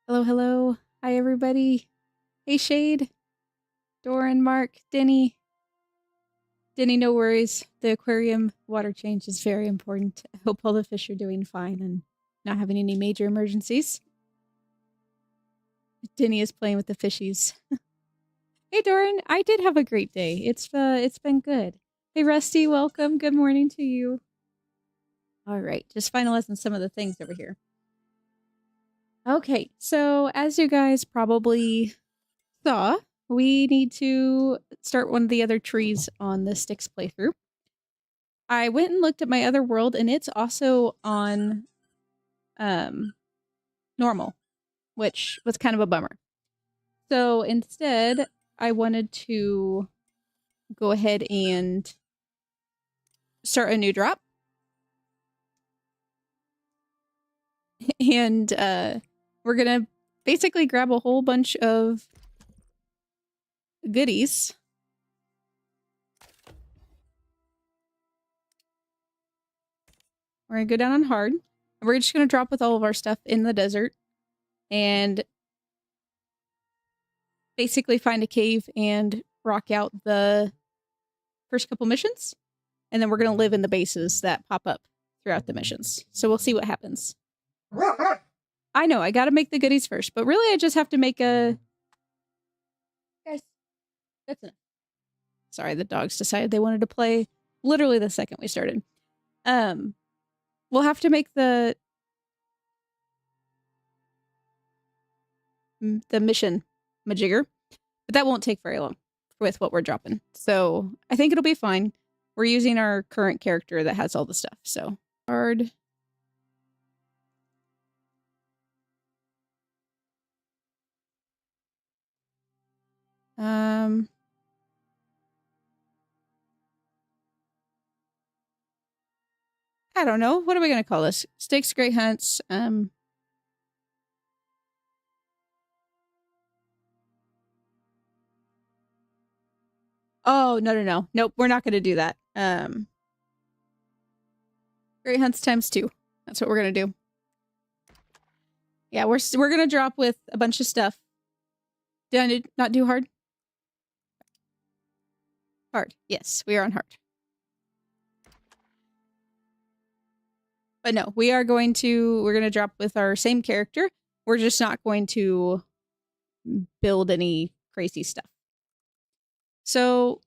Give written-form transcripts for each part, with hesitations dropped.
Hello, hello. Hi, everybody. Hey, Shade, Doran, Mark, Denny. Denny, no worries. The aquarium water change is very important. I hope all the fish are doing fine and not having any major emergencies. Denny is playing with the fishies. Hey, Doran, I did have a great day. It's been good. Hey, Rusty, welcome. Good morning to you. All right, just finalizing some of the things over here. Okay, so as you guys probably saw, we need to start one of the other trees on the Styx playthrough. I went and looked at my other world, and it's also on normal, which was kind of a bummer. So instead, I wanted to go ahead and start a new drop. And we're going to basically grab a whole bunch of goodies. We're going to go down on hard. And we're just going to drop with all of our stuff in the desert. And basically find a cave and rock out the first couple missions. And then we're going to live in the bases that pop up throughout the missions. So we'll see what happens. I know, I got to make the goodies first. But really, I just have to make a... Guys, that's enough. Sorry, the dogs decided they wanted to play literally the second we started. We'll have to make the mission majigger, but that won't take very long with what we're dropping. So I think it'll be fine. We're using our current character that has all the stuff. So hard. I don't know. What are we going to call this? Styx, Great Hunts. Oh, no. Nope, we're not going to do that. Great Hunts times 2. That's what we're going to do. Yeah, we're going to drop with a bunch of stuff. Did I not do hard? Hard. Yes, we are on hard. But no, we're going to drop with our same character. We're just not going to build any crazy stuff. So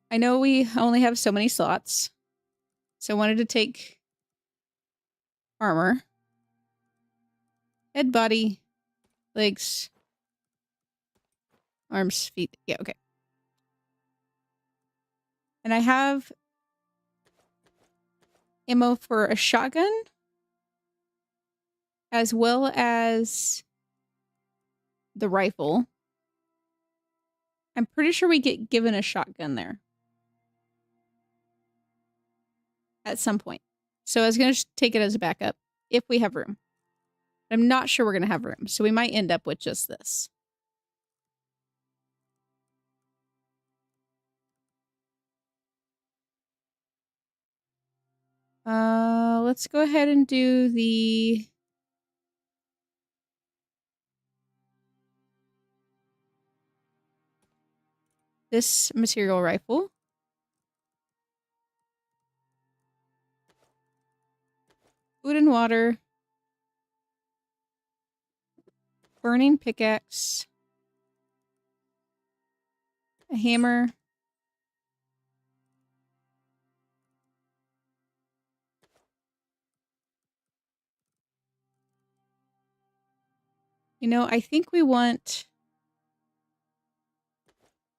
I know we only have so many slots. So I wanted to take armor, head, body, legs, arms, feet. Yeah, okay. And I have ammo for a shotgun, as well as the rifle. I'm pretty sure we get given a shotgun there at some point. So I was going to take it as a backup if we have room. I'm not sure we're going to have room, so we might end up with just this. Let's go ahead and do this material rifle. Food and water. Burning pickaxe. A hammer. You know, I think we want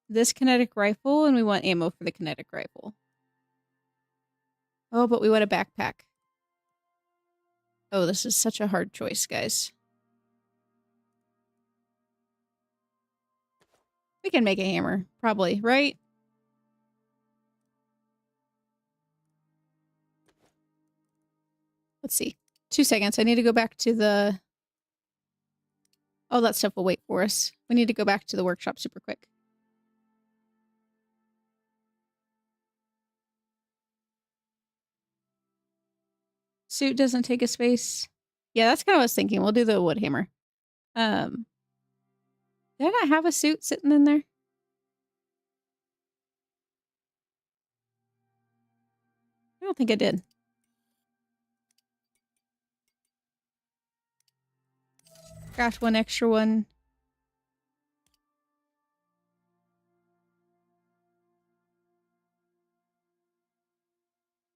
this kinetic rifle, and we want ammo for the kinetic rifle. Oh, but we want a backpack. Oh, this is such a hard choice, guys. We can make a hammer, probably, right? Let's see. 2 seconds. I need to go back to the... Oh, that stuff will wait for us. We need to go back to the workshop super quick. Suit doesn't take a space. Yeah, that's kind of what I was thinking. We'll do the wood hammer. Did I not have a suit sitting in there? I don't think I did. Craft one extra one.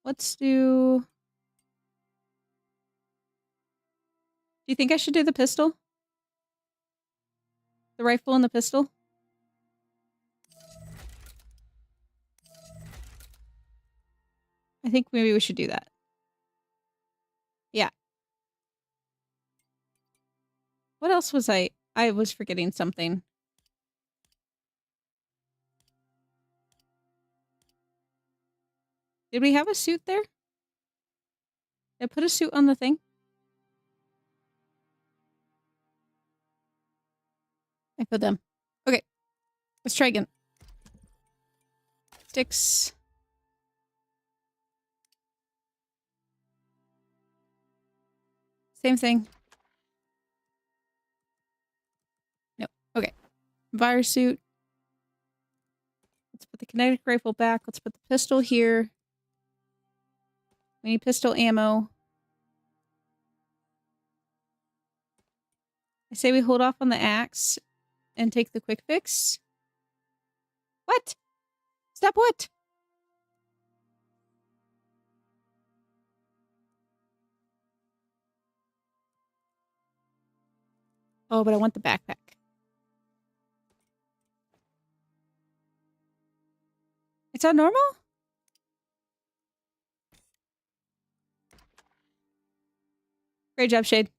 Let's do... Do you think I should do the pistol? The rifle and the pistol? I think maybe we should do that. Yeah. What else was I was forgetting something. Did we have a suit there? Did I put a suit on the thing? I put them. Okay. Let's try again. Styx. Same thing. No. Okay. Virus suit. Let's put the kinetic rifle back. Let's put the pistol here. We need pistol ammo. I say we hold off on the axe and take the quick fix. What? Stop what? Oh, but I want the backpack. It's on normal? Great job, Shade.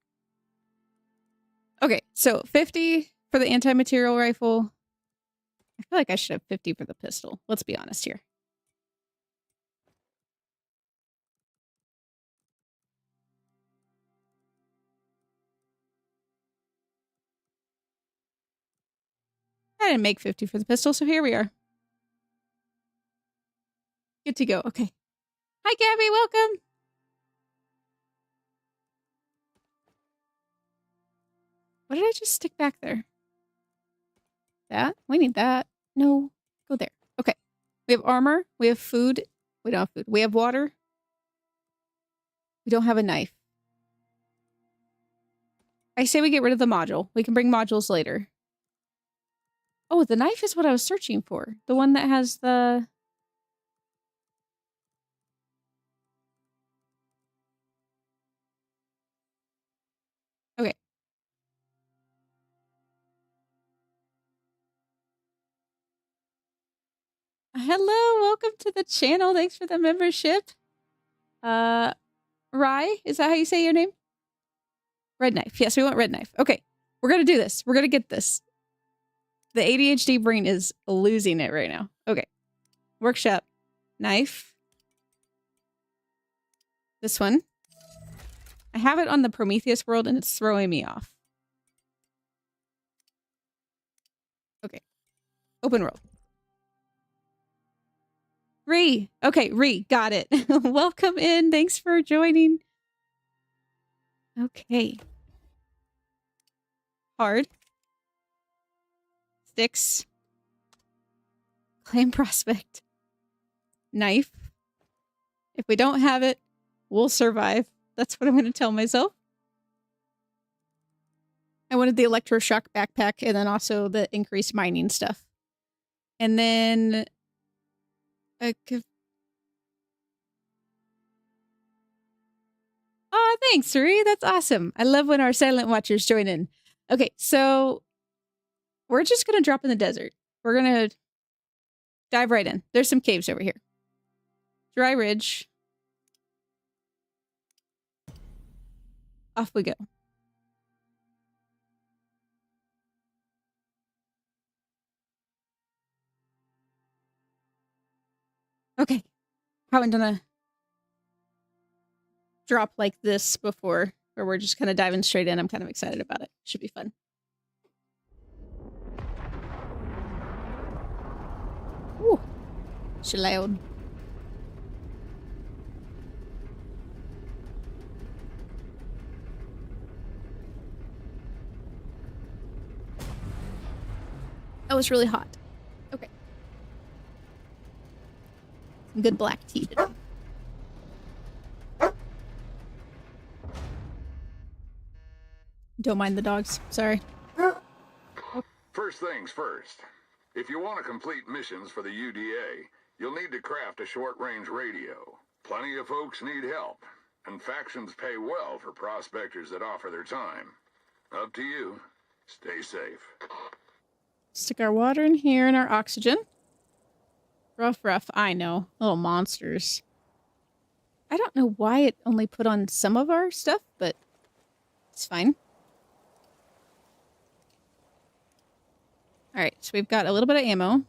Okay, so 50 for the anti-material rifle. I feel like I should have 50 for the pistol. Let's be honest here. I didn't make 50 for the pistol, so here we are. Good to go. Okay. Hi, Gabby. Welcome. What did I just stick back there? That? We need that. No. Go there. Okay. We have armor. We have food. We don't have food. We have water. We don't have a knife. I say we get rid of the module. We can bring modules later. Oh, the knife is what I was searching for. The one that has the... Okay. Hello, welcome to the channel. Thanks for the membership. Rye, is that how you say your name? Red knife. Yes, we want red knife. Okay, we're gonna do this. We're gonna get this. The ADHD brain is losing it right now. Okay. Workshop. Knife. This one. I have it on the Prometheus world and it's throwing me off. Okay. Open world. Ree. Okay, Ree. Got it. Welcome in. Thanks for joining. Okay. Hard. Styx. Claim prospect. Knife. If we don't have it, we'll survive. That's what I'm going to tell myself. I wanted the electroshock backpack and then also the increased mining stuff. And then... Oh, thanks, Suri. That's awesome. I love when our silent watchers join in. Okay, so we're just going to drop in the desert. We're going to dive right in. There's some caves over here. Dry ridge. Off we go. Okay. Haven't done a drop like this before, where we're just kind of diving straight in. I'm kind of excited about it. Should be fun. Ooh. It's loud. was really hot. Okay. Some good black tea today. Don't mind the dogs. Sorry. First things first. If you want to complete missions for the UDA, you'll need to craft a short-range radio. Plenty of folks need help, and factions pay well for prospectors that offer their time. Up to you. Stay safe. Stick our water in here and our oxygen. Rough. I know. Little monsters. I don't know why it only put on some of our stuff, but it's fine. Alright, so we've got a little bit of ammo.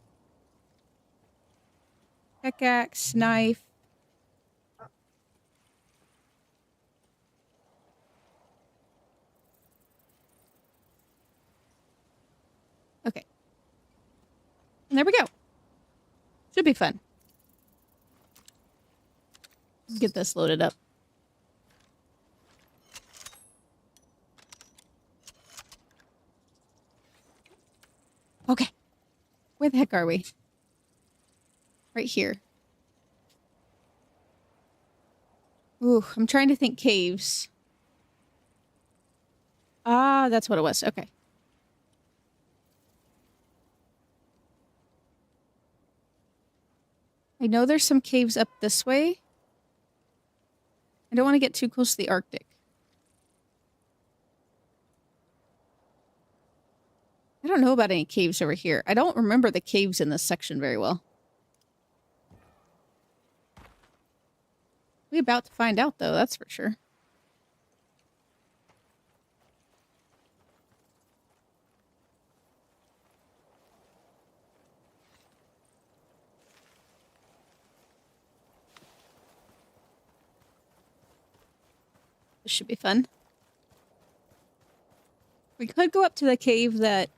Pickaxe, knife. Okay. And there we go. Should be fun. Let's get this loaded up. Okay. Where the heck are we? Right here. Ooh, I'm trying to think caves. Ah, that's what it was. Okay. I know there's some caves up this way. I don't want to get too close to the Arctic. I don't know about any caves over here. I don't remember the caves in this section very well. We're about to find out, though, that's for sure. This should be fun. We could go up to the cave that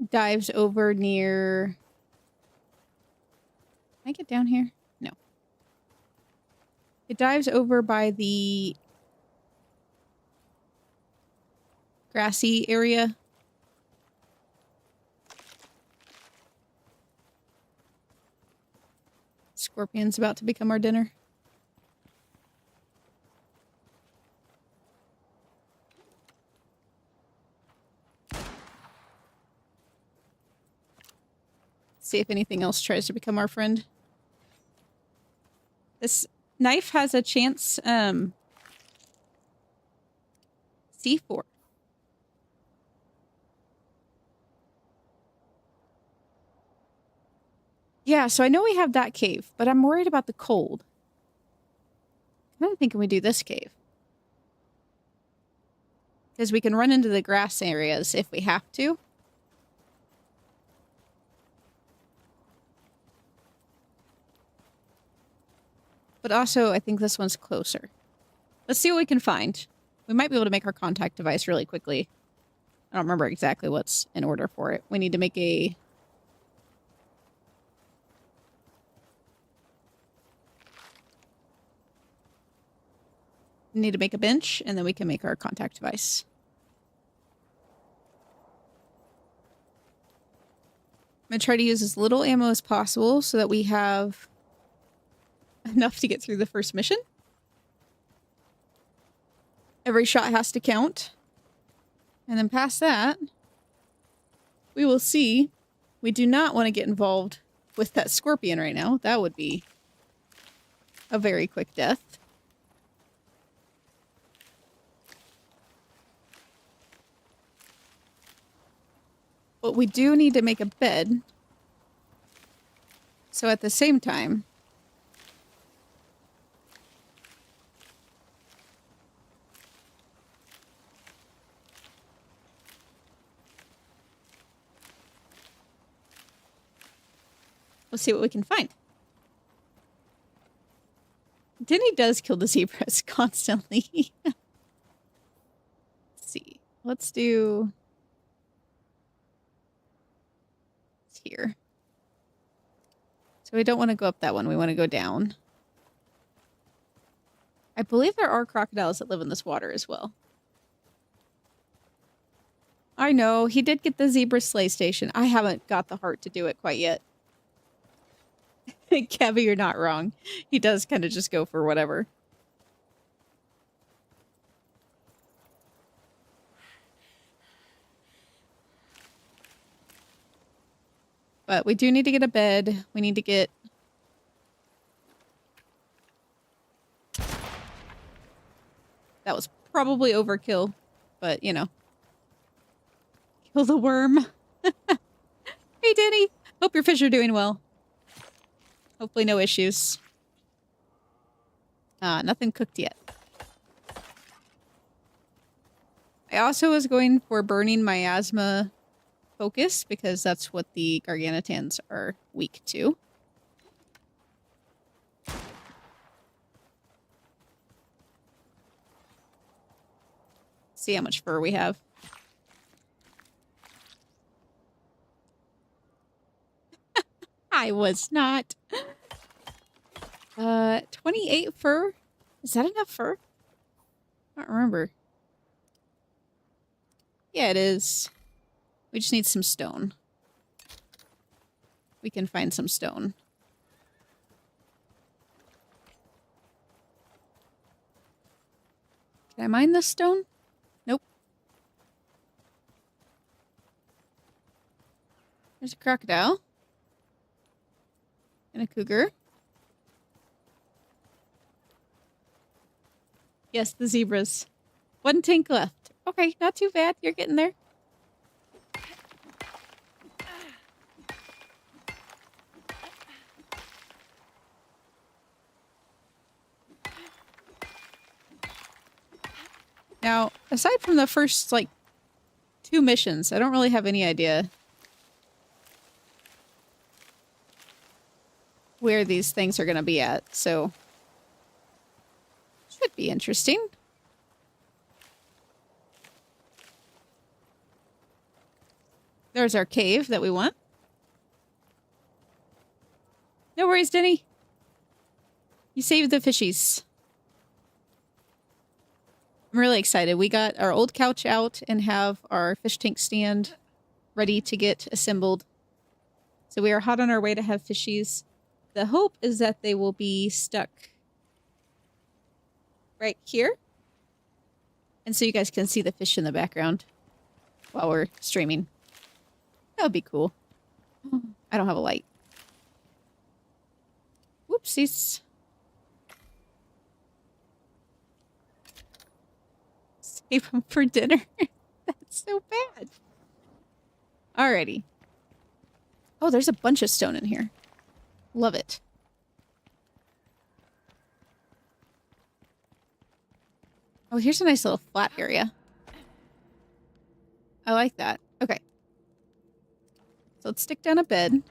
dives over near... Can I get down here? No. It dives over by the grassy area. Scorpion's about to become our dinner. See if anything else tries to become our friend. This knife has a chance, C4. Yeah, so I know we have that cave, but I'm worried about the cold. I'm thinking we do this cave. Because we can run into the grass areas if we have to. But also, I think this one's closer. Let's see what we can find. We might be able to make our contact device really quickly. I don't remember exactly what's in order for it. We need to make a... We need to make a bench, and then we can make our contact device. I'm going to try to use as little ammo as possible so that we have enough to get through the first mission. Every shot has to count. And then past that, we will see. We do not want to get involved with that scorpion right now. That would be a very quick death. But we do need to make a bed. So at the same time, we'll see what we can find. Denny does kill the zebras constantly. Let's see. Let's do... It's here. So we don't want to go up that one. We want to go down. I believe there are crocodiles that live in this water as well. I know. He did get the zebra sleigh station. I haven't got the heart to do it quite yet. Kevy, you're not wrong. He does kind of just go for whatever. But we do need to get a bed. We need to get... That was probably overkill, but you know. Kill the worm. Hey, Danny. Hope your fish are doing well. Hopefully no issues. Nothing cooked yet. I also was going for burning miasma focus because that's what the Garganutans are weak to. See how much fur we have. I was not. 28 fur? Is that enough fur? I don't remember. Yeah, it is. We just need some stone. We can find some stone. Can I mine this stone? Nope. There's a crocodile. And a cougar. Yes, the zebras. One tank left. Okay, not too bad. You're getting there. Now, aside from the first, like, 2 missions, I don't really have any idea where these things are going to be at, so should be interesting. There's our cave that we want. No worries, Denny. You saved the fishies. I'm really excited. We got our old couch out and have our fish tank stand ready to get assembled. So we are hot on our way to have fishies. The hope is that they will be stuck right here. And so you guys can see the fish in the background while we're streaming. That would be cool. I don't have a light. Whoopsies. Save them for dinner. That's so bad. Alrighty. Oh, there's a bunch of stone in here. Love it. Oh, here's a nice little flat area. I like that. Okay. So let's stick down a bed.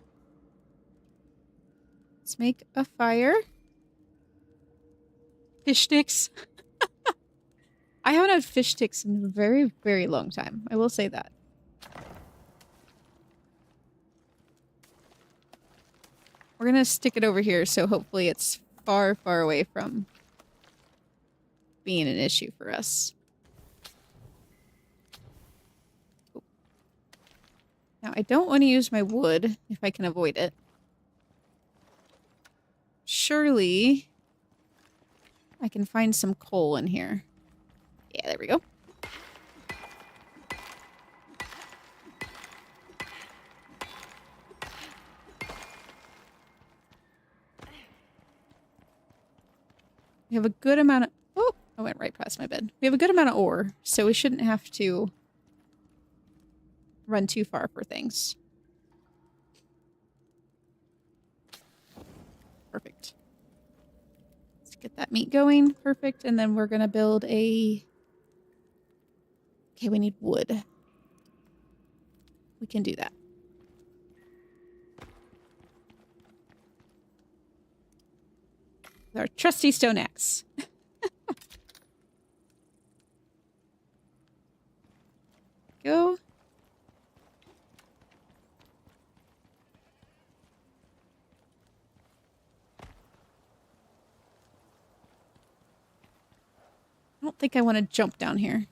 Let's make a fire. Fish sticks. I haven't had fish sticks in a very, very long time. I will say that. We're gonna stick it over here, so hopefully it's far, far away from being an issue for us. Cool. Now, I don't want to use my wood if I can avoid it. Surely I can find some coal in here. Yeah, there we go. We have a good amount of... Oh, I went right past my bed. We have a good amount of ore, so we shouldn't have to run too far for things. Perfect. Let's get that meat going. Perfect. And then we're going to build a... Okay, we need wood. We can do that. With our trusty stone axe. Go. I don't think I want to jump down here.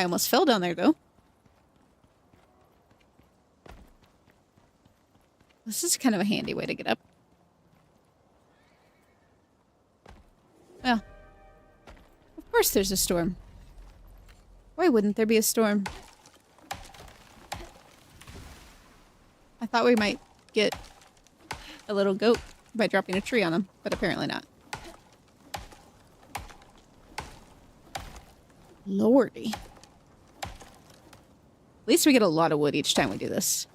I almost fell down there, though. This is kind of a handy way to get up. Well, of course there's a storm. Why wouldn't there be a storm? I thought we might get a little goat by dropping a tree on him, but apparently not. Lordy. At least we get a lot of wood each time we do this.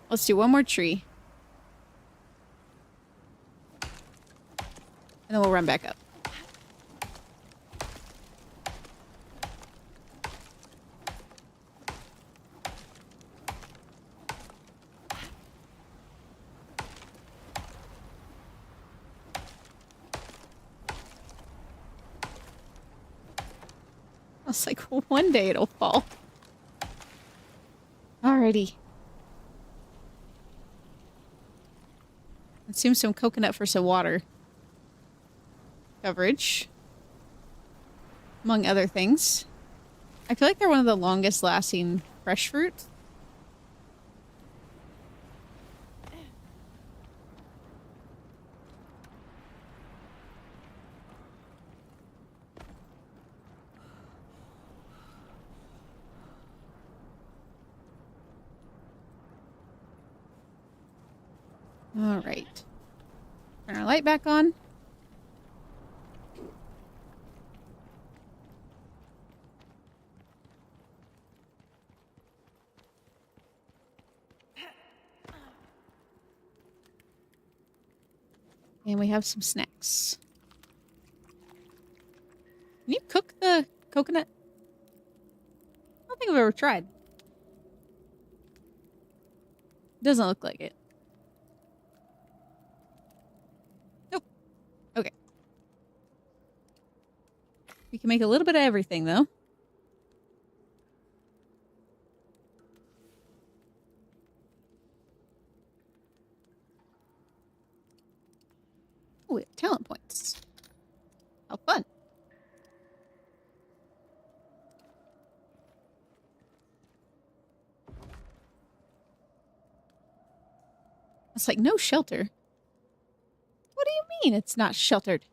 Let's do one more tree. And then we'll run back up. I was like, one day it'll fall. Alrighty. Consume some coconut for some water. Coverage. Among other things. I feel like they're one of the longest lasting fresh fruit. Alright. Turn our light back on. And we have some snacks. Can you cook the coconut? I don't think I've ever tried. Doesn't look like it. Nope. Okay. We can make a little bit of everything, though. Oh, we have talent points. How fun. It's like, no shelter. What do you mean it's not sheltered?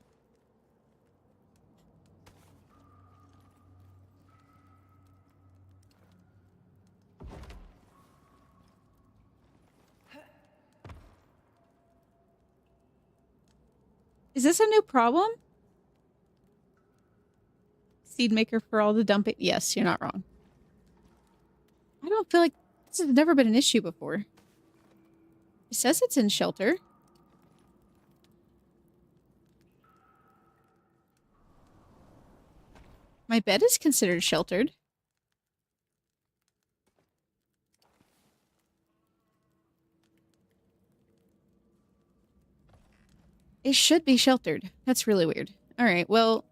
Is this a new problem? Seed maker for all the dumping. Yes, you're not wrong. I don't feel like this has never been an issue before. It says it's in shelter. My bed is considered sheltered. It should be sheltered. That's really weird. Alright, well...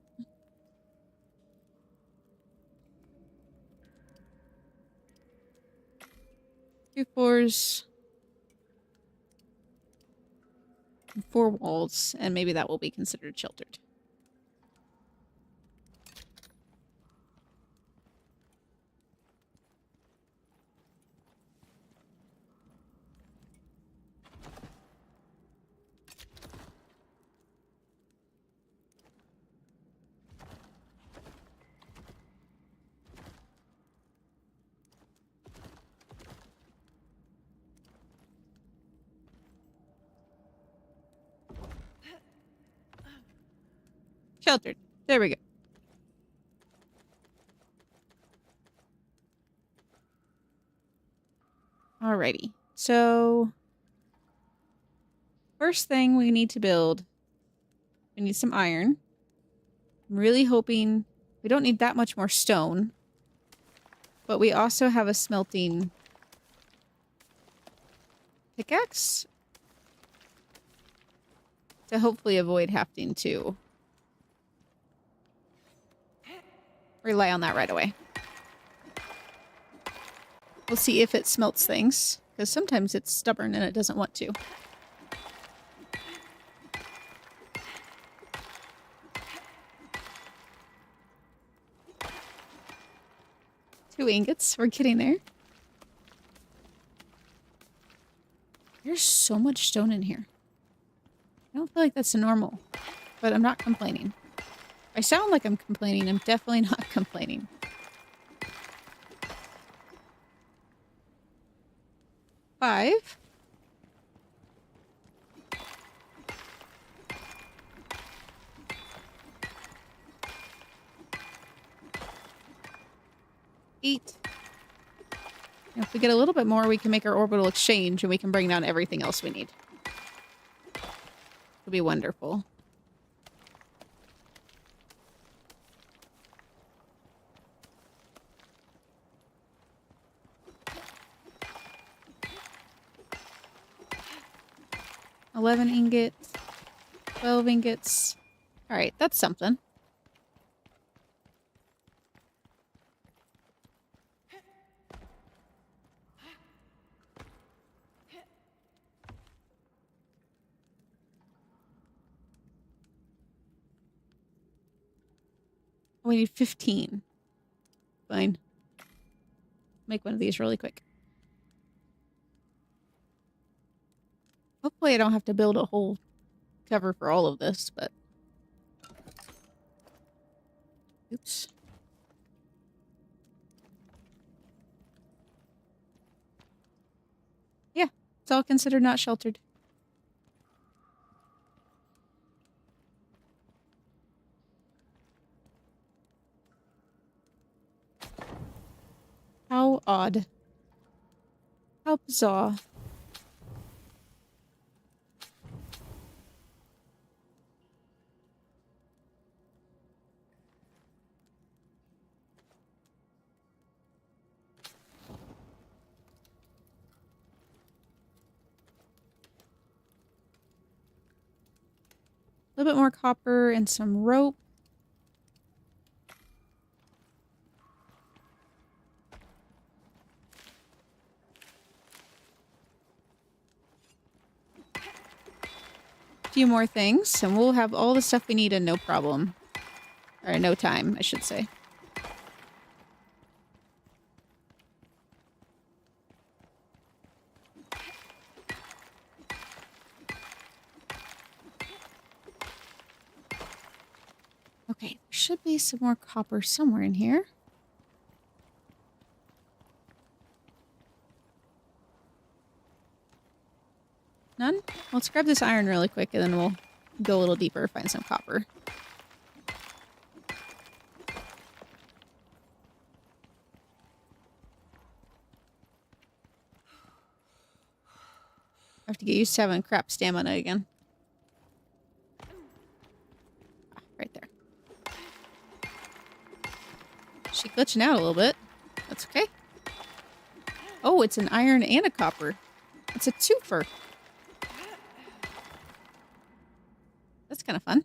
Two floors... and 4 walls, and maybe that will be considered sheltered. Sheltered. There we go. Alrighty. So, first thing we need to build, we need some iron. I'm really hoping we don't need that much more stone, but we also have a smelting pickaxe to hopefully avoid having to rely on that right away. We'll see if it smelts things, because sometimes it's stubborn and it doesn't want to. 2 ingots. We're getting there. There's so much stone in here. I don't feel like that's normal, but I'm not complaining. I sound like I'm complaining. I'm definitely not complaining. Five. Eight. And if we get a little bit more, we can make our orbital exchange and we can bring down everything else we need. It'll be wonderful. $11 ingots. 12 ingots. Alright, that's something. We need 15. Fine. Make one of these really quick. Hopefully I don't have to build a whole cover for all of this, but... Oops. Yeah, it's all considered not sheltered. How odd. How bizarre. A little bit more copper and some rope. A few more things, and we'll have all the stuff we need in no problem. Or no time, I should say. Okay, there should be some more copper somewhere in here. None? Let's grab this iron really quick and then we'll go a little deeper, find some copper. I have to get used to having crap stamina again. Ah, right there. She's glitching out a little bit. That's okay. Oh, it's an iron and a copper. It's a twofer. That's kind of fun.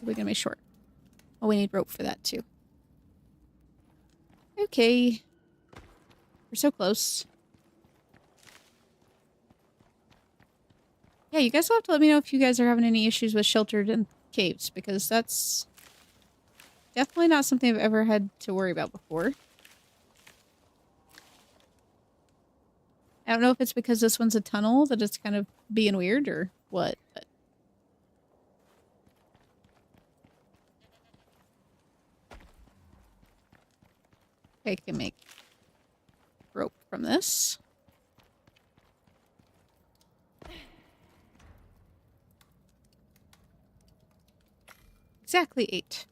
We're gonna be short. Oh, we need rope for that too. Okay. We're so close. Yeah, you guys will have to let me know if you guys are having any issues with sheltered and caves, because that's definitely not something I've ever had to worry about before. I don't know if it's because this one's a tunnel that it's kind of being weird or what, but... Okay, I can make rope from this. Exactly 8.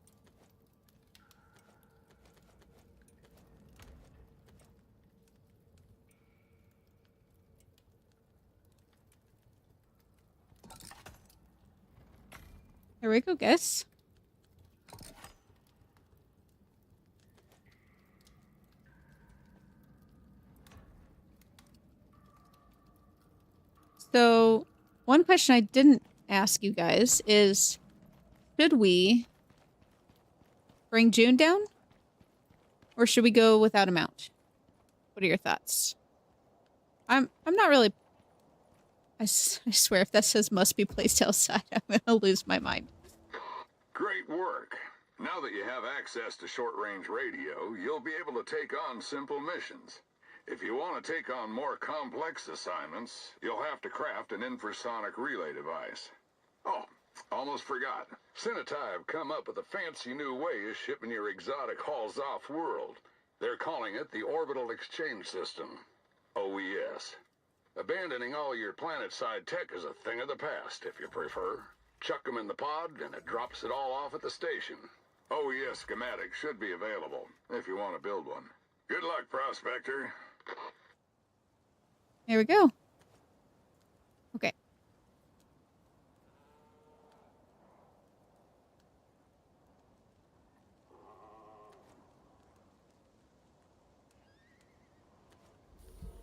There we go, guys. So, one question I didn't ask you guys is, should we bring June down? Or should we go without a mount? What are your thoughts? I'm not really... I swear if that says must be placed outside, I'm gonna lose my mind. Great work. Now that you have access to short-range radio, you'll be able to take on simple missions. If you want to take on more complex assignments, you'll have to craft an infrasonic relay device. Oh, almost forgot. Cinetai have come up with a fancy new way of shipping your exotic hauls off-world. They're calling it the Orbital Exchange System, OES. Abandoning all your planet-side tech is a thing of the past, if you prefer. Chuck them in the pod, and it drops it all off at the station. OES schematics should be available, if you want to build one. Good luck, Prospector. There we go. Okay.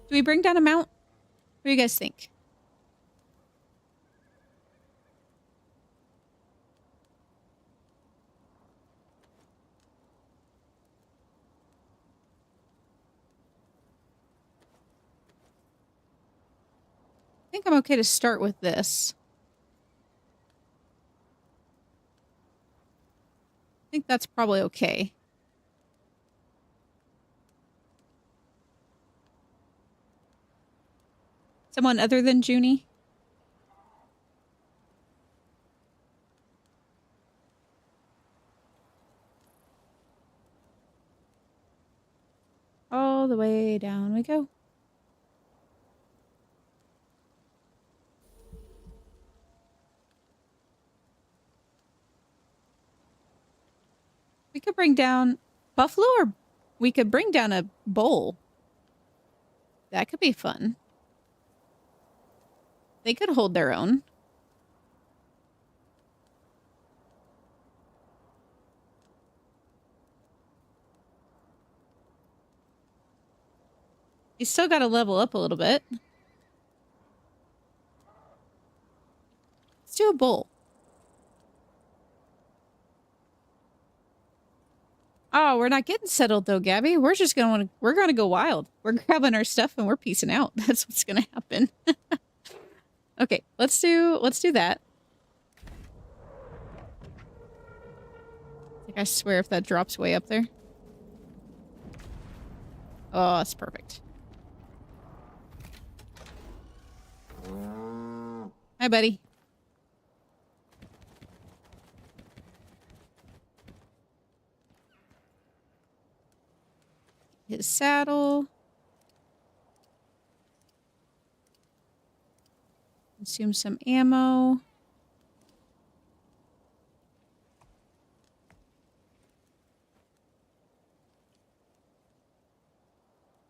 Do we bring down a mount? What do you guys think? I think I'm okay to start with this. I think that's probably okay. Someone other than Junie? All the way down we go. We could bring down Buffalo, or we could bring down a bull. That could be fun. They could hold their own. You still got to level up a little bit. Let's do a bull. Oh, we're not getting settled though, Gabby. We're just we're gonna go wild. We're grabbing our stuff and we're peacing out. That's what's gonna happen. Okay, let's do that. Like, I swear if that drops way up there. Oh, that's perfect. Hi, buddy. His saddle. Consume some ammo.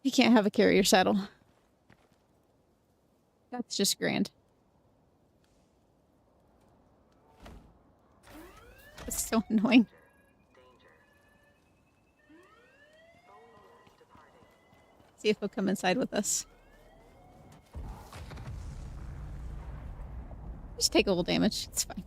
You can't have a carrier saddle. That's just grand. That's so annoying. See if he'll come inside with us. Just take a little damage. It's fine.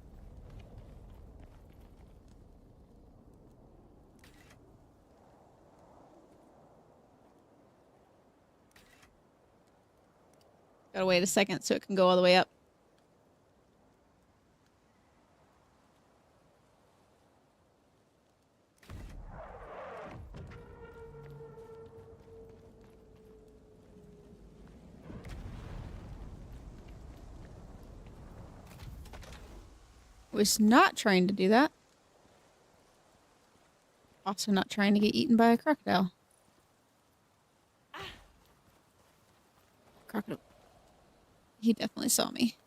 Gotta wait a second so it can go all the way up. Was not trying to do that. Also not trying to get eaten by a crocodile. Crocodile. He definitely saw me.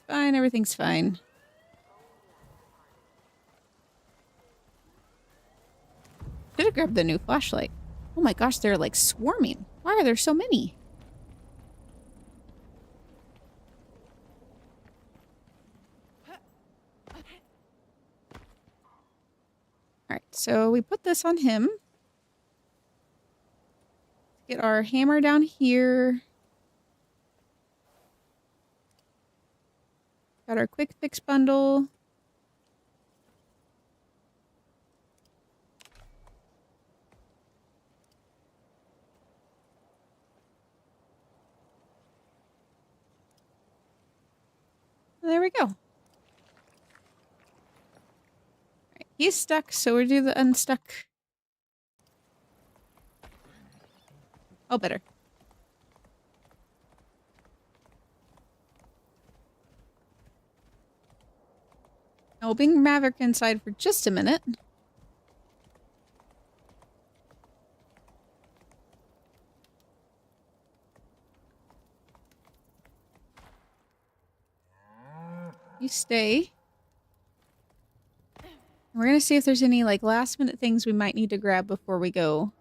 Fine, everything's fine. Should have grabbed the new flashlight. Oh my gosh, they're like swarming. Why are there so many? Alright, so we put this on him. Get our hammer down here. Got our quick fix bundle. There we go. All right, he's stuck, so we'll do the unstuck. Oh, better. I'll bring Maverick inside for just a minute. You stay. We're gonna see if there's any like last minute things we might need to grab before we go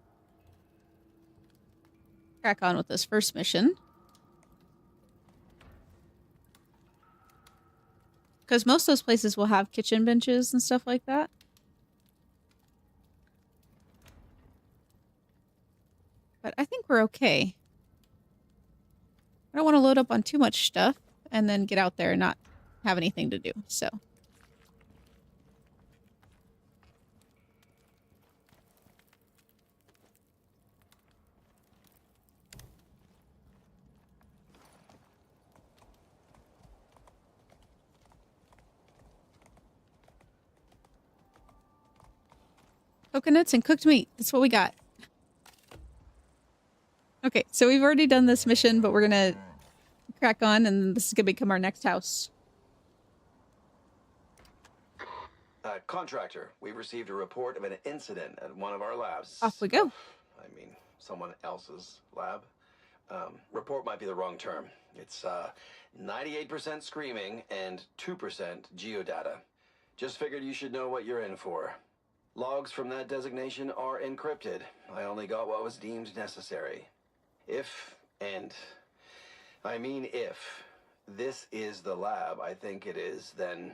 crack on with this first mission. Because most of those places will have kitchen benches and stuff like that. But I think we're okay. I don't want to load up on too much stuff and then get out there and not have anything to do, so. Coconuts and cooked meat. That's what we got. Okay, so we've already done this mission, but we're gonna crack on, and this is gonna become our next house. Contractor, we received a report of an incident at one of our labs. Off we go. I mean, someone else's lab. Report might be the wrong term. It's 98% screaming and 2% geodata. Just figured you should know what you're in for. Logs from that designation are encrypted. I only got what was deemed necessary. If, and I mean if, this is the lab I think it is, then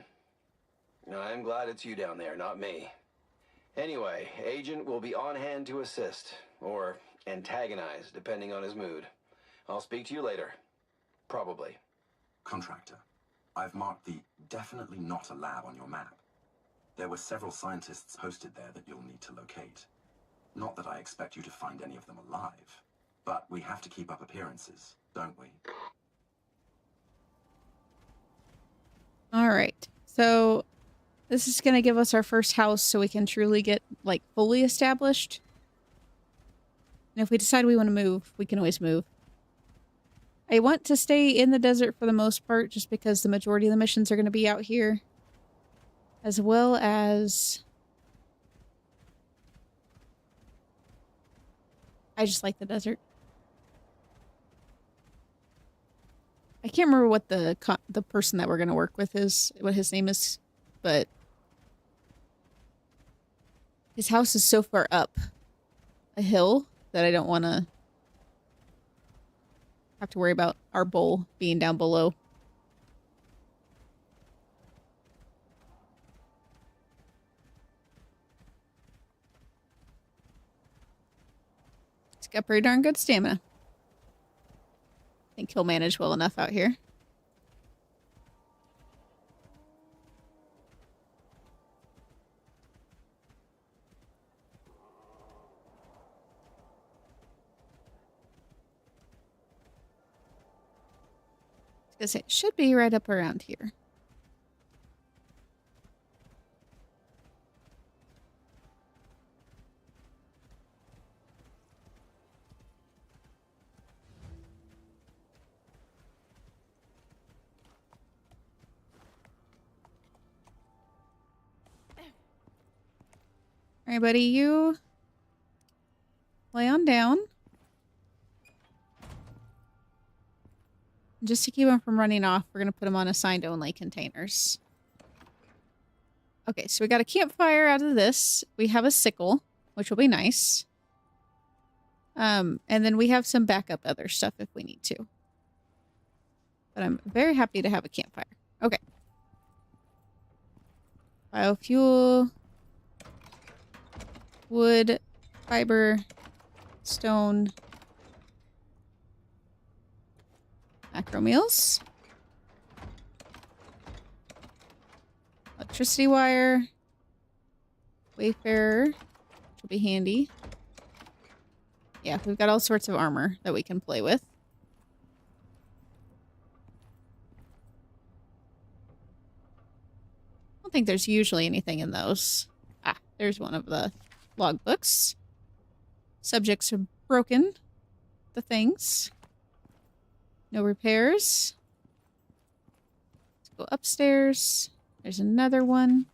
I'm glad it's you down there, not me. Anyway, Agent will be on hand to assist, or antagonize, depending on his mood. I'll speak to you later. Probably. Contractor, I've marked the definitely not a lab on your map. There were several scientists posted there that you'll need to locate. Not that I expect you to find any of them alive, but we have to keep up appearances, don't we? All right, so this is going to give us our first house so we can truly get, like, fully established. And if we decide we want to move, we can always move. I want to stay in the desert for the most part, just because the majority of the missions are going to be out here. As well as... I just like the desert. I can't remember what the person that we're going to work with is, what his name is, but his house is so far up a hill that I don't want to have to worry about our bowl being down below. He's got pretty darn good stamina. I think he'll manage well enough out here. I was gonna say, it should be right up around here. All right, buddy, you lay on down. Just to keep him from running off, we're going to put him on assigned only containers. Okay, so we got a campfire out of this. We have a sickle, which will be nice. And then we have some backup other stuff if we need to. But I'm very happy to have a campfire. Okay. Biofuel. Wood. Fiber. Stone. Macro meals. Electricity wire. Wayfarer, which will be handy. Yeah, we've got all sorts of armor that we can play with. think there's usually anything in those. Ah, there's one of the logbooks. Subjects are broken. The things. No repairs. Let's go upstairs. There's another one.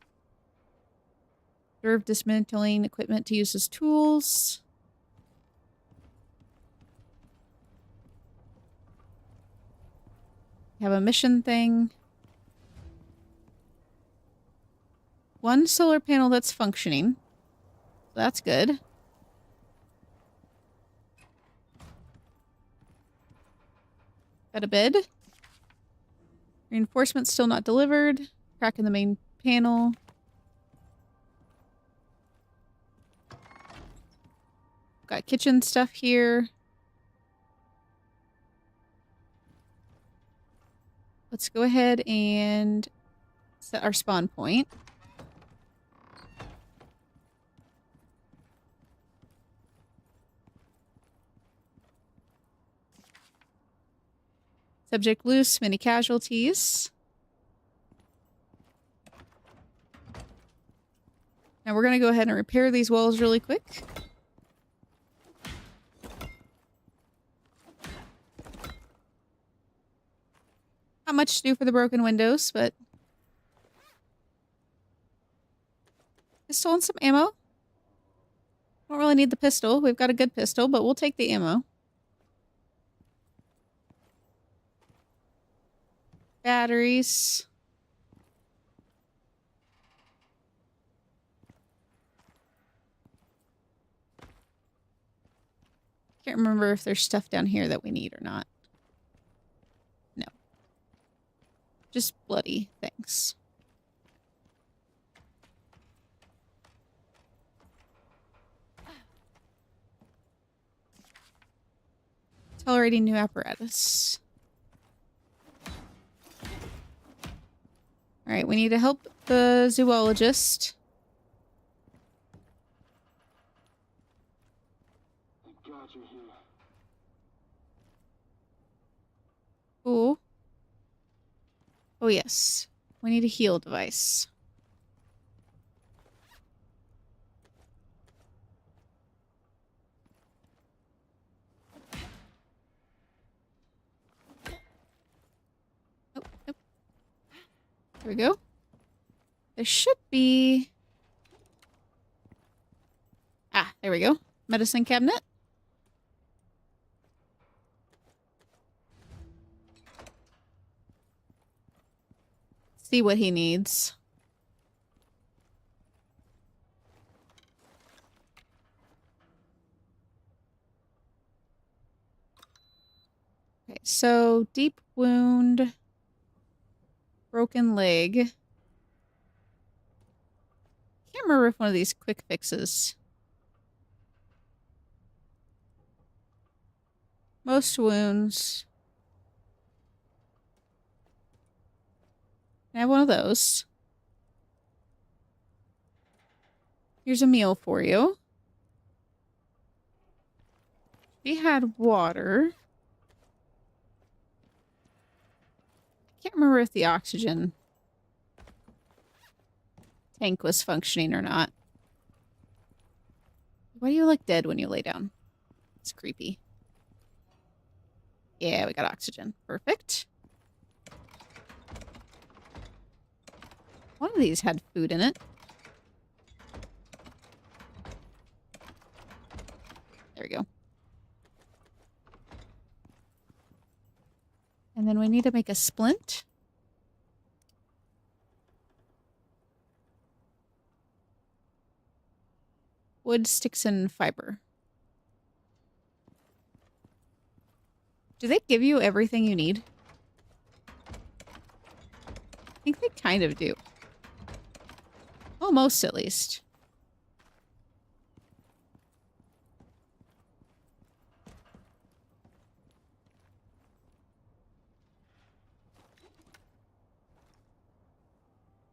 Observe dismantling equipment to use as tools. Have a mission thing. One solar panel that's functioning. That's good. Got a bed. Reinforcements still not delivered. Crack in the main panel. Got kitchen stuff here. Let's go ahead and set our spawn point. Subject loose, many casualties. Now we're going to go ahead and repair these walls really quick. Not much to do for the broken windows, but... Pistol and some ammo. Don't really need the pistol. We've got a good pistol, but we'll take the ammo. Batteries. Can't remember if there's stuff down here that we need or not. No. Just bloody things. Tolerating new apparatus. Alright, we need to help the zoologist. Thank God you're here. Ooh. Oh yes. We need a heal device. Oh, nope. There we go. There should be... Ah, there we go. Medicine cabinet. See what he needs. Okay, so deep wound, broken leg. Can't remember if one of these quick fixes. Most wounds. I have one of those. Here's a meal for you. We had water. I can't remember if the oxygen tank was functioning or not. Why do you look dead when you lay down? It's creepy. Yeah, we got oxygen. Perfect. One of these had food in it. There we go. And then we need to make a splint. Wood, sticks, and fiber. Do they give you everything you need? I think they kind of do. Almost, at least.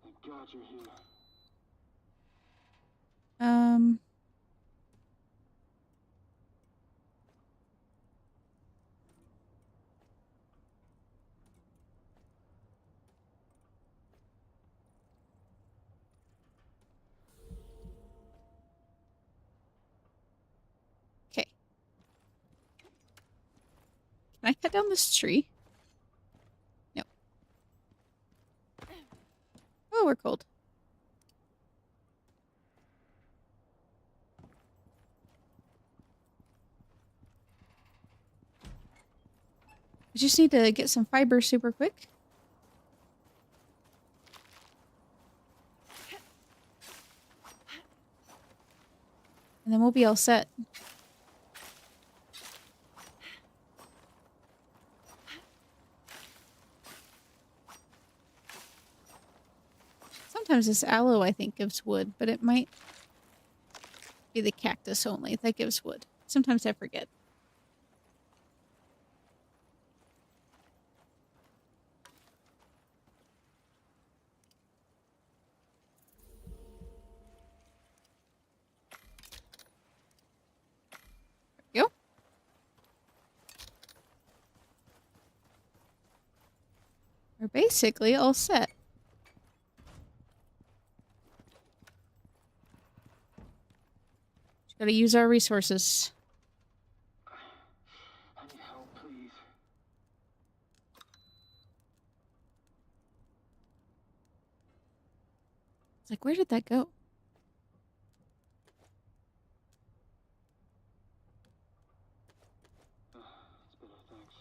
Thank God you're here. I cut down this tree? No. Oh, we're cold. I just need to get some fiber super quick. And then we'll be all set. Sometimes this aloe, I think, gives wood, but it might be the cactus only that gives wood. Sometimes I forget. There we go. We're basically all set. Gotta use our resources. I need help, please. It's like, where did that go? It's better, thanks.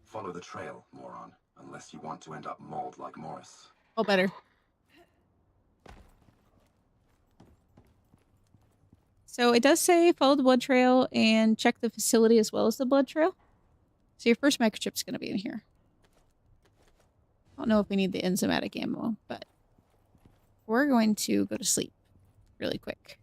Follow the trail, moron, unless you want to end up mauled like Morris. All better. So it does say follow the blood trail and check the facility as well as the blood trail. So your first microchip's going to be in here. I don't know if we need the enzymatic ammo, but we're going to go to sleep really quick.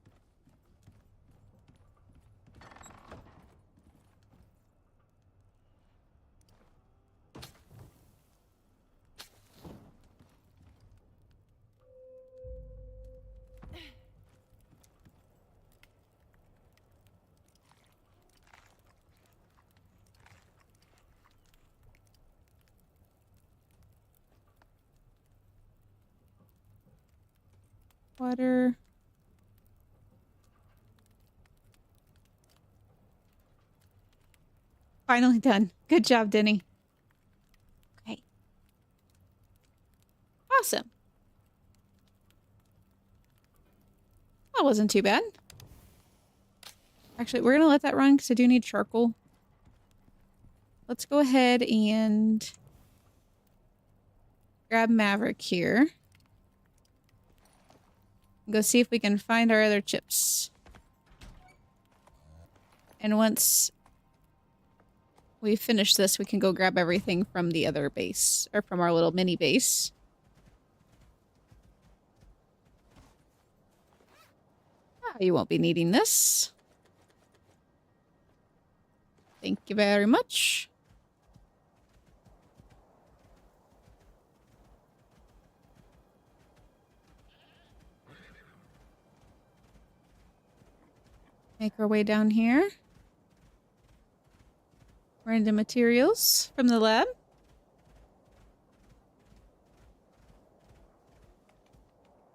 Water. Finally done. Good job, Denny. Okay. Awesome. That wasn't too bad. Actually, we're going to let that run because I do need charcoal. Let's go ahead and grab Maverick here. Go see if we can find our other chips. And once we finish this, we can go grab everything from the other base, or from our little mini base. Ah, you won't be needing this. Thank you very much. Make our way down here. Random materials from the lab.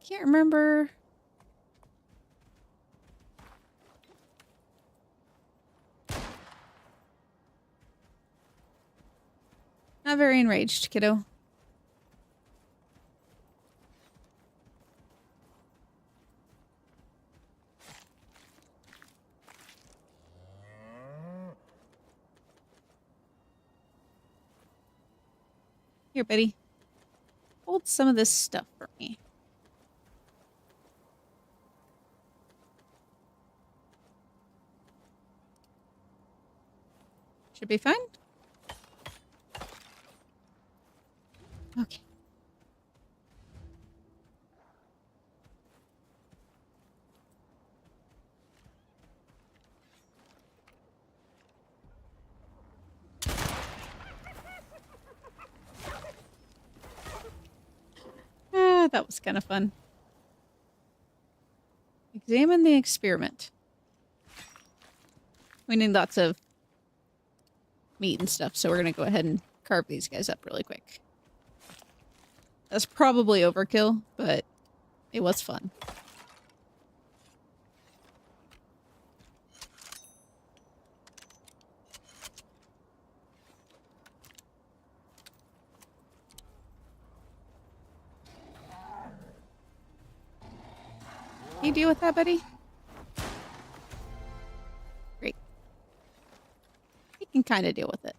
Can't remember. Not very enraged, kiddo. Here, Betty. Hold some of this stuff for me. Should be fine. Okay. That was kind of fun. Examine the experiment. We need lots of meat and stuff, so we're going to go ahead and carve these guys up really quick. That's probably overkill, but it was fun. Can you deal with that, buddy? Great. He can kind of deal with it.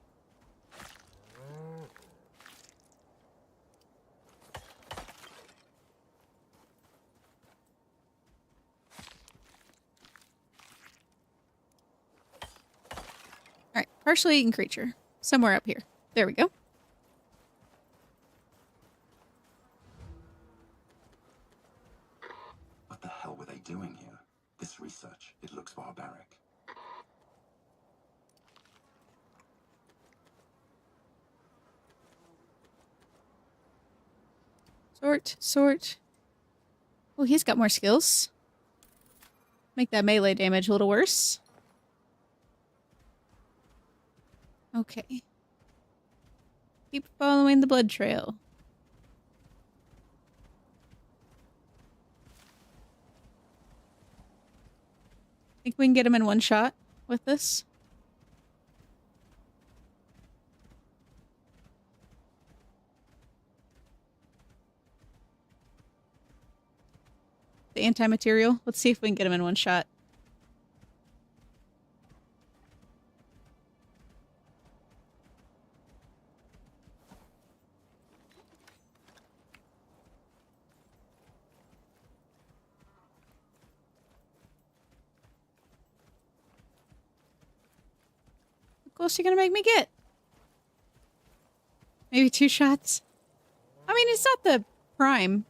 Alright, partially eaten creature. Somewhere up here. There we go. What the hell were they doing here? This research, it looks barbaric. Sort. Oh, he's got more skills. Make that melee damage a little worse. Okay. Keep following the blood trail. Think we can get him in one shot with this? The anti-material. Let's see if we can get him in one shot. How close are you gonna make me get? Maybe 2 shots? I mean, it's not the prime.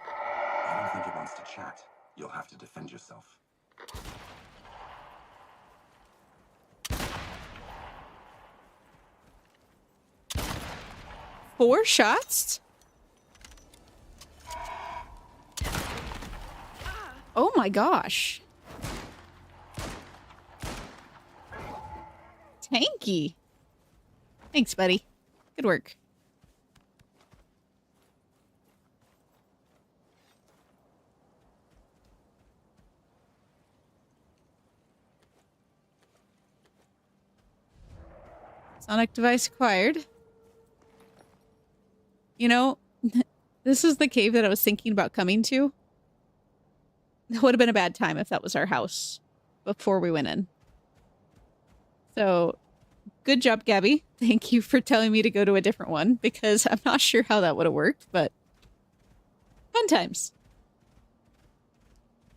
I don't think it wants to chat. You'll have to defend yourself. Four shots? Oh my gosh. Tanky. Thanks, buddy. Good work. Sonic device acquired. You know, this is the cave that I was thinking about coming to. That would have been a bad time if that was our house before we went in. So, good job, Gabby. Thank you for telling me to go to a different one, because I'm not sure how that would have worked, but fun times.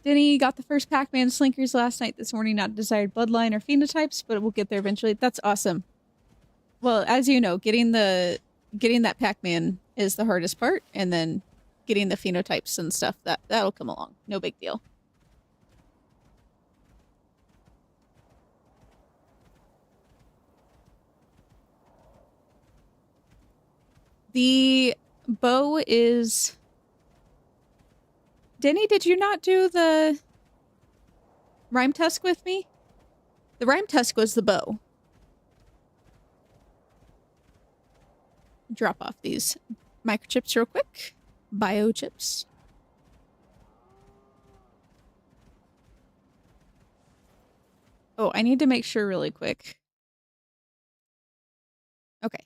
Denny got the first Pac-Man Slinkers last night. This morning, not desired bloodline or phenotypes, but we'll get there eventually. That's awesome. Well, as you know, getting that Pac-Man is the hardest part, and then getting the phenotypes and stuff, that'll come along. No big deal. The bow is... Denny, did you not do the Rhyme Tusk with me? The Rhyme Tusk was the bow. Drop off these microchips real quick. Biochips. Oh, I need to make sure really quick. Okay.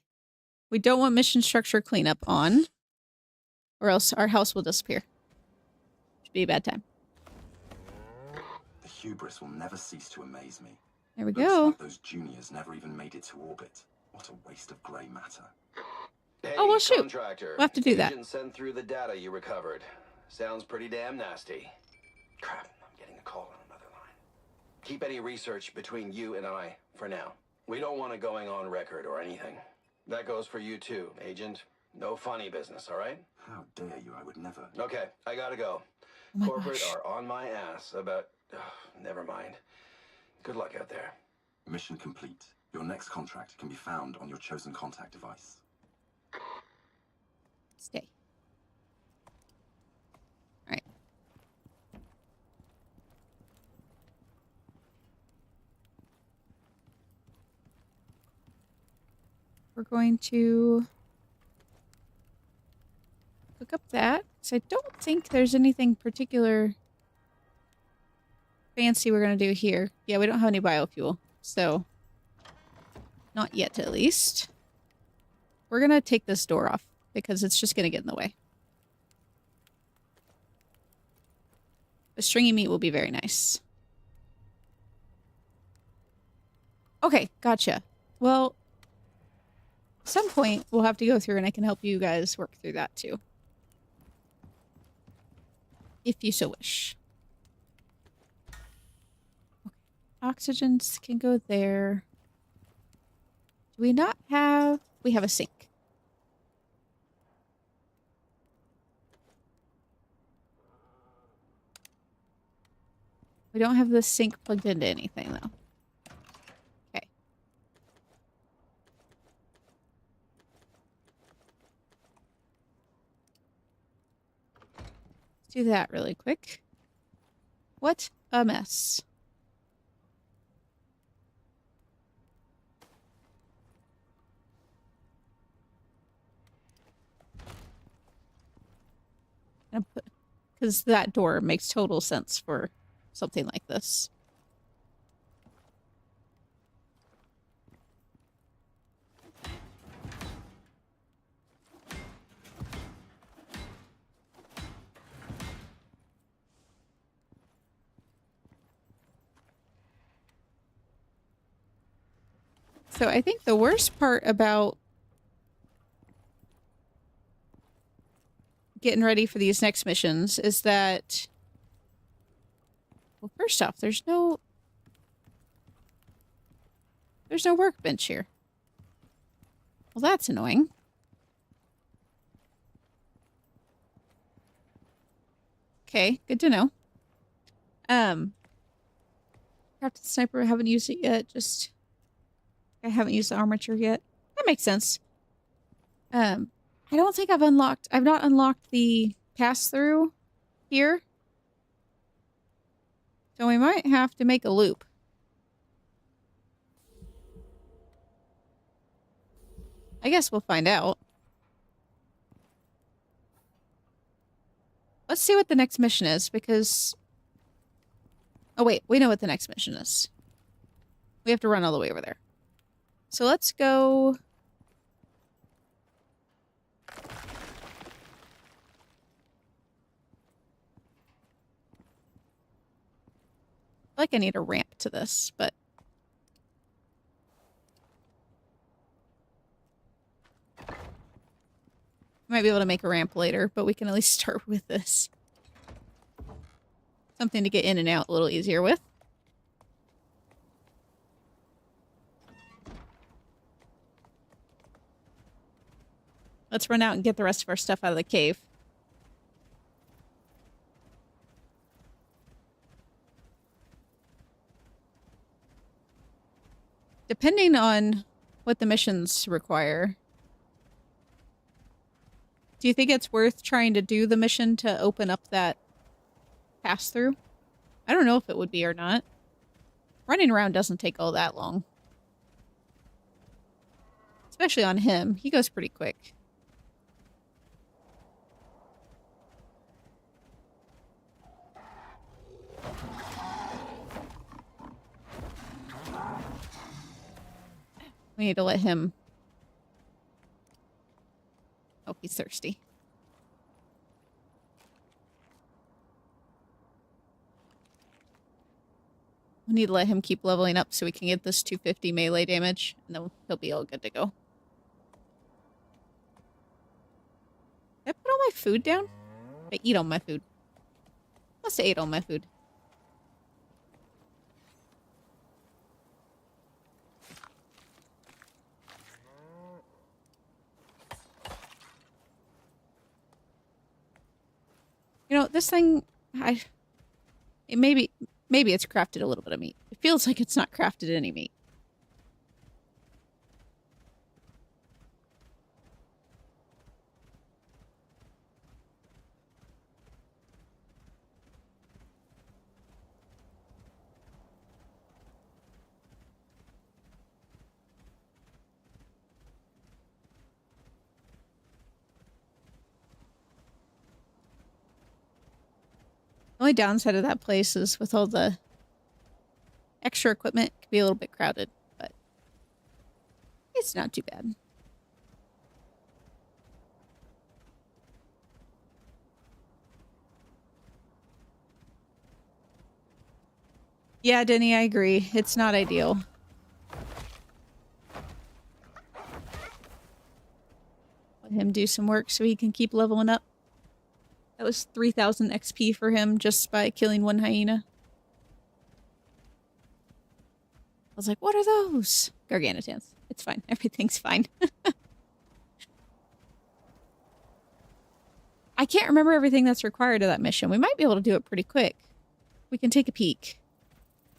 We don't want mission structure cleanup on, or else our house will disappear. Should be a bad time. The hubris will never cease to amaze me. There we Looks go. like those juniors never even made it to orbit. What a waste of grey matter. Hey, Oh, well, shoot. contractor. We'll have to do that. Agent sent through the data you recovered. Sounds pretty damn nasty. Crap, I'm getting a call on another line. Keep any research between you and I for now. We don't want it going on record or anything. That goes for you too, Agent. No funny business, all right? How dare you, I would never. Okay, I gotta go. Oh my Corporate gosh. are on my ass about... never mind. Good luck out there. Mission complete. Your next contract can be found on your chosen contact device. Stay. Alright. We're going to cook up that, because I don't think there's anything particular fancy we're going to do here. Yeah, we don't have any biofuel, so not yet at least. we're gonna take this door off because it's just gonna get in the way. The stringy meat will be very nice. Okay, gotcha. Well, at some point we'll have to go through and I can help you guys work through that too. If you so wish. Okay. Oxygens can go there. Do we not have... We have a sink. We don't have the sink plugged into anything, though. Okay. Let's do that really quick. What a mess. Because that door makes total sense for something like this. So I think the worst part about getting ready for these next missions is that, well, first off, there's no workbench here. Well, that's annoying. Okay, good to know. Crafted sniper, I haven't used it yet, I haven't used the armature yet. That makes sense. I don't think I've not unlocked the pass-through here. So we might have to make a loop. I guess we'll find out. Let's see what the next mission is, because... Oh wait, we know what the next mission is. We have to run all the way over there. So let's go... I feel like I need a ramp to this, but... Might be able to make a ramp later, but we can at least start with this. Something to get in and out a little easier with. Let's run out and get the rest of our stuff out of the cave. Depending on what the missions require, do you think it's worth trying to do the mission to open up that pass-through? I don't know if it would be or not. Running around doesn't take all that long. Especially on him. He goes pretty quick. We need to let him... Oh, he's thirsty. We need to let him keep leveling up so we can get this 250 melee damage, and then he'll be all good to go. Did I put all my food down? I eat all my food. Must have ate all my food. You know, this thing, maybe it's crafted a little bit of meat. It feels like it's not crafted any meat. The only downside of that place is with all the extra equipment, it can be a little bit crowded, but it's not too bad. Yeah, Denny, I agree. It's not ideal. Let him do some work so he can keep leveling up. That was 3,000 XP for him just by killing one hyena. I was like, what are those? Garganutans. It's fine. Everything's fine. I can't remember everything that's required of that mission. We might be able to do it pretty quick. We can take a peek.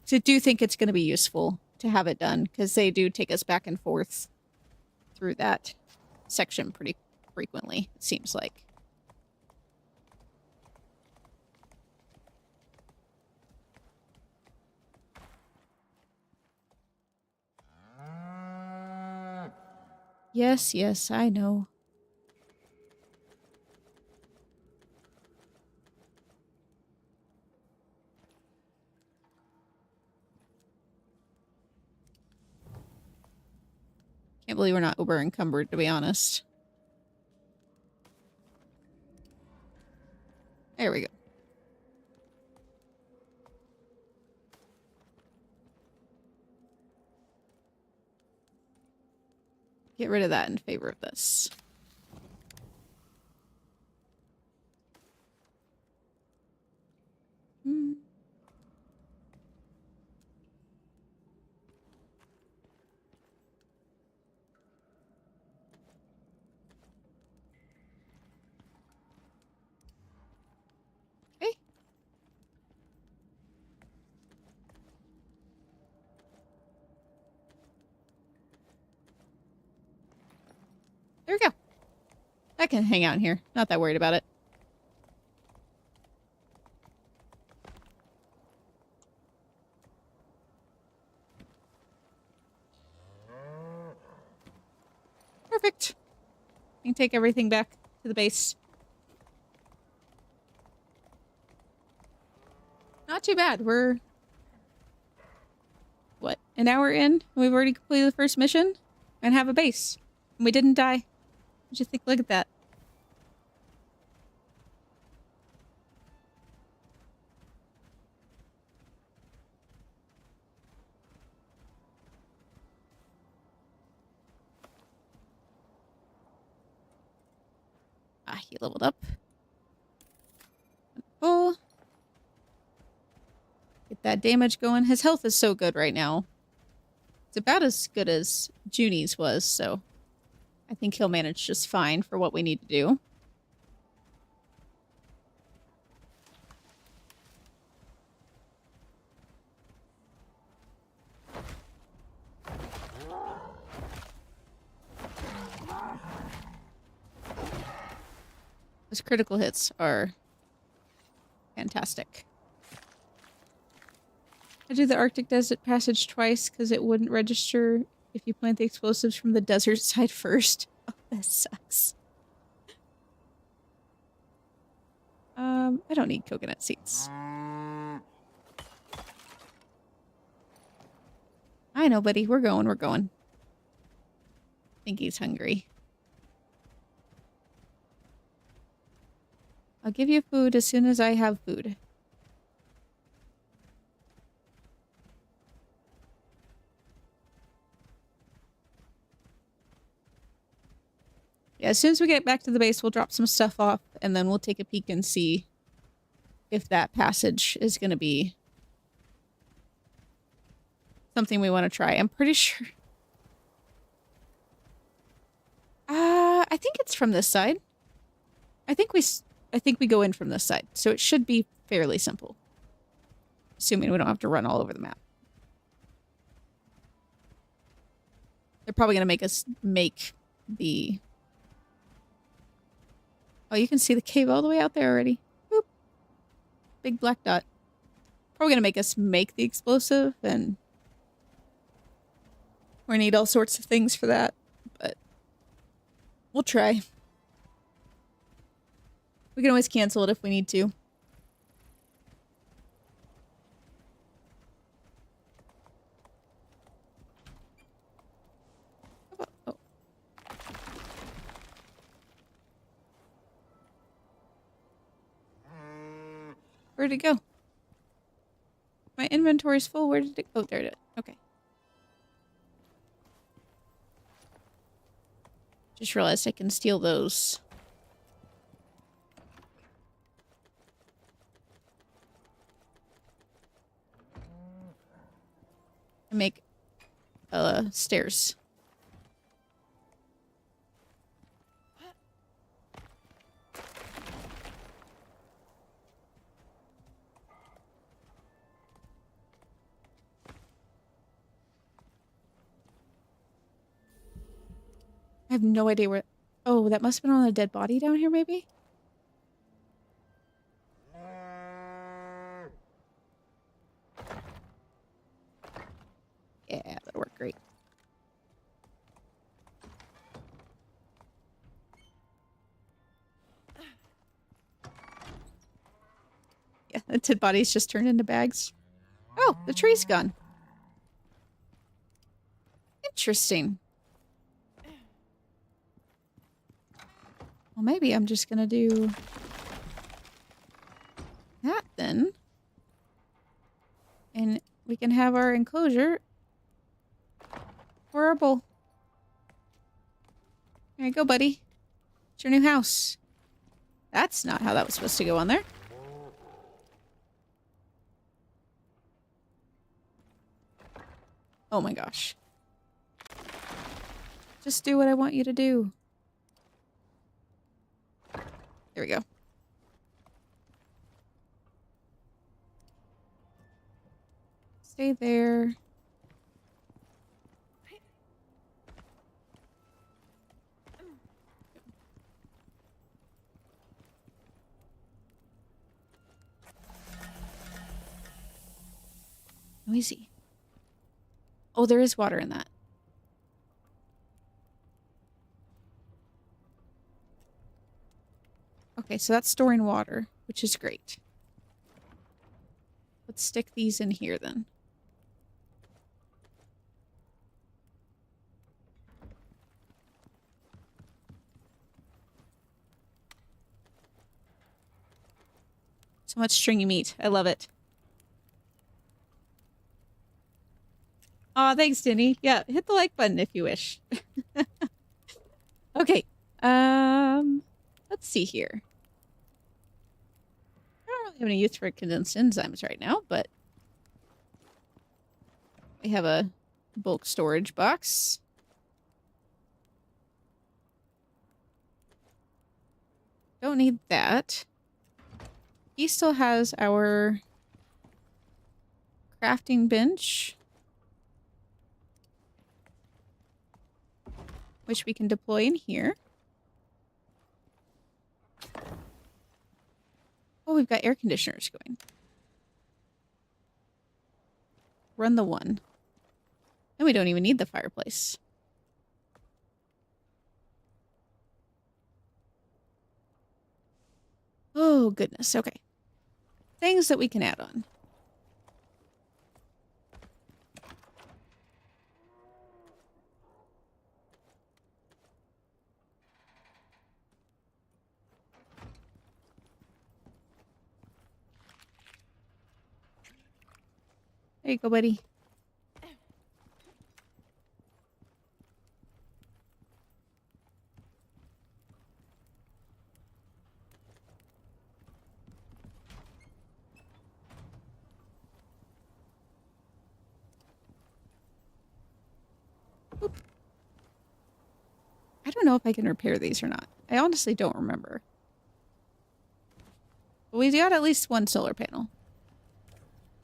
So I do think it's going to be useful to have it done, because they do take us back and forth through that section pretty frequently, it seems like. Yes, yes, I know. Can't believe we're not uber encumbered, to be honest. There we go. Get rid of that in favor of this. Hmm. Okay. There we go. I can hang out in here. Not that worried about it. Perfect. You can take everything back to the base. Not too bad. We're... what? An hour in? We've already completed the first mission? And have a base. And we didn't die. What'd you think? Look at that. Ah, he leveled up. Oh. Get that damage going. His health is so good right now. It's about as good as Junie's was, so I think he'll manage just fine for what we need to do. Those critical hits are fantastic. I did the Arctic Desert Passage twice because it wouldn't register if you plant the explosives from the desert side first. Oh, that sucks. I don't need coconut seeds. I know, buddy. We're going. I think he's hungry. I'll give you food as soon as I have food. Yeah, as soon as we get back to the base, we'll drop some stuff off, and then we'll take a peek and see if that passage is going to be something we want to try. I'm pretty sure... I think it's from this side. I think we go in from this side, so it should be fairly simple. Assuming we don't have to run all over the map. They're probably going to make us make the... oh, you can see the cave all the way out there already. Boop. Big black dot. Probably going to make us make the explosive, and we need all sorts of things for that, but we'll try. We can always cancel it if we need to. Oh. Where'd it go? My inventory inventory's full. Where did it go? Oh, there it is. Okay. Just realized I can steal those. And make stairs. I have no idea where... Oh, that must have been on a dead body down here, maybe? Yeah, that'll work great. Yeah, the dead bodies just turned into bags. Oh, the tree's gone. Interesting. Well, maybe I'm just gonna do that then. And we can have our enclosure for our bull. There you go, buddy. It's your new house. That's not how that was supposed to go on there. Oh my gosh. Just do what I want you to do. There we go. Stay there. Noisy. Oh, there is water in that. Okay, so that's storing water, which is great. Let's stick these in here then. So much stringy meat. I love it. Aw, thanks, Denny. Yeah, hit the like button if you wish. Okay. Let's see here. I don't really have any use for condensed enzymes right now, but we have a bulk storage box. Don't need that. He still has our crafting bench, which we can deploy in here. Oh, we've got air conditioners going. Run the one. And we don't even need the fireplace. Oh, goodness. Okay. Things that we can add on. There you go, buddy. Oop. I don't know if I can repair these or not. I honestly don't remember. But we got at least one solar panel.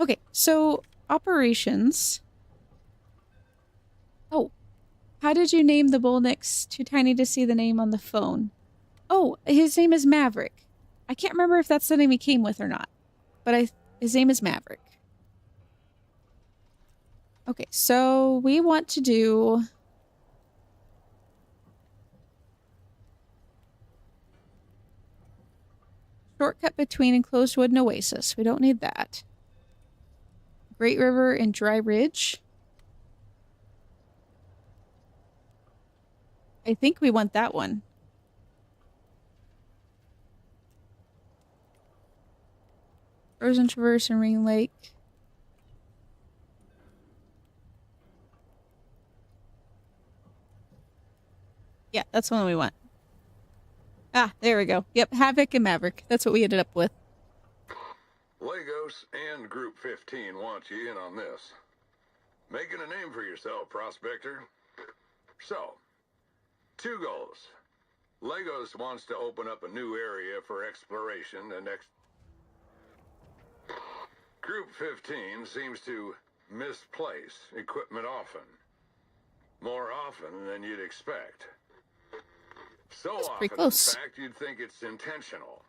Okay, so operations. Oh, how did you name the bull Nyx? Too tiny to see the name on the phone. Oh, his name is Maverick. I can't remember if that's the name he came with or not, but his name is Maverick. Okay, so we want to do shortcut between enclosed wood and oasis. We don't need that. Great River and Dry Ridge. I think we want that one. Frozen Traverse and Ring Lake. Yeah, that's the one we want. Ah, there we go. Yep, Havoc and Maverick. That's what we ended up with. Lagos and Group 15 want you in on this. Making a name for yourself, Prospector. So, 2 goals. Lagos wants to open up a new area for exploration and Group 15 seems to misplace equipment often. More often than you'd expect. So That's often, pretty close. in fact, you'd think it's intentional.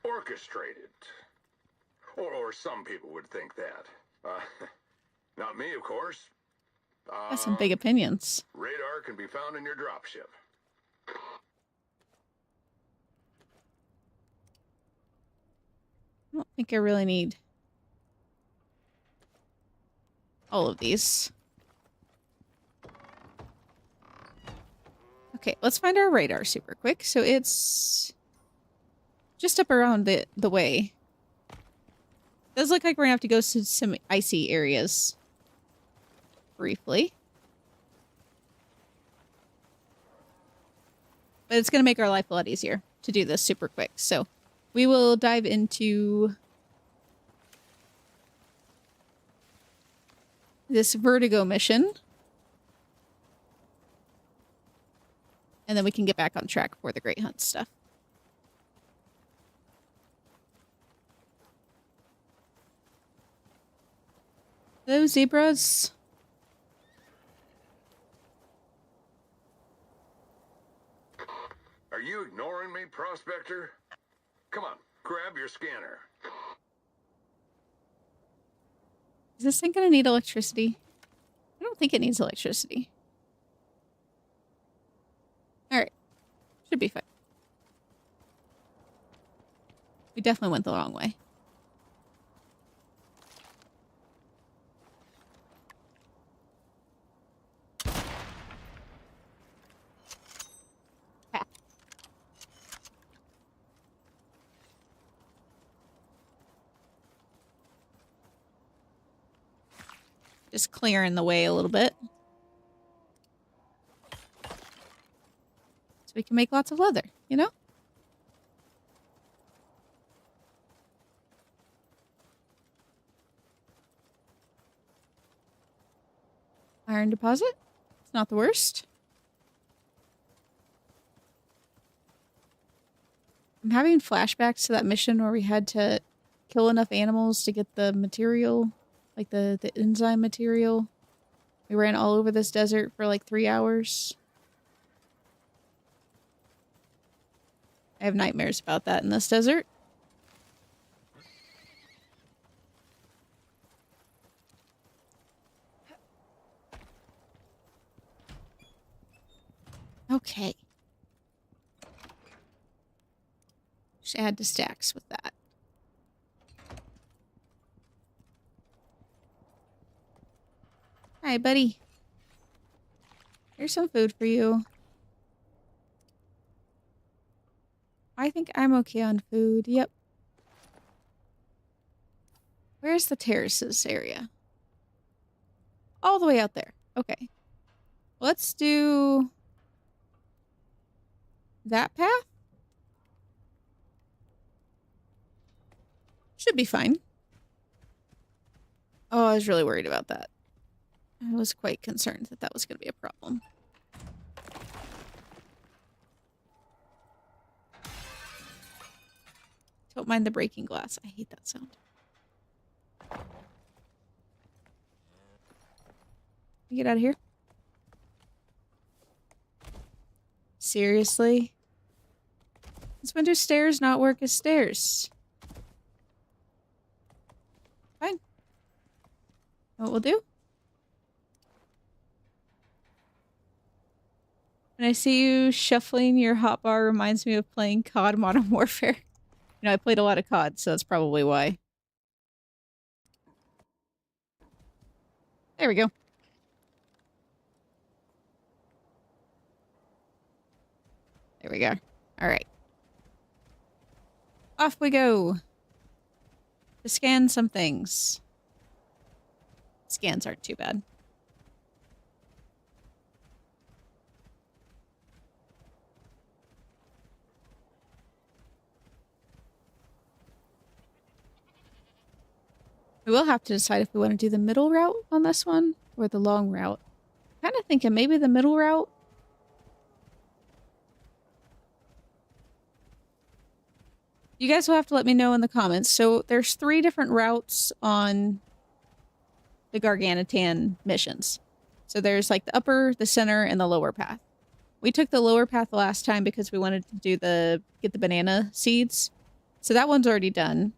Orchestrated. Or some people would think that. Not me, of course. That's some big opinions. Radar can be found in your dropship. I don't think I really need all of these. Okay, let's find our radar super quick. So it's just up around the way. Does look like we're gonna have to go to some icy areas briefly. But it's gonna make our life a lot easier to do this super quick. So we will dive into this Vertigo mission. And then we can get back on track for the Great Hunt stuff. Those zebras. Are you ignoring me, Prospector? Come on, grab your scanner. Is this thing gonna need electricity? I don't think it needs electricity. Alright. Should be fine. We definitely went the wrong way. Ah. Just clearing the way a little bit. So we can make lots of leather, you know? Iron deposit. It's not the worst. I'm having flashbacks to that mission where we had to kill enough animals to get the material, like the enzyme material. We ran all over this desert for like 3 hours. I have nightmares about that in this desert. Okay. Just add to stacks with that. Hi, buddy. Here's some food for you. I think I'm okay on food. Yep. Where's the terraces area? All the way out there. Okay. Let's do that path. Should be fine. Oh, I was really worried about that. I was quite concerned that that was going to be a problem. Don't mind the breaking glass. I hate that sound. Get out of here. Seriously? When do stairs not work as stairs? Fine. Know what we'll do? When I see you shuffling your hotbar reminds me of playing COD Modern Warfare. You know, I played a lot of COD, so that's probably why. There we go. There we go. All right. Off we go. To scan some things. Scans aren't too bad. We will have to decide if we want to do the middle route on this one or the long route. Kind of thinking maybe the middle route. You guys will have to let me know in the comments. So there's 3 different routes on the Garganutan missions. So there's like the upper, the center, and the lower path. We took the lower path the last time because we wanted to do get the banana seeds. So that one's already done.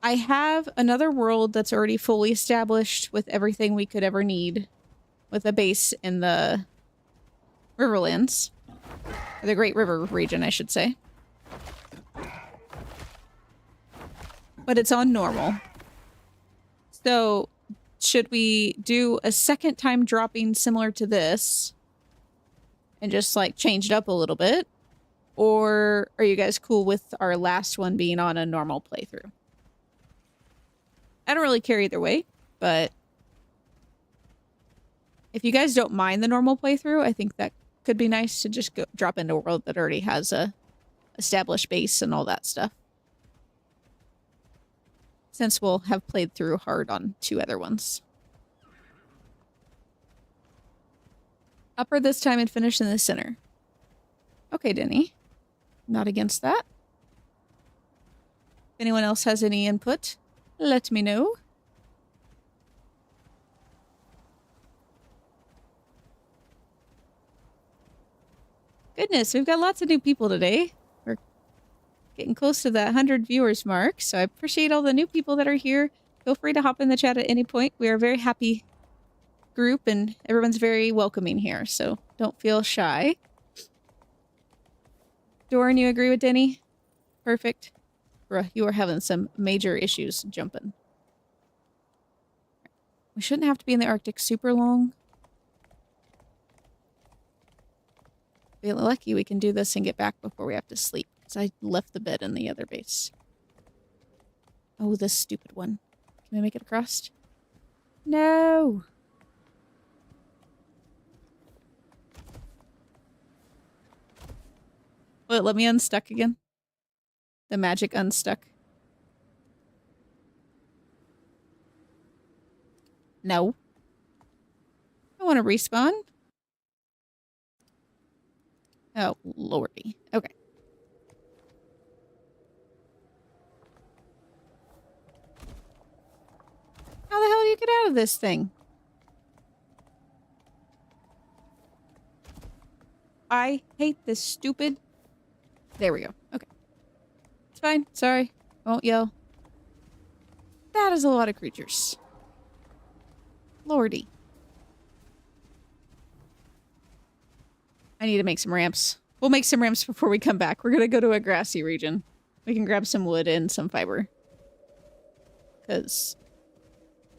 I have another world that's already fully established with everything we could ever need, with a base in the Riverlands. Or the Great River region, I should say. But it's on normal. So, should we do a second time dropping similar to this? And just, like, change it up a little bit? Or are you guys cool with our last one being on a normal playthrough? I don't really care either way, but if you guys don't mind the normal playthrough, I think that could be nice to just go drop into a world that already has a established base and all that stuff. Since we'll have played through hard on 2 other ones. Upper this time and finish in the center. Okay, Denny. Not against that. If anyone else has any input, let me know. Goodness, we've got lots of new people today. We're getting close to that 100 viewers mark, so I appreciate all the new people that are here. Feel free to hop in the chat at any point. We are a very happy group, and everyone's very welcoming here, so don't feel shy. Doran, you agree with Denny? Perfect. Bruh, you are having some major issues jumping. We shouldn't have to be in the Arctic super long. Feel lucky we can do this and get back before we have to sleep, because I left the bed in the other base. Oh, this stupid one. Can I make it across? No! Will it let me unstuck again? The magic unstuck. No. I want to respawn. Oh, lordy. Okay. How the hell do you get out of this thing? I hate this stupid... There we go. Okay. It's fine. Sorry. I won't yell. That is a lot of creatures. Lordy. I need to make some ramps. We'll make some ramps before we come back. We're gonna go to a grassy region. We can grab some wood and some fiber. Because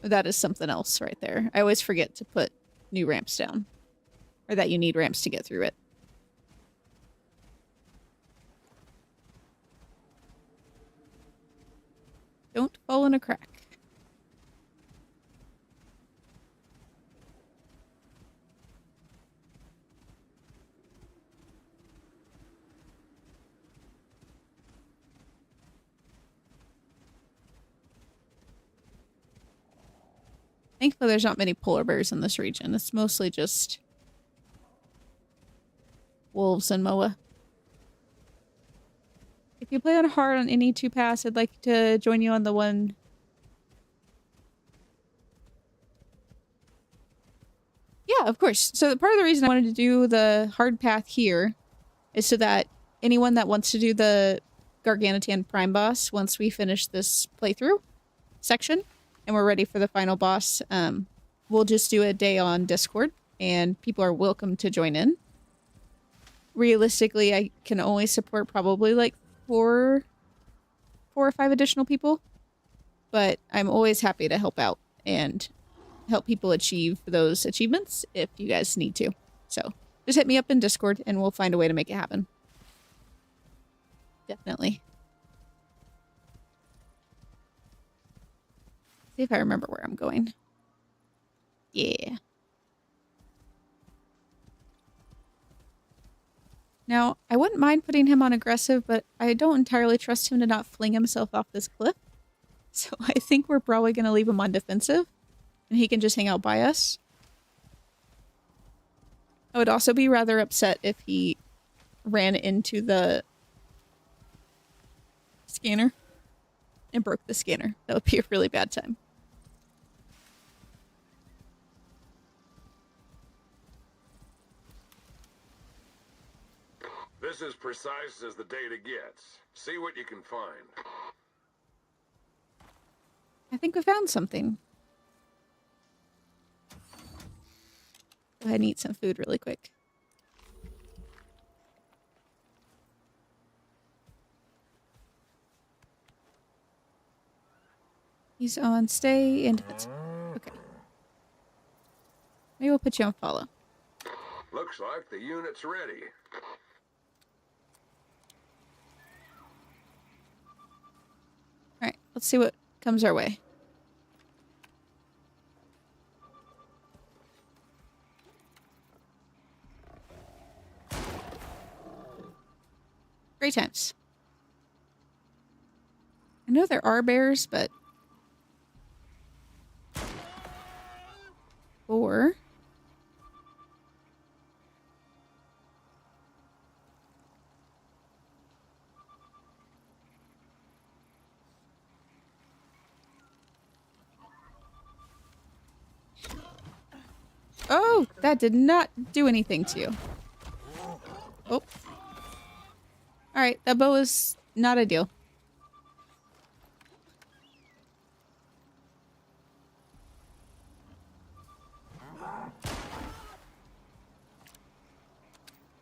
that is something else right there. I always forget to put new ramps down. Or that you need ramps to get through it. Don't fall in a crack. Thankfully, there's not many polar bears in this region. It's mostly just wolves and moa. If you play on hard on any 2 pass, I'd like to join you on the one. Yeah, of course. So part of the reason I wanted to do the hard path here is so that anyone that wants to do the Garganutan Prime boss, once we finish this playthrough section and we're ready for the final boss, we'll just do a day on Discord and people are welcome to join in. Realistically, I can only support probably like 4 or 5 additional people, but I'm always happy to help out and help people achieve those achievements if you guys need to. So just hit me up in Discord and we'll find a way to make it happen. Definitely. See if I remember where I'm going. Yeah. Now, I wouldn't mind putting him on aggressive, but I don't entirely trust him to not fling himself off this cliff. So I think we're probably going to leave him on defensive, and he can just hang out by us. I would also be rather upset if he ran into the scanner and broke the scanner. That would be a really bad time. This is precise as the data gets. See what you can find. I think we found something. Go ahead and eat some food really quick. He's on stay and defensive. Okay. Maybe we'll put you on follow. Looks like the unit's ready. Alright, let's see what comes our way. Great times. I know there are bears, but... Or... Oh, that did not do anything to you. Oh. Alright, that bow is not ideal.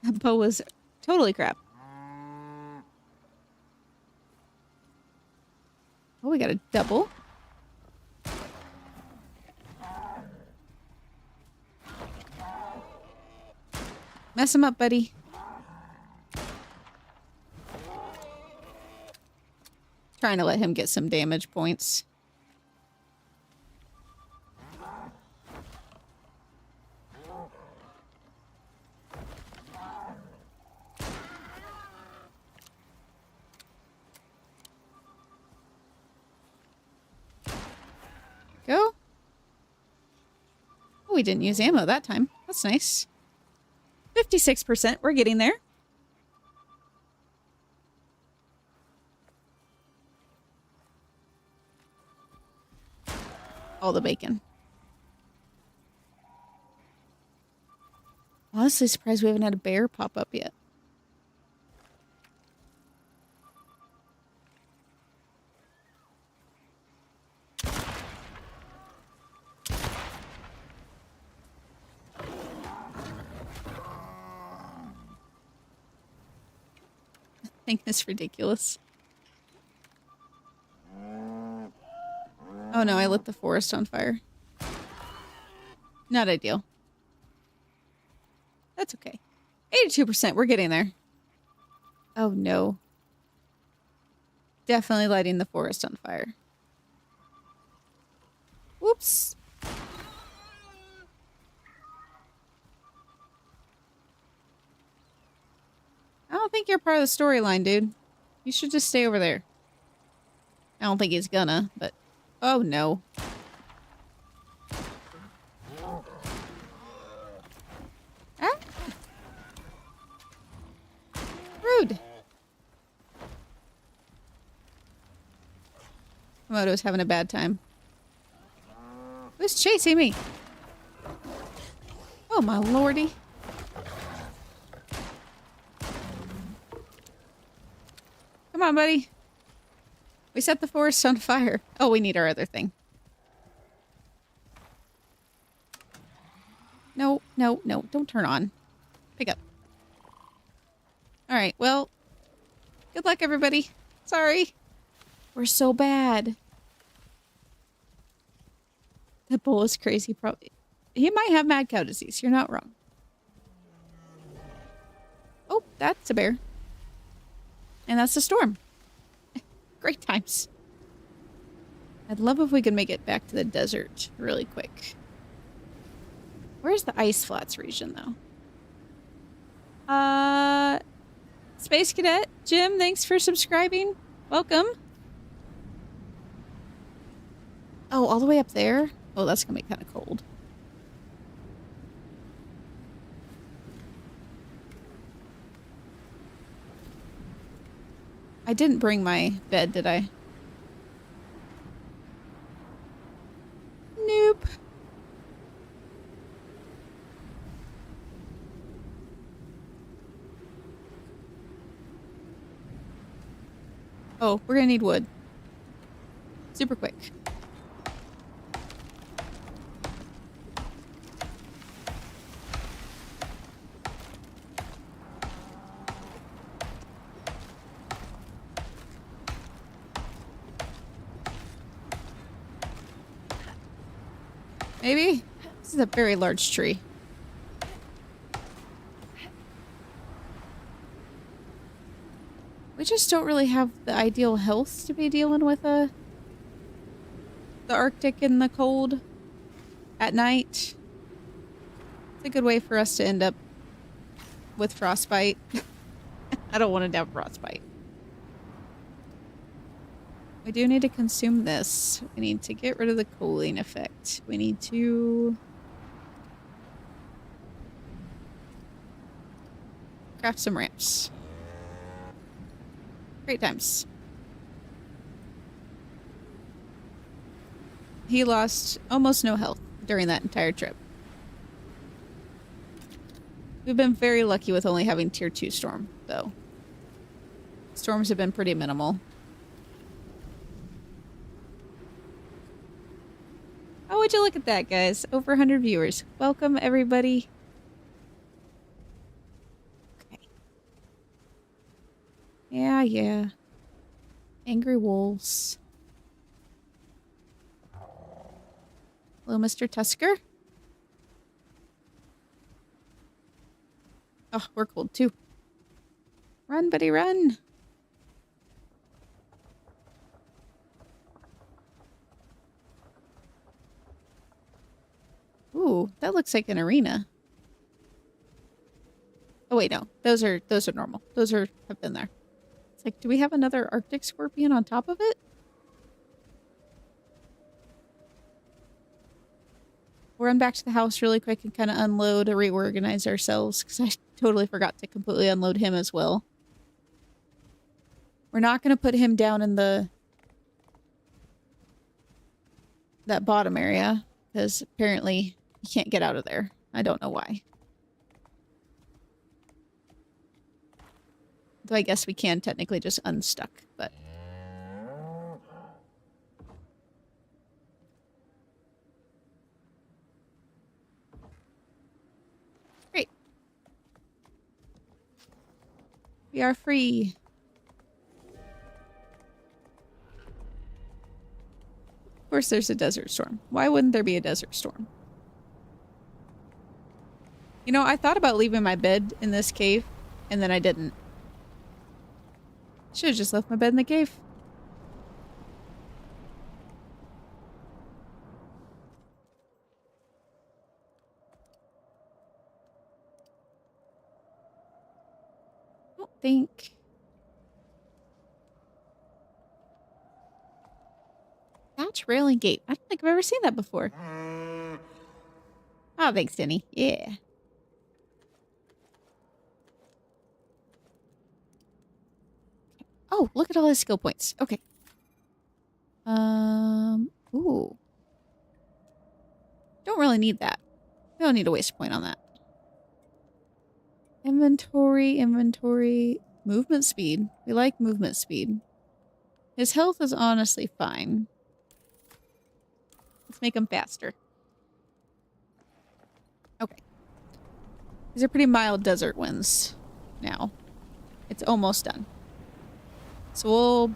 That bow was totally crap. Oh, we got a double. Mess him up, buddy. Trying to let him get some damage points. Go. Oh, we didn't use ammo that time. That's nice. 56%. We're getting there. All the bacon. Honestly surprised we haven't had a bear pop up yet. I think it's ridiculous. Oh no, I lit the forest on fire. Not ideal. That's okay. 82%, we're getting there. Oh no. Definitely lighting the forest on fire. Whoops. I don't think you're part of the storyline, dude. You should just stay over there. I don't think he's gonna, but... Oh, no. Ah? Rude. Komodo's having a bad time. Who's chasing me? Oh, my lordy. Come on, buddy. We set the forest on fire. Oh, we need our other thing. No, no, no. Don't turn on. Pick up. Alright, well. Good luck, everybody. Sorry. We're so bad. That bull is crazy. Probably. He might have mad cow disease. You're not wrong. Oh, that's a bear. And that's the storm. Great times. I'd love if we could make it back to the desert really quick. Where's the ice flats region, though? Space Cadet, Jim, thanks for subscribing. Welcome. Oh, all the way up there? Oh, that's gonna be kind of cold. I didn't bring my bed, did I? Nope. Oh, we're gonna need wood. Super quick. Maybe? This is a very large tree. We just don't really have the ideal health to be dealing with the Arctic and the cold at night. It's a good way for us to end up with frostbite. I don't want to have frostbite. We do need to consume this. We need to get rid of the cooling effect. We need to craft some ramps. Great times. He lost almost no health during that entire trip. We've been very lucky with only having tier 2 storm, though. Storms have been pretty minimal. Oh, would you look at that, guys? Over 100 viewers. Welcome, everybody. Okay. Yeah. Angry wolves. Hello, Mr. Tusker. Oh, we're cold too. Run, buddy, run. Ooh, that looks like an arena. Oh wait, no. Those are normal. Have been there. It's like, do we have another Arctic scorpion on top of it? We'll run back to the house really quick and kind of unload or reorganize ourselves, because I totally forgot to completely unload him as well. We're not going to put him down in that bottom area, because apparently he can't get out of there. I don't know why. Though I guess we can technically just unstuck, but... Great. We are free. Of course there's a desert storm. Why wouldn't there be a desert storm? You know, I thought about leaving my bed in this cave, and then I didn't. Should have just left my bed in the cave. I don't think... Thatch railing gate. I don't think I've ever seen that before. Oh, thanks, Denny. Yeah. Oh, look at all his skill points. Okay. Ooh. Don't really need that. We don't need to waste a point on that. Inventory. Movement speed. We like movement speed. His health is honestly fine. Let's make him faster. Okay. These are pretty mild desert winds now. It's almost done. So we'll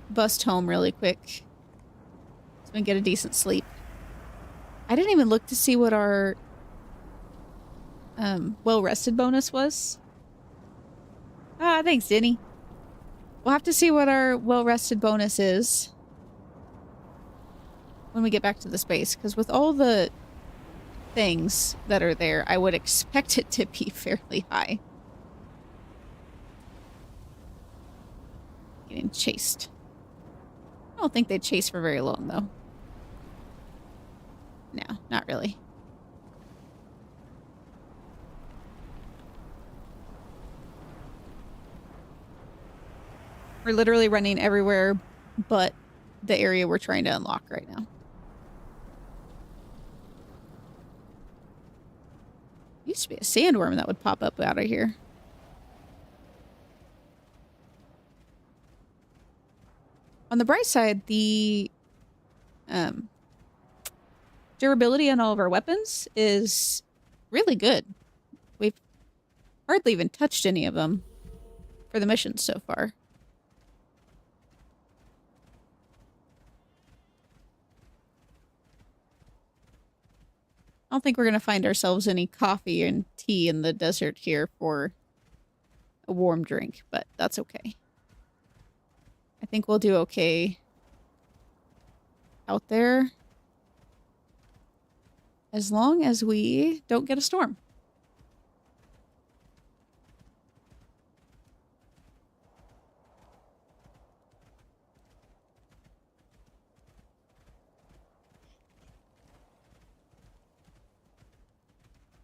bust home really quick so we can get a decent sleep. I didn't even look to see what our well-rested bonus was. Ah, thanks, Denny. We'll have to see what our well-rested bonus is when we get back to the space, because with all the things that are there, I would expect it to be fairly high. Getting chased. I don't think they chase for very long, though. Not really. We're literally running everywhere but the area we're trying to unlock right now. Used to be a sandworm that would pop up out of here. On the bright side, the durability on all of our weapons is really good. We've hardly even touched any of them for the missions so far. I don't think we're going to find ourselves any coffee and tea in the desert here for a warm drink, but that's okay. I think we'll do okay out there as long as we don't get a storm.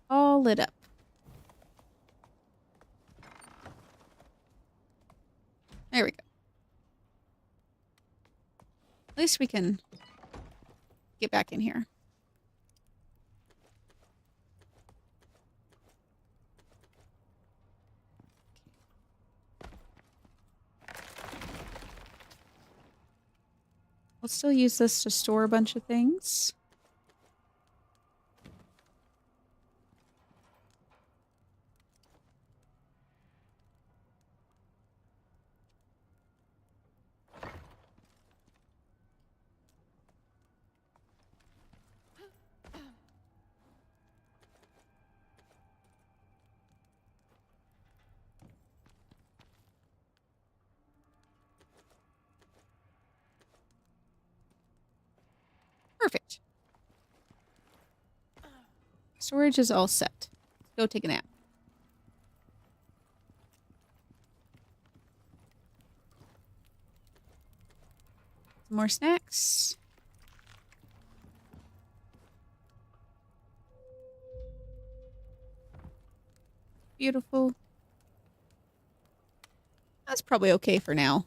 All lit up. There we go. At least we can get back in here. We'll still use this to store a bunch of things. Perfect. Storage is all set. Go take a nap. Some more snacks. Beautiful. That's probably okay for now.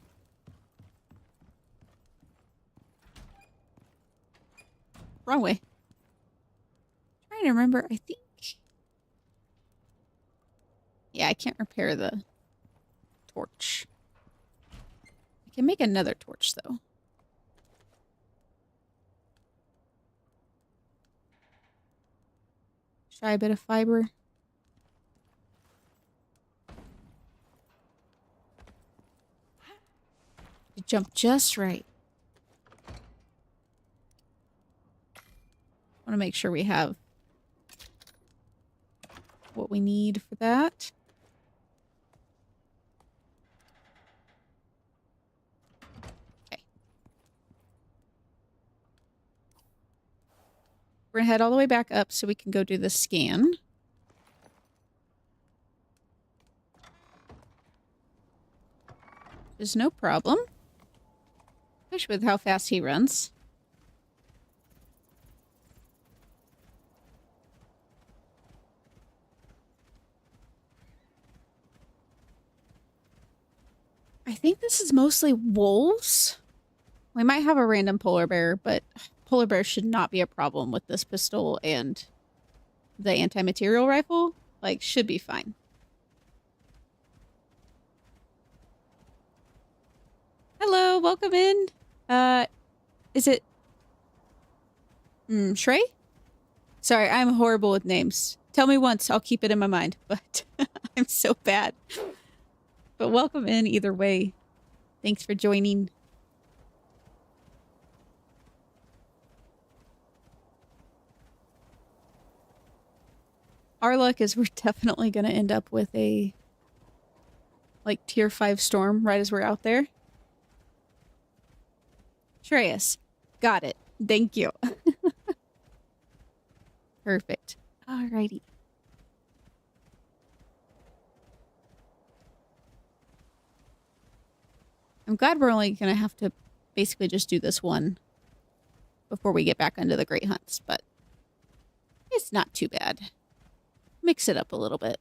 Wrong way. Trying to remember, I think. Yeah, I can't repair the torch. I can make another torch, though. Try a bit of fiber. You jump just right. I want to make sure we have what we need for that. Okay. We're going to head all the way back up so we can go do the scan. There's no problem. Especially with how fast he runs. I think this is mostly wolves. We might have a random polar bear, but polar bear should not be a problem with this pistol and the anti-material rifle. Like, should be fine. Hello, welcome in. Is it... Shrey? Sorry, I'm horrible with names. Tell me once, I'll keep it in my mind, but I'm so bad. But welcome in either way. Thanks for joining. Our luck is we're definitely going to end up with a like tier 5 storm right as we're out there. Shreyas. Got it. Thank you. Perfect. Alrighty. I'm glad we're only going to have to basically just do this one before we get back into the Great Hunts, but It's not too bad. Mix it up a little bit.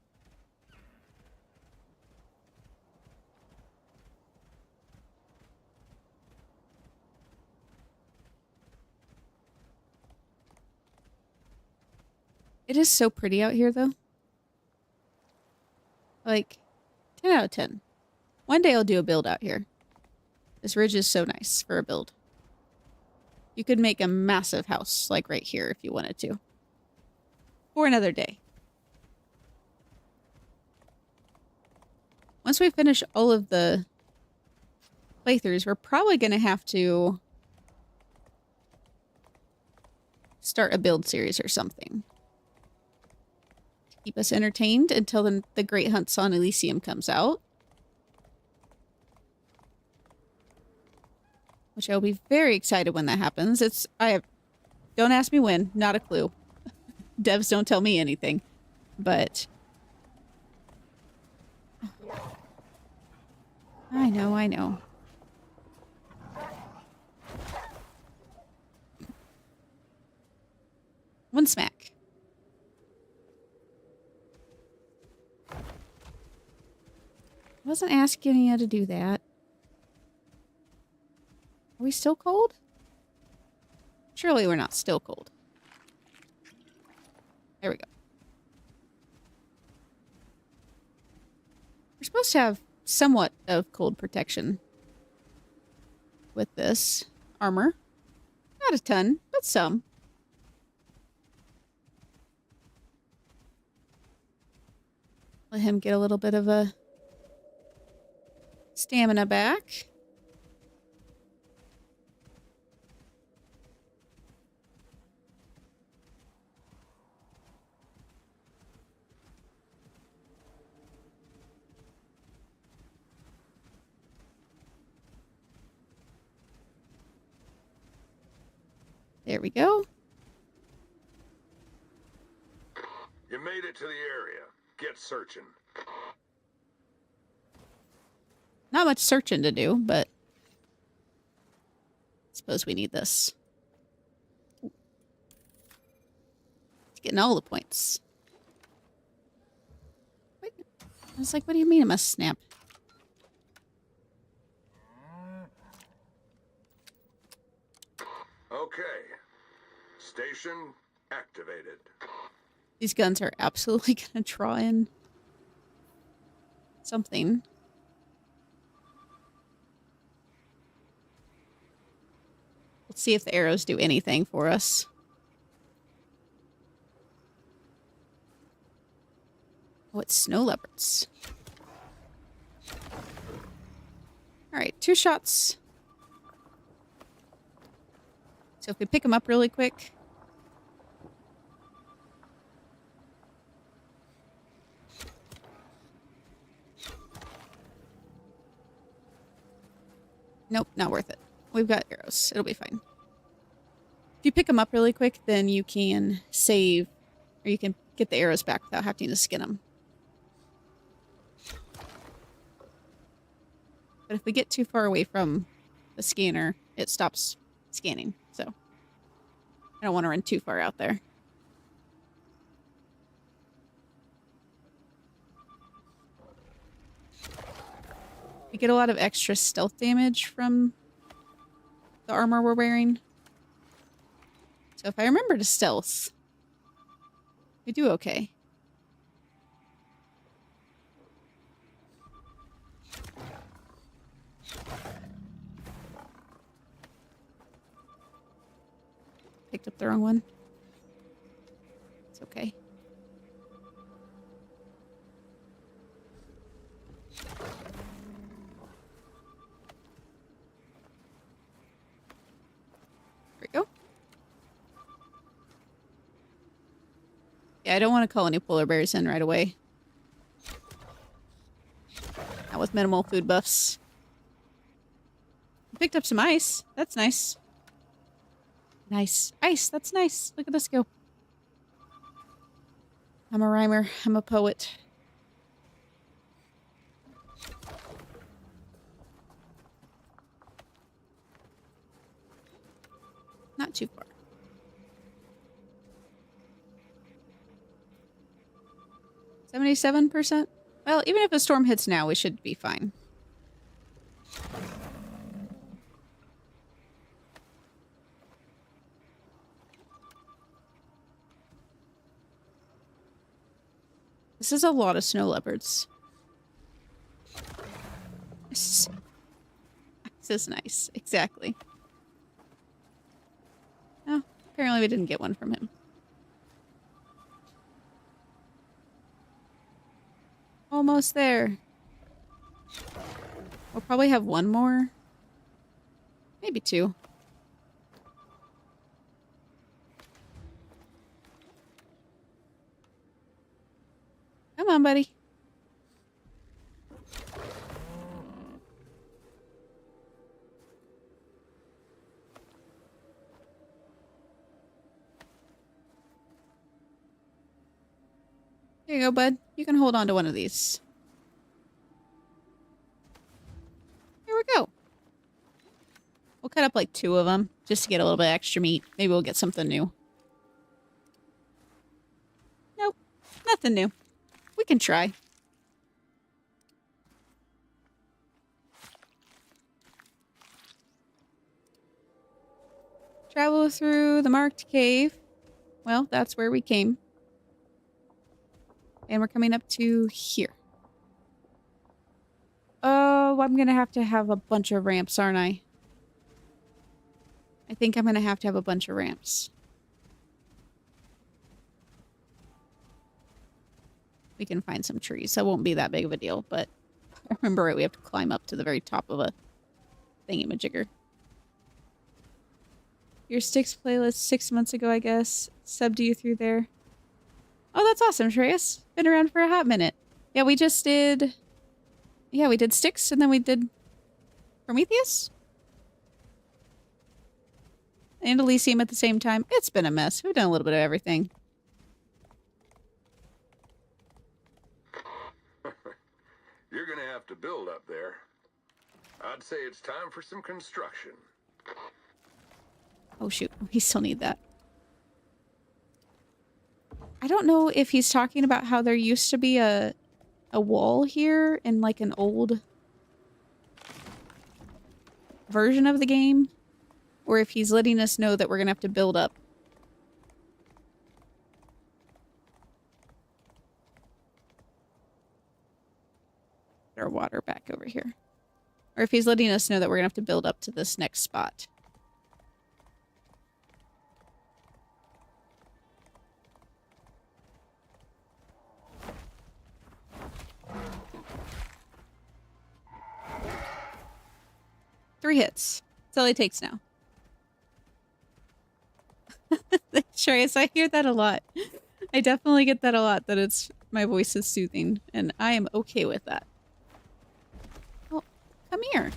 It is so pretty out here, though. Like, 10 out of 10. One day I'll do a build out here. This ridge is so nice for a build. You could make a massive house, like right here, if you wanted to. For another day. Once we finish all of the playthroughs, we're probably going to have to start a build series or something. Keep us entertained until the Great Hunts on Elysium comes out. Which I'll be very excited when that happens. Don't ask me when, not a clue. Devs don't tell me anything. But I know. One smack. I wasn't asking you to do that. Are we still cold? Surely we're not still cold. There we go. We're supposed to have somewhat of cold protection with this armor. Not a ton, but some. Let him get a little bit of a stamina back. There we go. You made it to the area. Get searching. Not much searching to do, but I suppose we need this. It's getting all the points. Wait. I was like, what do you mean it must snap? Okay. Station activated. These guns are absolutely going to draw in something. Let's see if the arrows do anything for us. Oh, it's snow leopards. Alright, 2 shots. So if we pick them up really quick. Nope, not worth it. We've got arrows. It'll be fine. If you pick them up really quick, then you can save, or you can get the arrows back without having to skin them. But if we get too far away from the scanner, it stops scanning. So I don't want to run too far out there. We get a lot of extra stealth damage from the armor we're wearing. So if I remember to stealth, we do okay. Picked up the wrong one. It's okay. There we go. Yeah, I don't want to call any polar bears in right away. Not with minimal food buffs. Picked up some ice. That's nice. Nice. Ice, that's nice. Look at us go. I'm a rhymer. I'm a poet. Not too far. 77%? Well, even if a storm hits now, we should be fine. This is a lot of snow leopards. This is nice. Exactly. Oh, apparently we didn't get one from him. Almost there. We'll probably have one more. Maybe two. Come on, buddy. Here you go, bud. You can hold on to one of these. Here we go. We'll cut up like 2 of them just to get a little bit extra meat. Maybe we'll get something new. Nope. Nothing new. We can try. Travel through the marked cave. Well, that's where we came. And we're coming up to here. Oh, I'm gonna have to have a bunch of ramps, aren't I? I think I'm gonna have to have a bunch of ramps. We can find some trees. That won't be that big of a deal, but I remember right, we have to climb up to the very top of a thingamajigger. Your Styx playlist 6 months ago, I guess. Subbed to you through there. Oh, that's awesome, Shreyas. Been around for a hot minute. Yeah, we just did... Yeah, we did Styx, and then we did Prometheus? And Elysium at the same time. It's been a mess. We've done a little bit of everything. You're gonna have to build up there. I'd say it's time for some construction. Oh shoot, we still need that. I don't know if he's talking about how there used to be a wall here in like an old version of the game, or if he's letting us know that we're gonna have to build up. Put our water back over here. Or if he's letting us know that we're gonna have to build up to this next spot. Three hits. That's all he takes now. Shreyas, I hear that a lot. I definitely get that a lot, that it's my voice is soothing, and I am okay with that. Well, come here.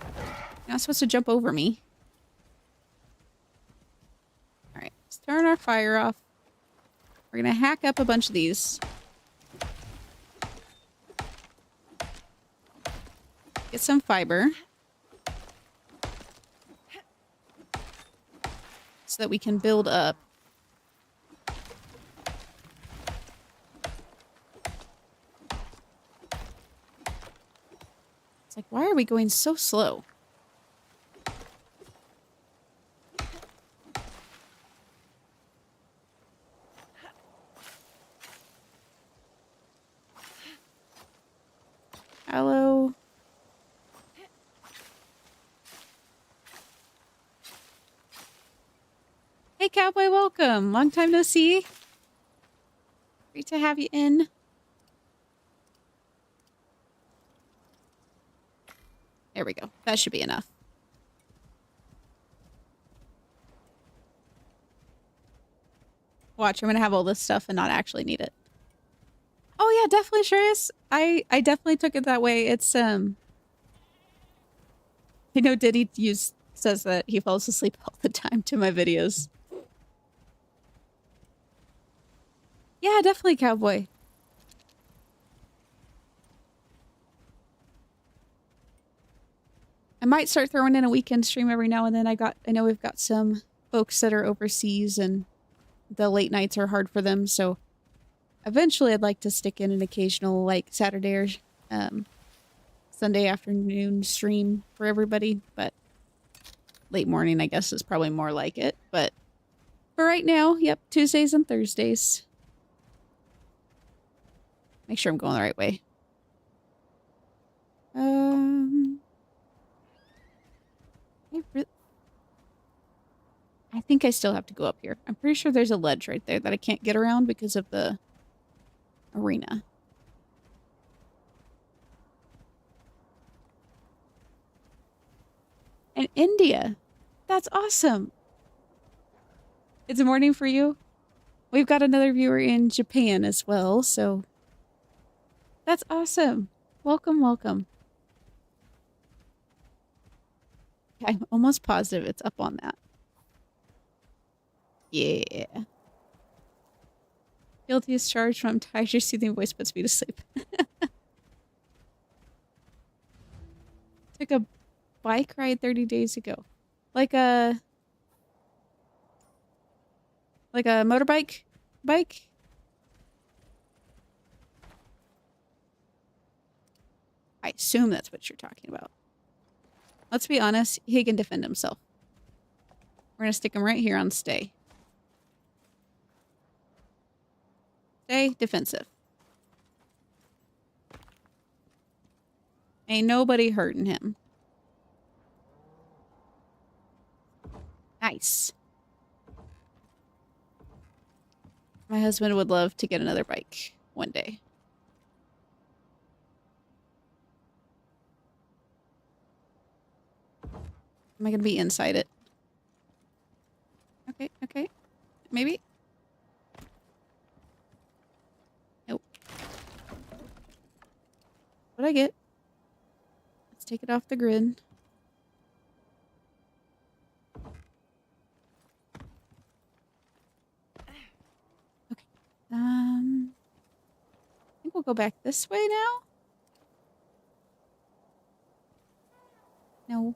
You're not supposed to jump over me. Alright, let's turn our fire off. We're gonna hack up a bunch of these. Get some fiber. So that we can build up. It's like, why are we going so slow? Hello. Hey, Cowboy, welcome. Long time no see. Great to have you in. There we go. That should be enough. Watch, I'm gonna have all this stuff and not actually need it. Oh yeah, definitely, Shreyas. I definitely took it that way. It's you know, Diddy says that he falls asleep all the time to my videos. Yeah, definitely, Cowboy. I might start throwing in a weekend stream every now and then. I know we've got some folks that are overseas and the late nights are hard for them, so eventually I'd like to stick in an occasional, like, Saturday or Sunday afternoon stream for everybody, but late morning, I guess, is probably more like it. But for right now, yep, Tuesdays and Thursdays. Make sure I'm going the right way. I think I still have to go up here. I'm pretty sure there's a ledge right there that I can't get around because of the arena. And India. That's awesome. It's morning for you. We've got another viewer in Japan as well, so that's awesome. Welcome, welcome. I'm almost positive it's up on that. Yeah. Guilty as charged from tired. Your soothing voice puts me to sleep. Took a bike ride 30 days ago. Like a motorbike bike? I assume that's what you're talking about. Let's be honest, he can defend himself. We're gonna stick him right here on stay. Stay defensive. Ain't nobody hurting him. Nice. My husband would love to get another bike one day. Am I gonna be inside it? Okay, okay. Maybe? Nope. What'd I get? Let's take it off the grid. Okay. I think we'll go back this way now? No.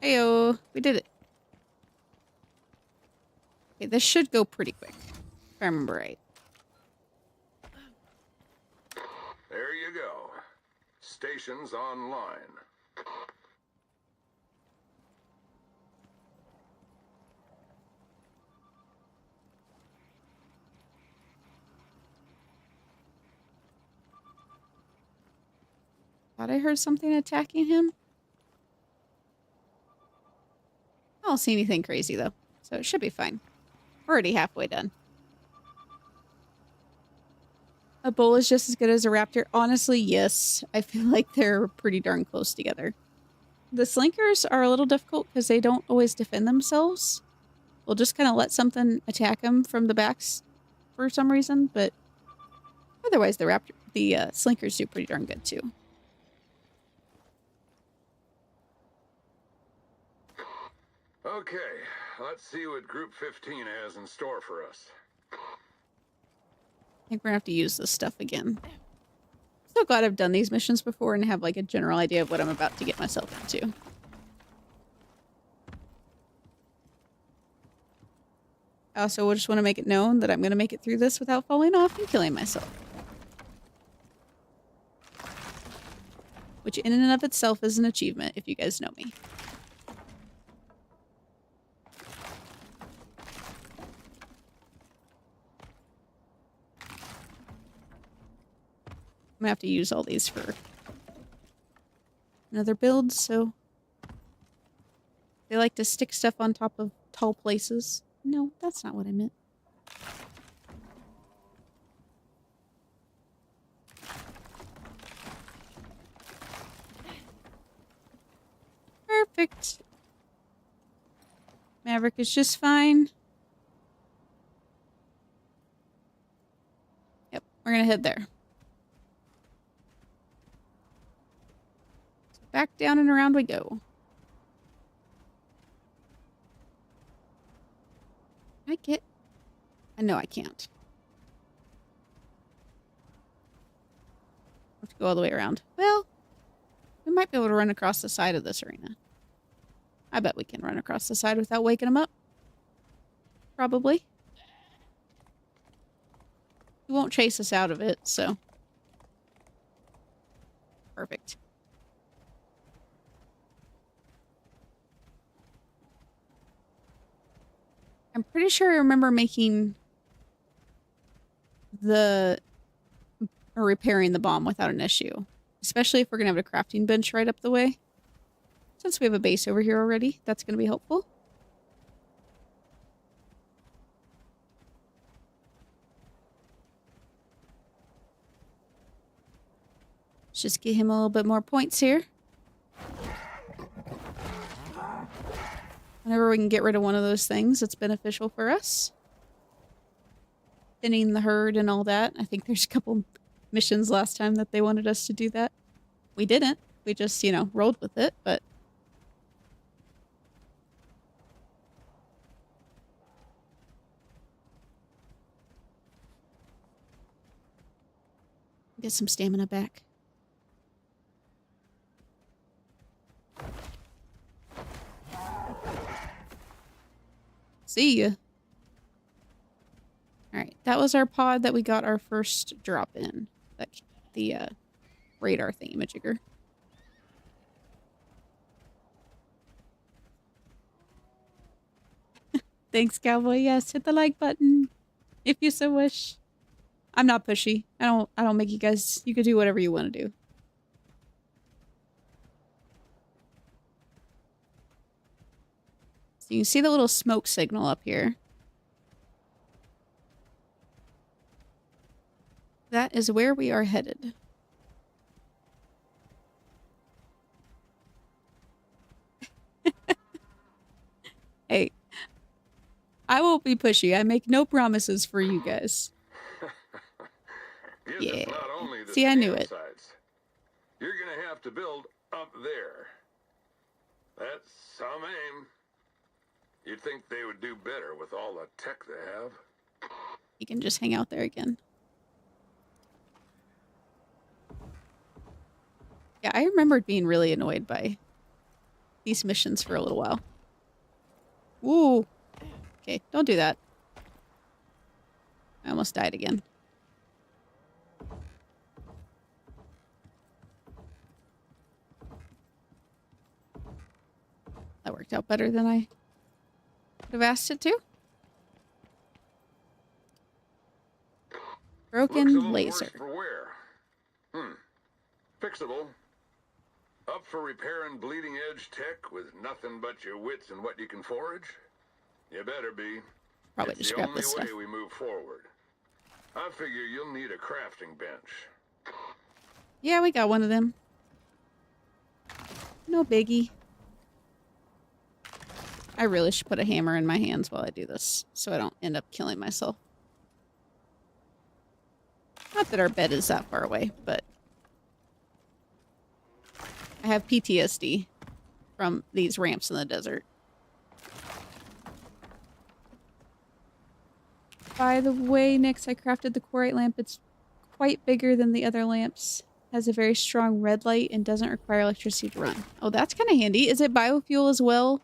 Heyo, we did it. Okay, this should go pretty quick, if I remember right. There you go. Stations online. Thought I heard something attacking him. I don't see anything crazy though, so it should be fine. We're already halfway done. A bull is just as good as a raptor. Honestly, yes. I feel like they're pretty darn close together. The slinkers are a little difficult because they don't always defend themselves. We'll just kind of let something attack them from the backs for some reason, but otherwise the slinkers do pretty darn good too. Okay, let's see what Group 15 has in store for us. I think we're gonna have to use this stuff again. So glad I've done these missions before and have like a general idea of what I'm about to get myself into. I also just want to make it known that I'm gonna make it through this without falling off and killing myself. Which in and of itself is an achievement, if you guys know me. I'm gonna have to use all these for another build, so they like to stick stuff on top of tall places. No, that's not what I meant. Perfect. Maverick is just fine. Yep, we're gonna head there. Back down and around we go. I get... I know I can't. I have to go all the way around. Well, we might be able to run across the side of this arena. I bet we can run across the side without waking them up. Probably. He won't chase us out of it, so... Perfect. I'm pretty sure I remember making the... or repairing the bomb without an issue. Especially if we're going to have a crafting bench right up the way. Since we have a base over here already, that's going to be helpful. Let's just get him a little bit more points here. Whenever we can get rid of one of those things, it's beneficial for us. Thinning the herd and all that. I think there's a couple missions last time that they wanted us to do that. We didn't. We just, you know, rolled with it, but... Get some stamina back. See ya. Alright, that was our pod that we got our first drop in. The radar thingamajigger. Thanks, Cowboy. Yes, hit the like button if you so wish. I'm not pushy. I don't make you guys... You can do whatever you want to do. So you can see the little smoke signal up here. That is where we are headed. Hey, I won't be pushy. I make no promises for you guys. Guess Yeah. it's not only the See, I knew it. sites. You're gonna have to build up there. That's some aim. You'd think they would do better with all the tech they have. You can just hang out there again. Yeah, I remembered being really annoyed by these missions for a little while. Ooh. Okay, don't do that. I almost died again. That worked out better than I would have asked it to. Looks a Broken little laser. worse for wear. Fixable. Up for repairing bleeding edge tech with nothing but your wits and what you can forage? You better be. Probably It's just the grab only this way stuff. we move forward. I figure you'll need a crafting bench. Yeah, we got one of them. No biggie. I really should put a hammer in my hands while I do this, so I don't end up killing myself. Not that our bed is that far away, but I have PTSD from these ramps in the desert. By the way, Nyx, I crafted the quarite lamp. It's quite bigger than the other lamps. Has a very strong red light and doesn't require electricity to run. Oh, that's kind of handy. Is it biofuel as well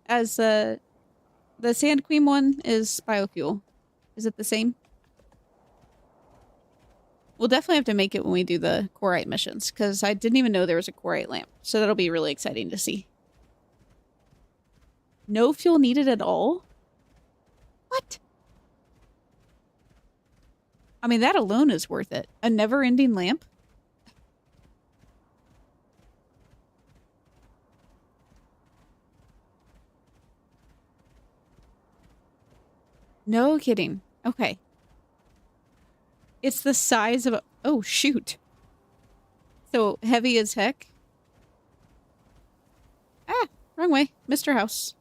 as the Sand Queen one is biofuel? Is it the same? We'll definitely have to make it when we do the quarite missions, because I didn't even know there was a quarite lamp. So that'll be really exciting to see. No fuel needed at all? What? I mean, that alone is worth it. A never-ending lamp? No kidding. Okay. It's the size of a... Oh, shoot. So heavy as heck. Ah, wrong way. Mr. House.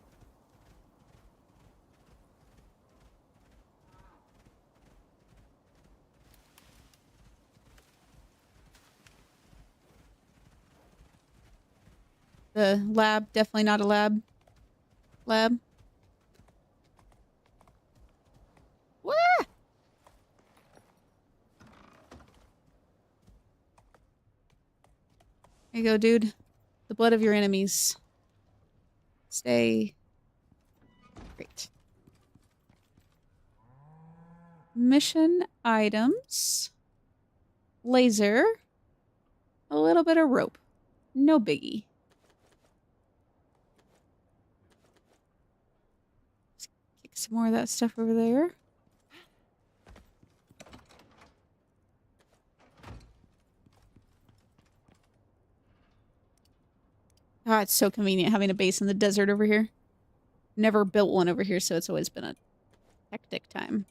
The lab, definitely not a lab. Lab. There you go, dude. The blood of your enemies. Stay. Great. Mission items. Laser. A little bit of rope. No biggie. Let's kick some more of that stuff over there. Ah, it's so convenient having a base in the desert over here. Never built one over here, so it's always been a hectic time.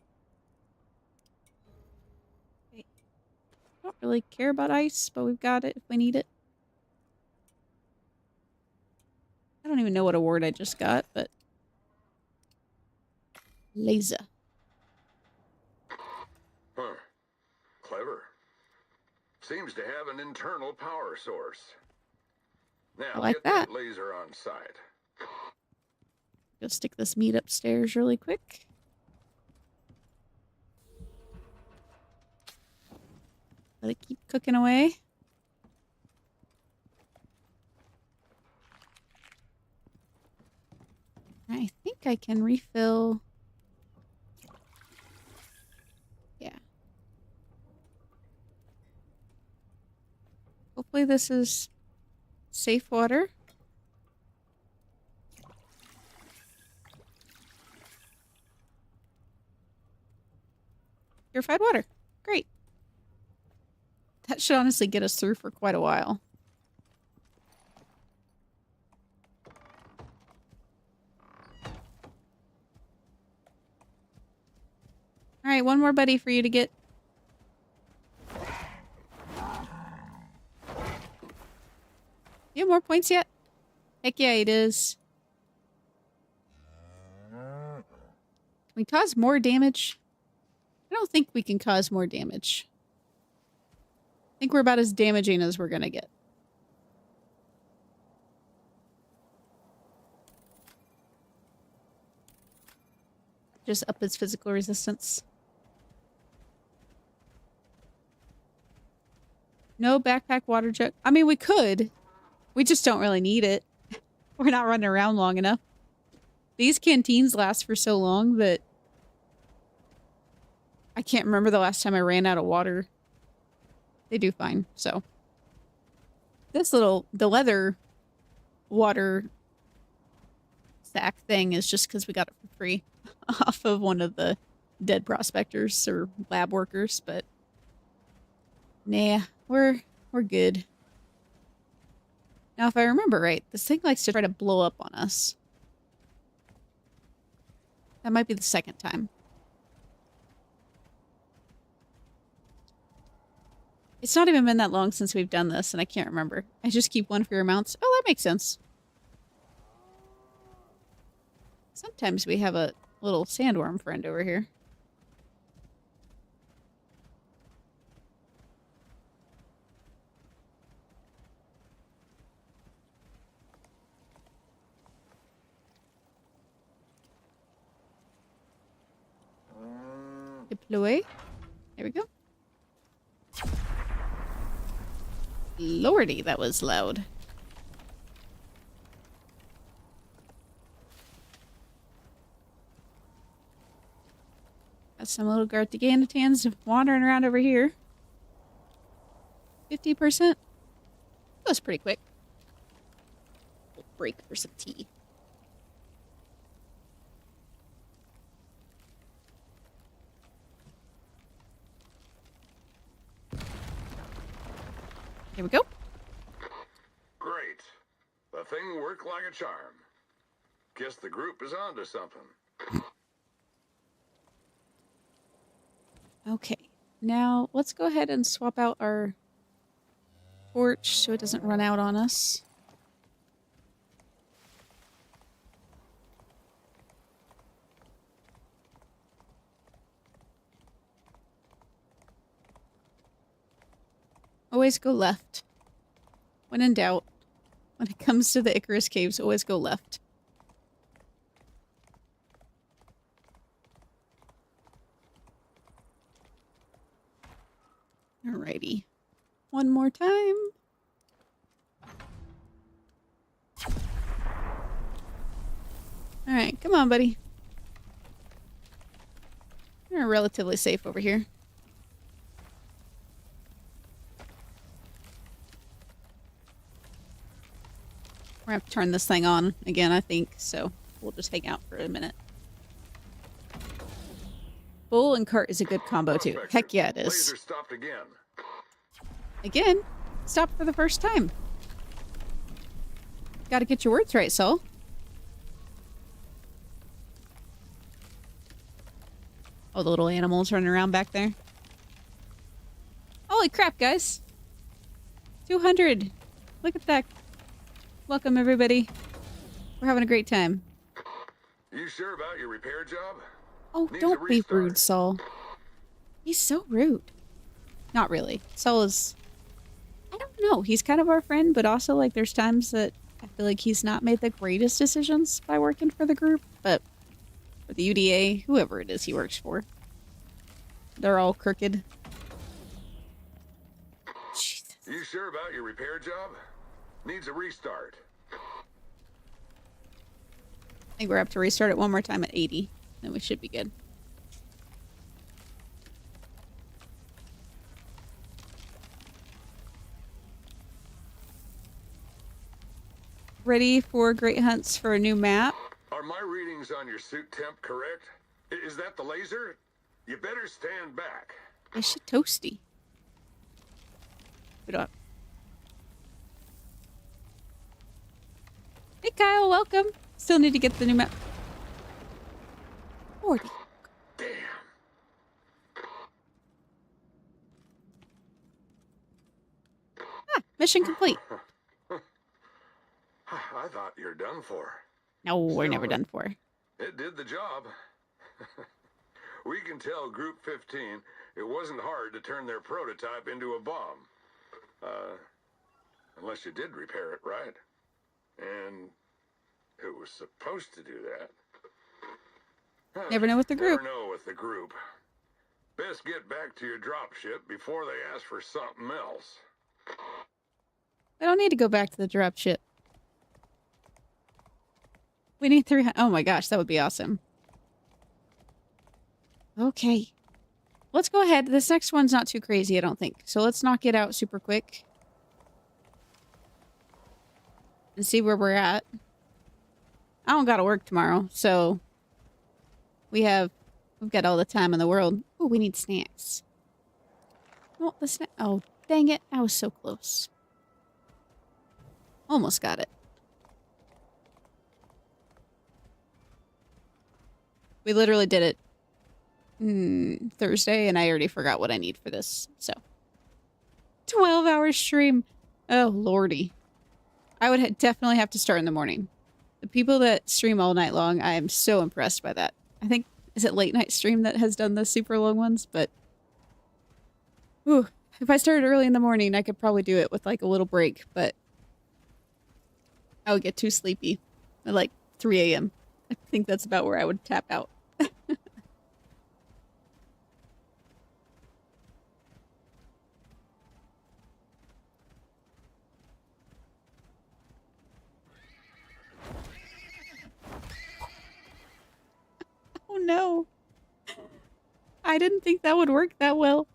Okay. I don't really care about ice, but we've got it if we need it. I don't even know what award I just got, but... Laser. Huh. Clever. Seems to have an internal power source. Now, I like get that. that laser on site. Go stick this meat upstairs really quick. Let it keep cooking away. I think I can refill. Yeah. Hopefully this is safe water. Purified water. Great. That should honestly get us through for quite a while. Alright, one more buddy for you to get. You have more points yet? Heck yeah, it is. Can we cause more damage? I don't think we can cause more damage. I think we're about as damaging as we're gonna get. Just up its physical resistance. No backpack water jug. I mean, we could. We just don't really need it. We're not running around long enough. These canteens last for so long that I can't remember the last time I ran out of water. They do fine, so. The leather water sack thing is just because we got it for free off of one of the dead prospectors or lab workers, but nah, we're good. Now, if I remember right, this thing likes to try to blow up on us. That might be the second time. It's not even been that long since we've done this, and I can't remember. I just keep one for your mounts. Oh, that makes sense. Sometimes we have a little sandworm friend over here. Deploy. There we go. Lordy, that was loud. Got some little Garganutan's wandering around over here. 50%. That was pretty quick. We'll break for some tea. Here we go. Great. The thing worked like a charm. Guess the group is onto something. Okay. Now, let's go ahead and swap out our torch so it doesn't run out on us. Always go left. When in doubt, when it comes to the Icarus Caves, always go left. Alrighty. One more time. Alright, come on, buddy. We're relatively safe over here. We're gonna have to turn this thing on again, I think, so we'll just hang out for a minute. Bull and cart is a good combo too. Prospector, Heck yeah, it is. Laser stopped again. Again? Stopped for the first time. Gotta get your words right, Saul. Oh, the little animals running around back there. Holy crap, guys. 200. Look at that. Welcome, everybody. We're having a great time. You sure about your repair job? Oh, Needs a don't be restart. rude, Saul. He's so rude. Not really. Saul is... I don't know. He's kind of our friend, but also, like, there's times that I feel like he's not made the greatest decisions by working for the group, but for the UDA, whoever it is he works for, they're all crooked. Jesus. You sure about your repair job? Needs a restart. I think we're up to restart it one more time at 80. Then we should be good. Ready for great hunts for a new map? Are my readings on your suit temp correct? Is that the laser? You better stand back. This shit toasty. Put up. Hey Kyle, welcome. Still need to get the new map. 40. Damn. Ah, mission complete. I thought you're done for. No, we're Still, never done for. It did the job. We can tell Group 15 it wasn't hard to turn their prototype into a bomb. Unless you did repair it right. And it was supposed to do that. Never know with the group. Never know with the group. Best get back to your dropship before they ask for something else. I don't need to go back to the dropship. We need 300. Oh my gosh, that would be awesome. Okay. Let's go ahead. This next one's not too crazy, I don't think. So let's knock it out super quick. And see where we're at. I don't gotta work tomorrow, so... We've got all the time in the world. Oh, we need snacks. Oh, the snack. Oh, dang it. I was so close. Almost got it. We literally did it Thursday, and I already forgot what I need for this, so. 12-hour stream. Oh, lordy. I would definitely have to start in the morning. The people that stream all night long, I am so impressed by that. I think, is it Late Night Stream that has done the super long ones? But, ooh, if I started early in the morning, I could probably do it with like a little break, but I would get too sleepy at like 3 a.m. I think that's about where I would tap out. Oh no. I didn't think that would work that well.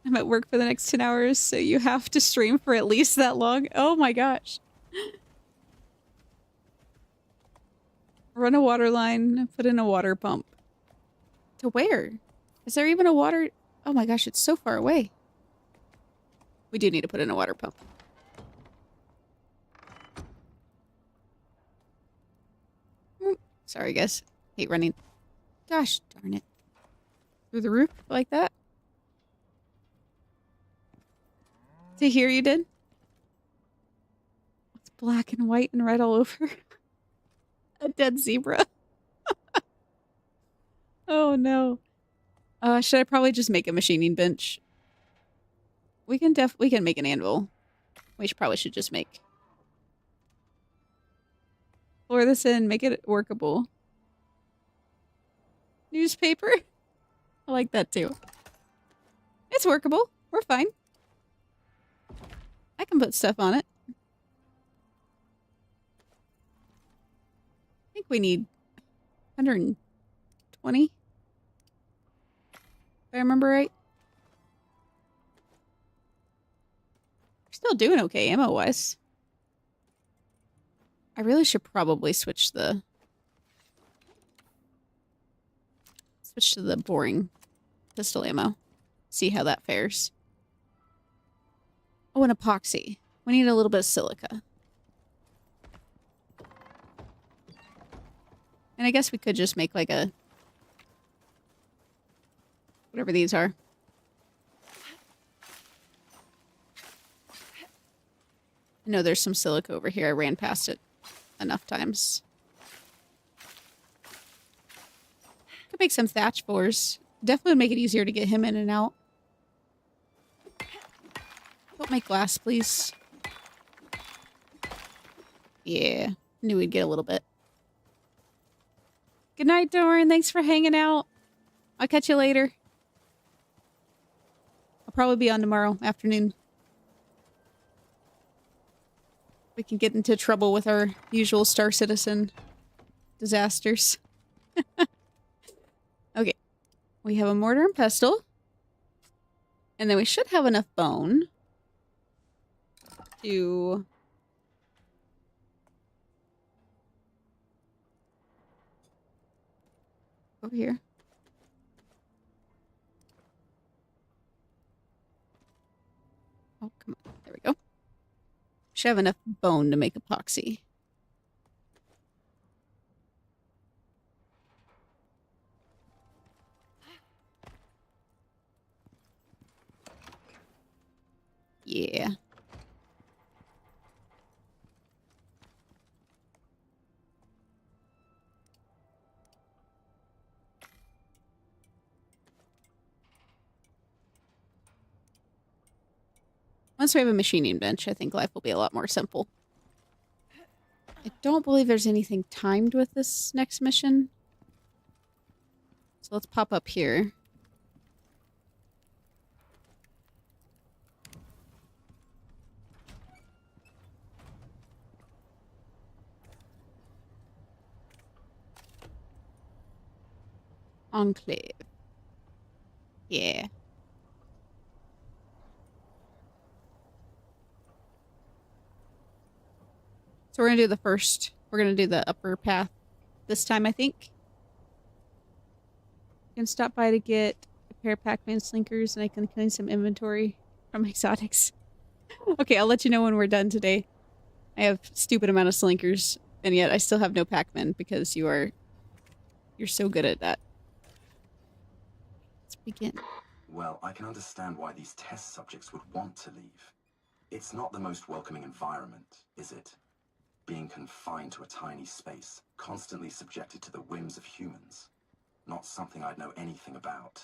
I'm at work for the next 10 hours, so you have to stream for at least that long. Oh my gosh. Run a water line, put in a water pump. To where? Is there even a water? Oh my gosh, it's so far away. We do need to put in a water pump. Sorry, guys. Hate running. Gosh darn it. Through the roof like that? To hear you did? It's black and white and red all over. A dead zebra. Oh no. Should I probably just make a machining bench? We can make an anvil. Probably should just make. Pour this in, make it workable. Newspaper? I like that too. It's workable. We're fine. I can put stuff on it. we need 120. If I remember right. We're still doing okay ammo-wise. I really should probably switch to the boring pistol ammo. See how that fares. Oh, and epoxy. We need a little bit of silica. And I guess we could just make like a... whatever these are. I know there's some silica over here. I ran past it enough times. Could make some thatch floors. Definitely would make it easier to get him in and out. Don't make glass, please. Yeah. Knew we'd get a little bit. Good night, Doran. Thanks for hanging out. I'll catch you later. I'll probably be on tomorrow afternoon. We can get into trouble with our usual Star Citizen disasters. Okay. We have a mortar and pestle. And then we should have enough bone to... over here. Oh, come on. There we go. Should have enough bone to make epoxy. Yeah. Once we have a machining bench, I think life will be a lot more simple. I don't believe there's anything timed with this next mission. So let's pop up here. Enclave. Yeah. So we're gonna do the first. We're gonna do the upper path this time, I think. I can stop by to get a pair of Pac-Man slinkers, and I can clean some inventory from exotics. Okay, I'll let you know when we're done today. I have stupid amount of slinkers, and yet I still have no Pac-Man because you're so good at that. Let's begin. Well, I can understand why these test subjects would want to leave. It's not the most welcoming environment, is it? Being confined to a tiny space, constantly subjected to the whims of humans. Not something I'd know anything about.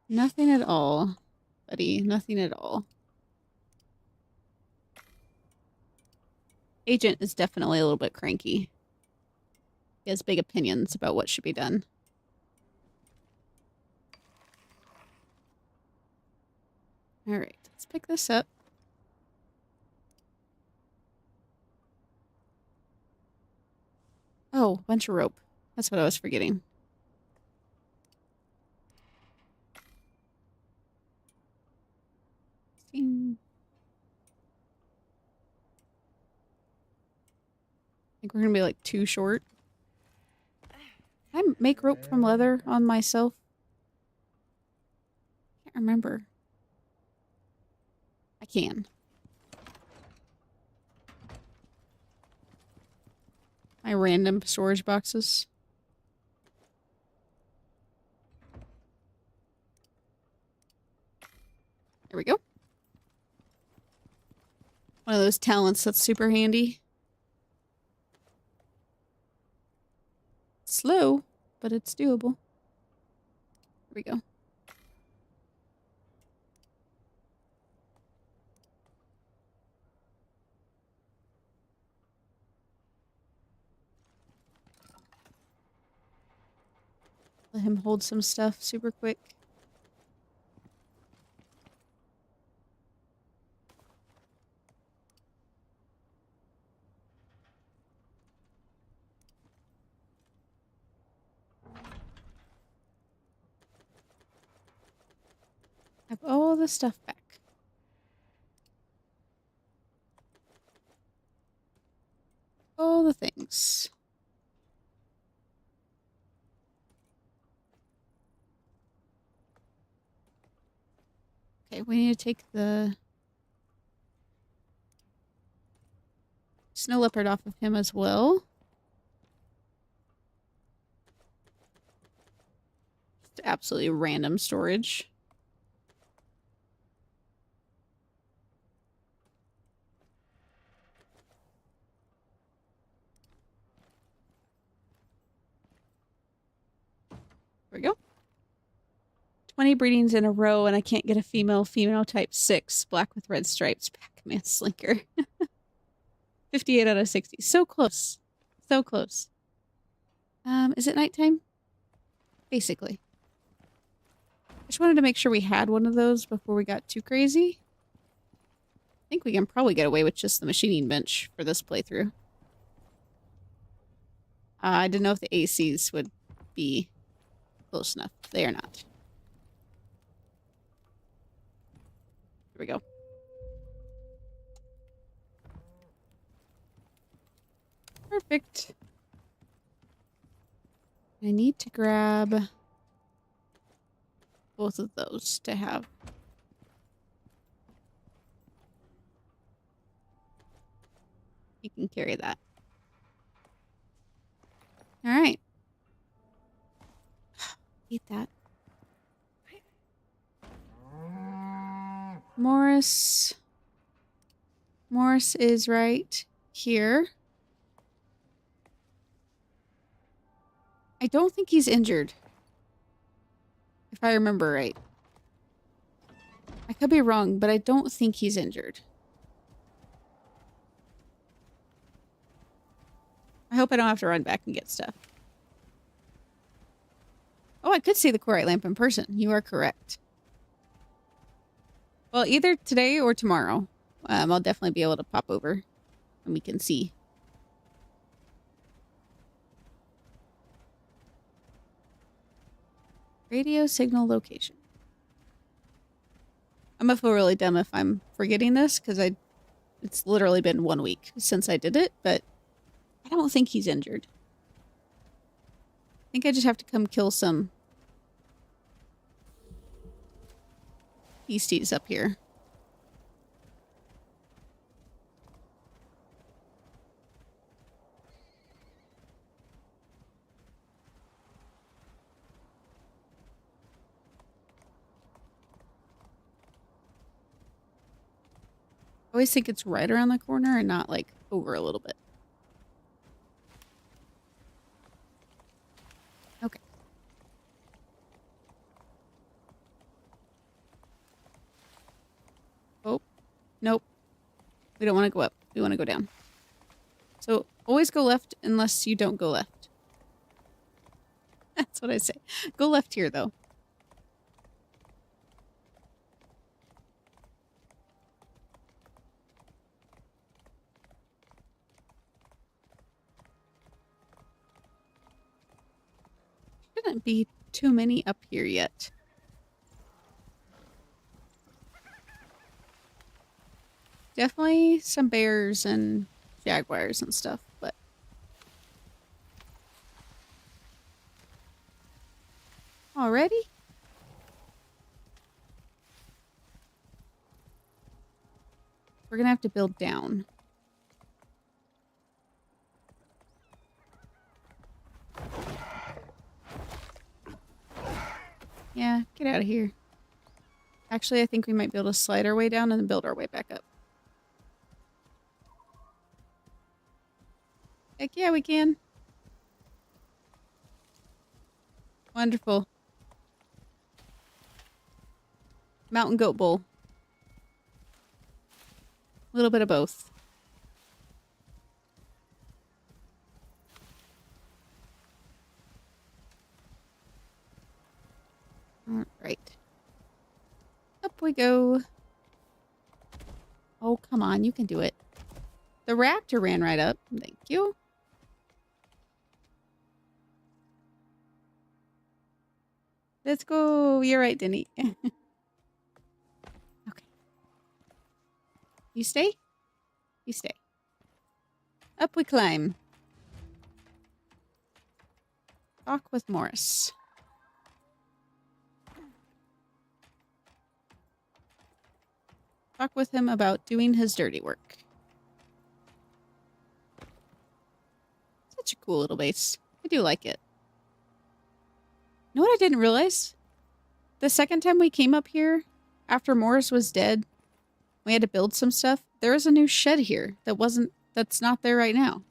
Nothing at all, buddy. Nothing at all. Agent is definitely a little bit cranky. He has big opinions about what should be done. Alright, let's pick this up. Oh, bunch of rope. That's what I was forgetting. I think we're gonna be like too short. Can I make rope from leather on myself? Can't remember. I can. My random storage boxes. There we go. One of those talents that's super handy. Slow, but it's doable. Here we go. Let him hold some stuff super quick. Have all the stuff back. All the things. Okay, we need to take the snow leopard off of him as well. Just absolutely random storage. There we go. 20 breedings in a row, and I can't get a female type 6, black with red stripes, Pac-Man Slinker. 58 out of 60. So close. So close. Is it nighttime? Basically. I just wanted to make sure we had one of those before we got too crazy. I think we can probably get away with just the machining bench for this playthrough. I didn't know if the ACs would be close enough. They are not. Here we go. Perfect. I need to grab both of those to have. You can carry that. All right. Eat that. Morris is right here. I don't think he's injured. If I remember right. I could be wrong, but I don't think he's injured. I hope I don't have to run back and get stuff. Oh, I could see the Corite lamp in person. You are correct. Well, either today or tomorrow. I'll definitely be able to pop over and we can see. Radio signal location. I'm gonna feel really dumb if I'm forgetting this because it's literally been 1 week since I did it, but I don't think he's injured. I think I just have to come kill some beasties up here. I always think it's right around the corner and not like over a little bit. Okay. Oh, nope. We don't want to go up. We want to go down. So always go left unless you don't go left. That's what I say. Go left here though. Shouldn't be too many up here yet. Definitely some bears and jaguars and stuff, but already? We're gonna have to build down. Yeah, get out of here. Actually, I think we might be able to slide our way down and then build our way back up. Heck yeah, we can. Wonderful. Mountain goat bowl. A little bit of both. All right. Up we go. Oh, come on. You can do it. The raptor ran right up. Thank you. Let's go. You're right, Denny. You stay? You stay. Up we climb. Talk with Morris. Talk with him about doing his dirty work. Such a cool little base. I do like it. You know what I didn't realize? The second time we came up here, after Morris was dead, we had to build some stuff. There is a new shed here that's not there right now.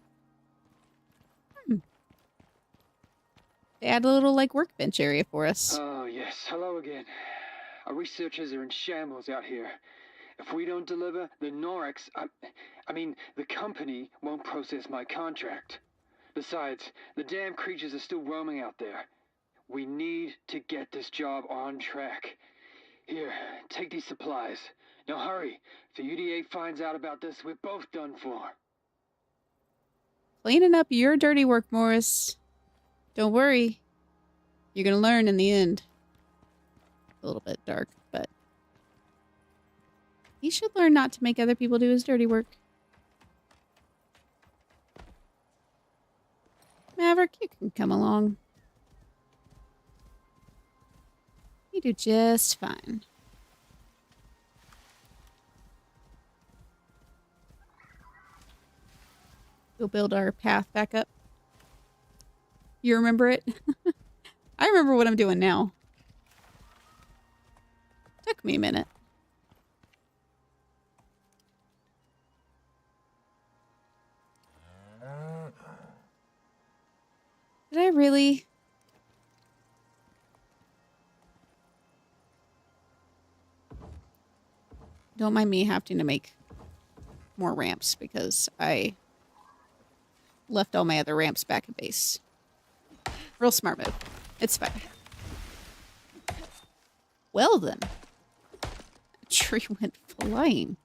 They add a little, like, workbench area for us. Oh, yes. Hello again. Our researchers are in shambles out here. If we don't deliver, the Norex, I mean, the company won't process my contract. Besides, the damn creatures are still roaming out there. We need to get this job on track. Here, take these supplies. Now hurry. If the UDA finds out about this, we're both done for. Cleaning up your dirty work, Morris. Don't worry. You're gonna learn in the end. A little bit dark, but... he should learn not to make other people do his dirty work. Maverick, you can come along. You do just fine. We'll build our path back up. You remember it? I remember what I'm doing now. Took me a minute. Did I really? Don't mind me having to make more ramps because I left all my other ramps back at base. Real smart move. It's fine. Well then. A tree went flying.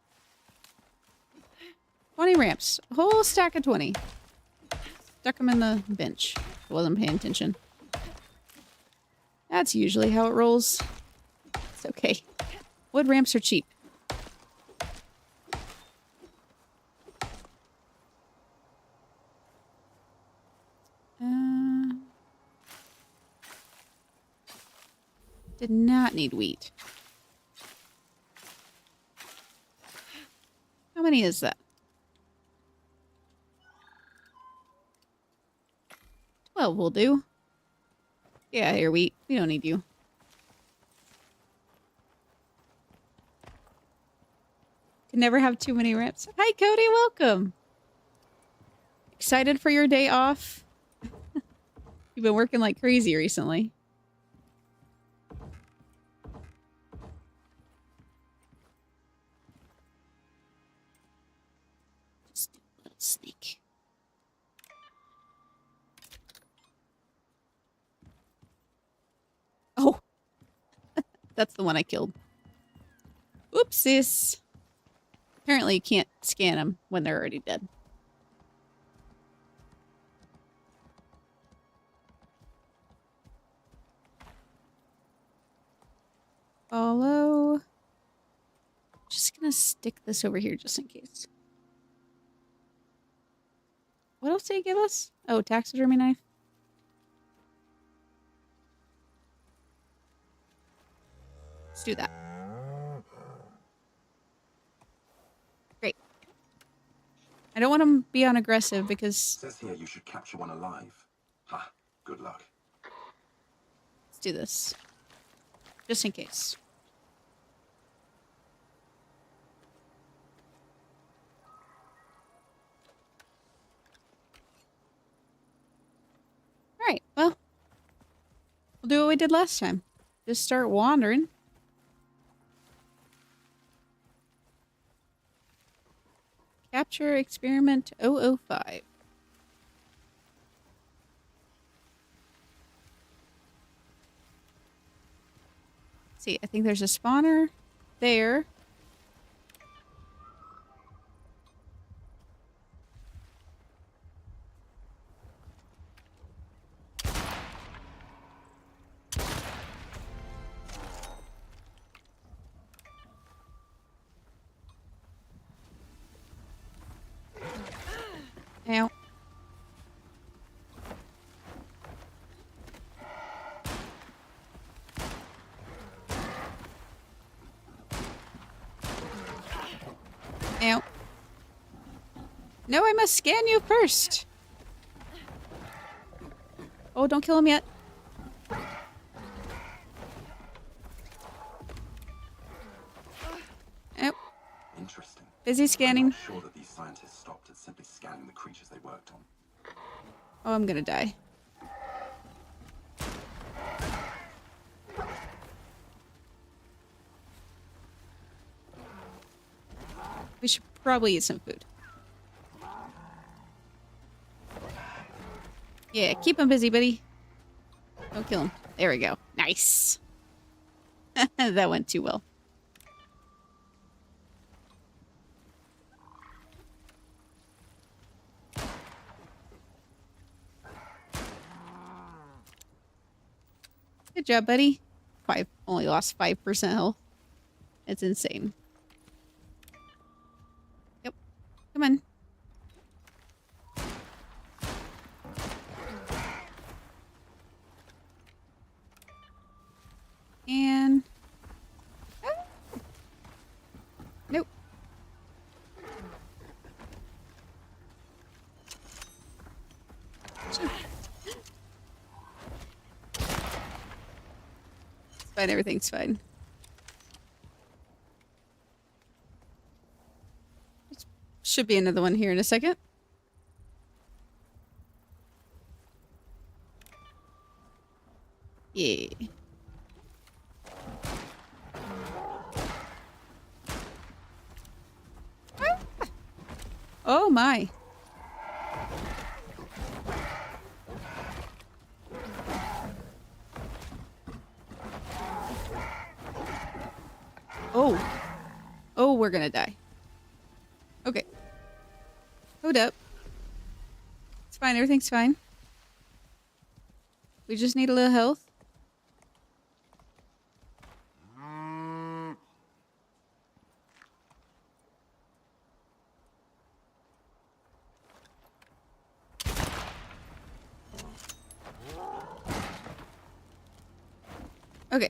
20 ramps. A whole stack of 20. Stuck them in the bench. Wasn't paying attention. That's usually how it rolls. It's okay. Wood ramps are cheap. Did not need wheat. How many is that? 12 will do. Yeah, here, wheat. We don't need you. Can never have too many ramps. Hi, Cody. Welcome. Excited for your day off? You've been working like crazy recently. Just do a little sneak. Oh. That's the one I killed. Oopsies. Apparently you can't scan them when they're already dead. Follow. Just gonna stick this over here just in case. What else did he give us? Oh, taxidermy knife. Let's do that. Great. I don't want to be on aggressive because... Says here you should capture one alive. Ha, good luck. Let's do this. Just in case. Alright, well. We'll do what we did last time. Just start wandering. Capture experiment 005. See, I think there's a spawner there. Ow. Ow. No, I must scan you first. Oh, don't kill him yet. Oh. Interesting. Busy I'm scanning. not sure that these scientists stopped at simply scanning the creatures they worked on. Oh, I'm gonna die. We should probably eat some food. Yeah, keep him busy, buddy. Don't kill him. There we go. Nice. That went too well. Good job, buddy. Only lost 5% health. It's insane. Yep. Come on. And... ah. Nope. It's fine, everything's fine. Should be another one here in a second. Yeah. Ah! Oh my. Oh. Oh, we're gonna die. Okay. Hold up. It's fine, everything's fine. We just need a little health. Okay.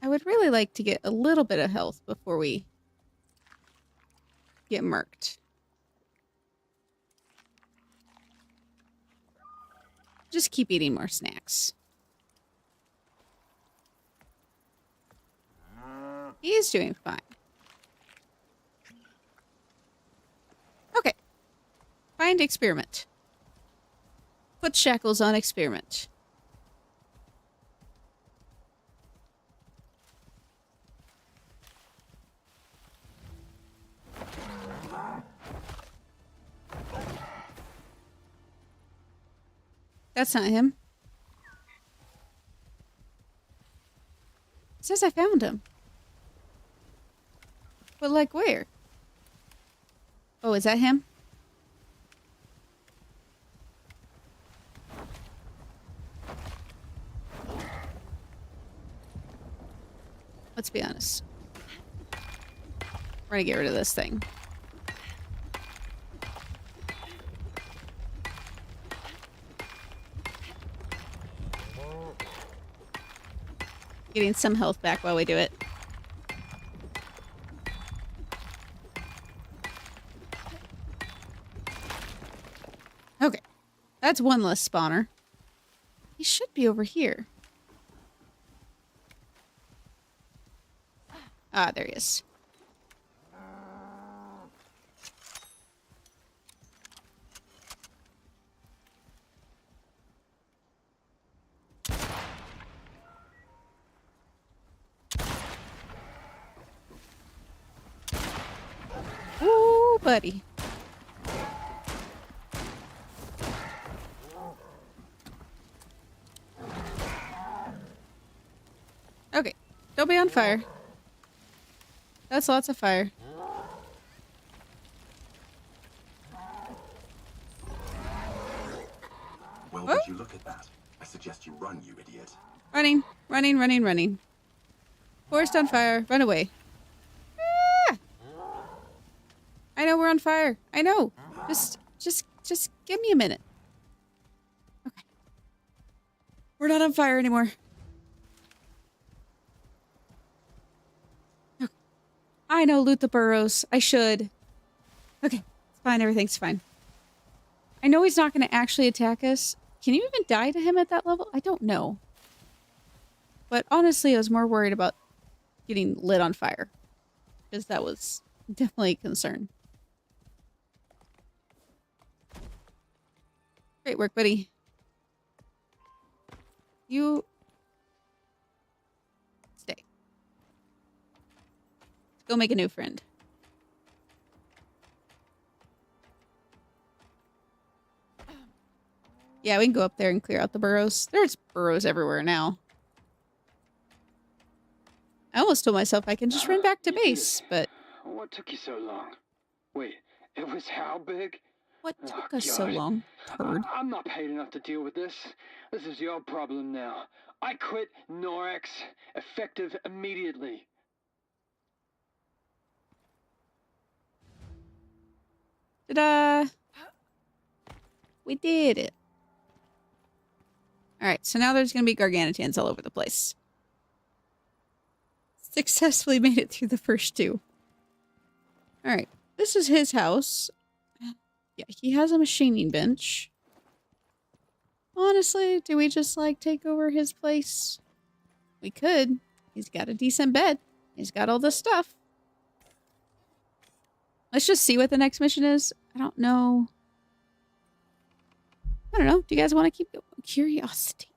I would really like to get a little bit of health before we get marked. Just keep eating more snacks. He is doing fine. Okay. Find experiment. Put shackles on experiment. That's not him. It says I found him. But like where? Oh, is that him? Let's be honest. We're gonna get rid of this thing. Getting some health back while we do it. Okay. That's one less spawner. He should be over here. Ah, there he is. Ooh, buddy. Okay. Don't be on fire. That's lots of fire. Well, would you look at that? I suggest you run, you idiot. Running, running, running, running. Forest on fire. Run away. Ah! I know we're on fire. I know. Just give me a minute. Okay. We're not on fire anymore. Okay. I know, loot the burrows. I should. Okay. It's fine. Everything's fine. I know he's not going to actually attack us. Can you even die to him at that level? I don't know. But honestly, I was more worried about getting lit on fire. Because that was definitely a concern. Great work, buddy. You... stay. Go make a new friend. Yeah, we can go up there and clear out the burrows. There's burrows everywhere now. I almost told myself I can just run back to base, but... What took you so long? Wait, it was how big? What Oh, took us so God. long, turd? I'm not paid enough to deal with this. This is your problem now. I quit Norex, effective immediately. Ta-da! We did it. Alright, so now there's going to be Garganutans all over the place. Successfully made it through the first two. Alright, this is his house. Yeah, he has a machining bench. Honestly, do we just, like, take over his place? We could. He's got a decent bed. He's got all this stuff. Let's just see what the next mission is. I don't know. I don't know. Do you guys want to keep going? Curiosity.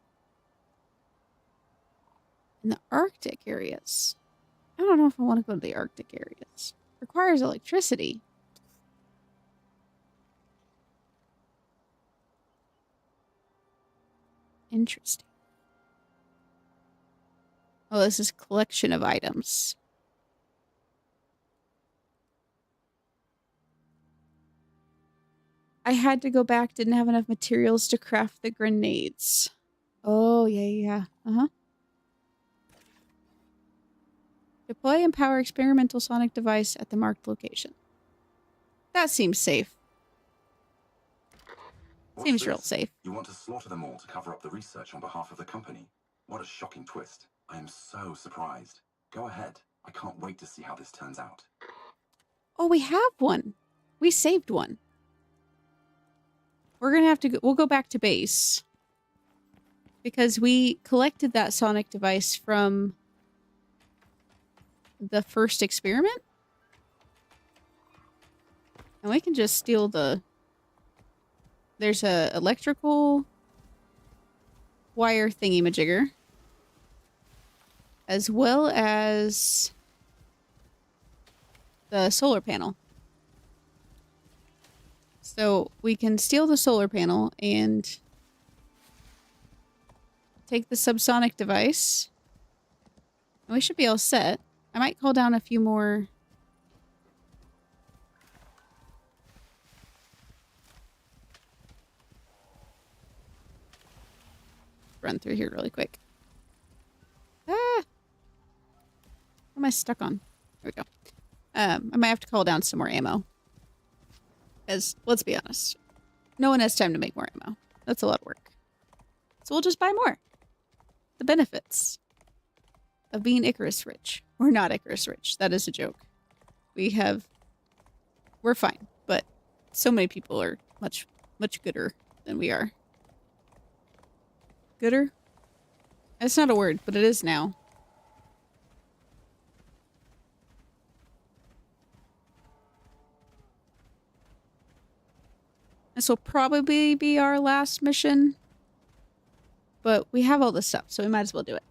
In the Arctic areas. I don't know if I want to go to the Arctic areas. Requires electricity. Interesting. Oh, this is a collection of items. I had to go back, didn't have enough materials to craft the grenades. Oh, yeah. Uh-huh. Deploy and power experimental sonic device at the marked location. That seems safe. What's Seems real this? safe. You want to slaughter them all to cover up the research on behalf of the company? What a shocking twist. I am so surprised. Go ahead. I can't wait to see how this turns out. Oh, we have one. We saved one. We're gonna have to go, we'll go back to base. Because we collected that sonic device from the first experiment. And we can just steal the... There's a electrical wire thingy-majigger. As well as the solar panel. So we can steal the solar panel and take the subsonic device. And we should be all set. I might call down a few more. Run through here really quick. Ah! What am I stuck on? There we go. I might have to call down some more ammo. Because, let's be honest, no one has time to make more ammo. That's a lot of work. So we'll just buy more. The benefits of being Icarus rich. We're not Icarus rich. That is a joke. We're fine. But so many people are much, much gooder than we are. Gooder? That's not a word, but it is now. This will probably be our last mission. But we have all this stuff, so we might as well do it.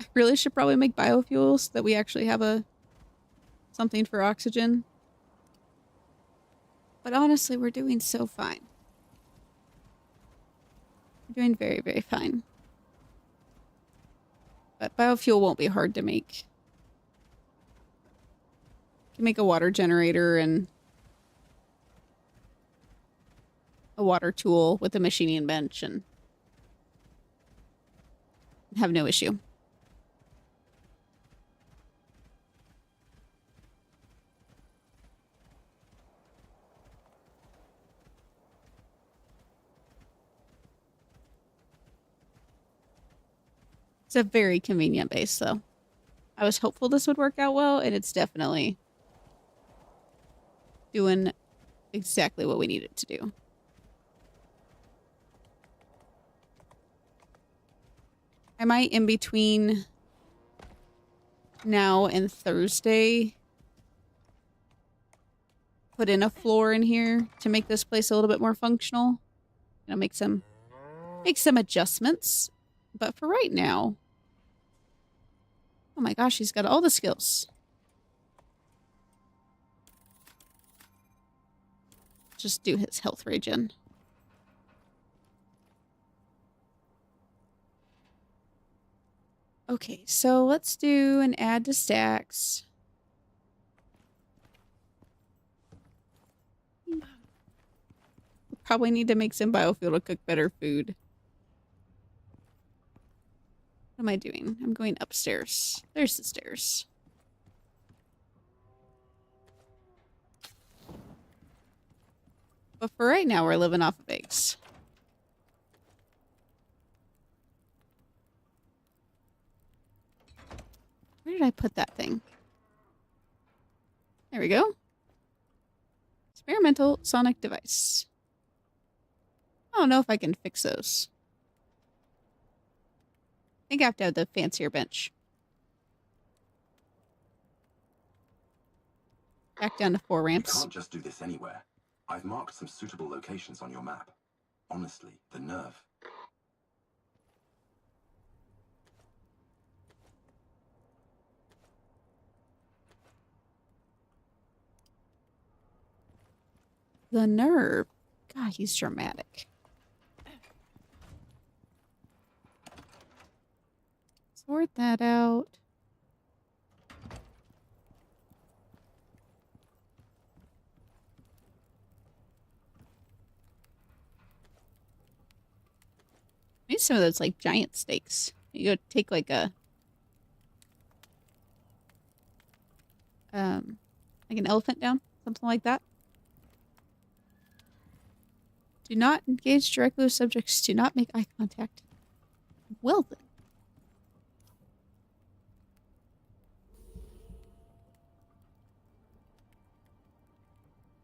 I really should probably make biofuels so that we actually have something for oxygen. But honestly, we're doing so fine. We're doing very, very fine. But biofuel won't be hard to make. You can make a water generator and a water tool with a machining bench and have no issue. It's a very convenient base, though. I was hopeful this would work out well, and it's definitely doing exactly what we need it to do. I might, in between now and Thursday, put in a floor in here to make this place a little bit more functional. You know, make some adjustments. But for right now, oh my gosh, he's got all the skills. Just do his health regen. Okay, so let's do an add to stacks. We'll probably need to make some biofuel to cook better food. What am I doing? I'm going upstairs. There's the stairs. But for right now, we're living off of eggs. Where did I put that thing? There we go. Experimental sonic device. I don't know if I can fix those. I think I have to have the fancier bench. Back down to 4 ramps. You can't just do this anywhere. I've marked some suitable locations on your map. Honestly, the nerve. The nerve. God, he's dramatic. Sort that out. I need some of those, like, giant steaks. You go take, like, a... like an elephant down? Something like that. Do not engage directly with subjects. Do not make eye contact. Well, then.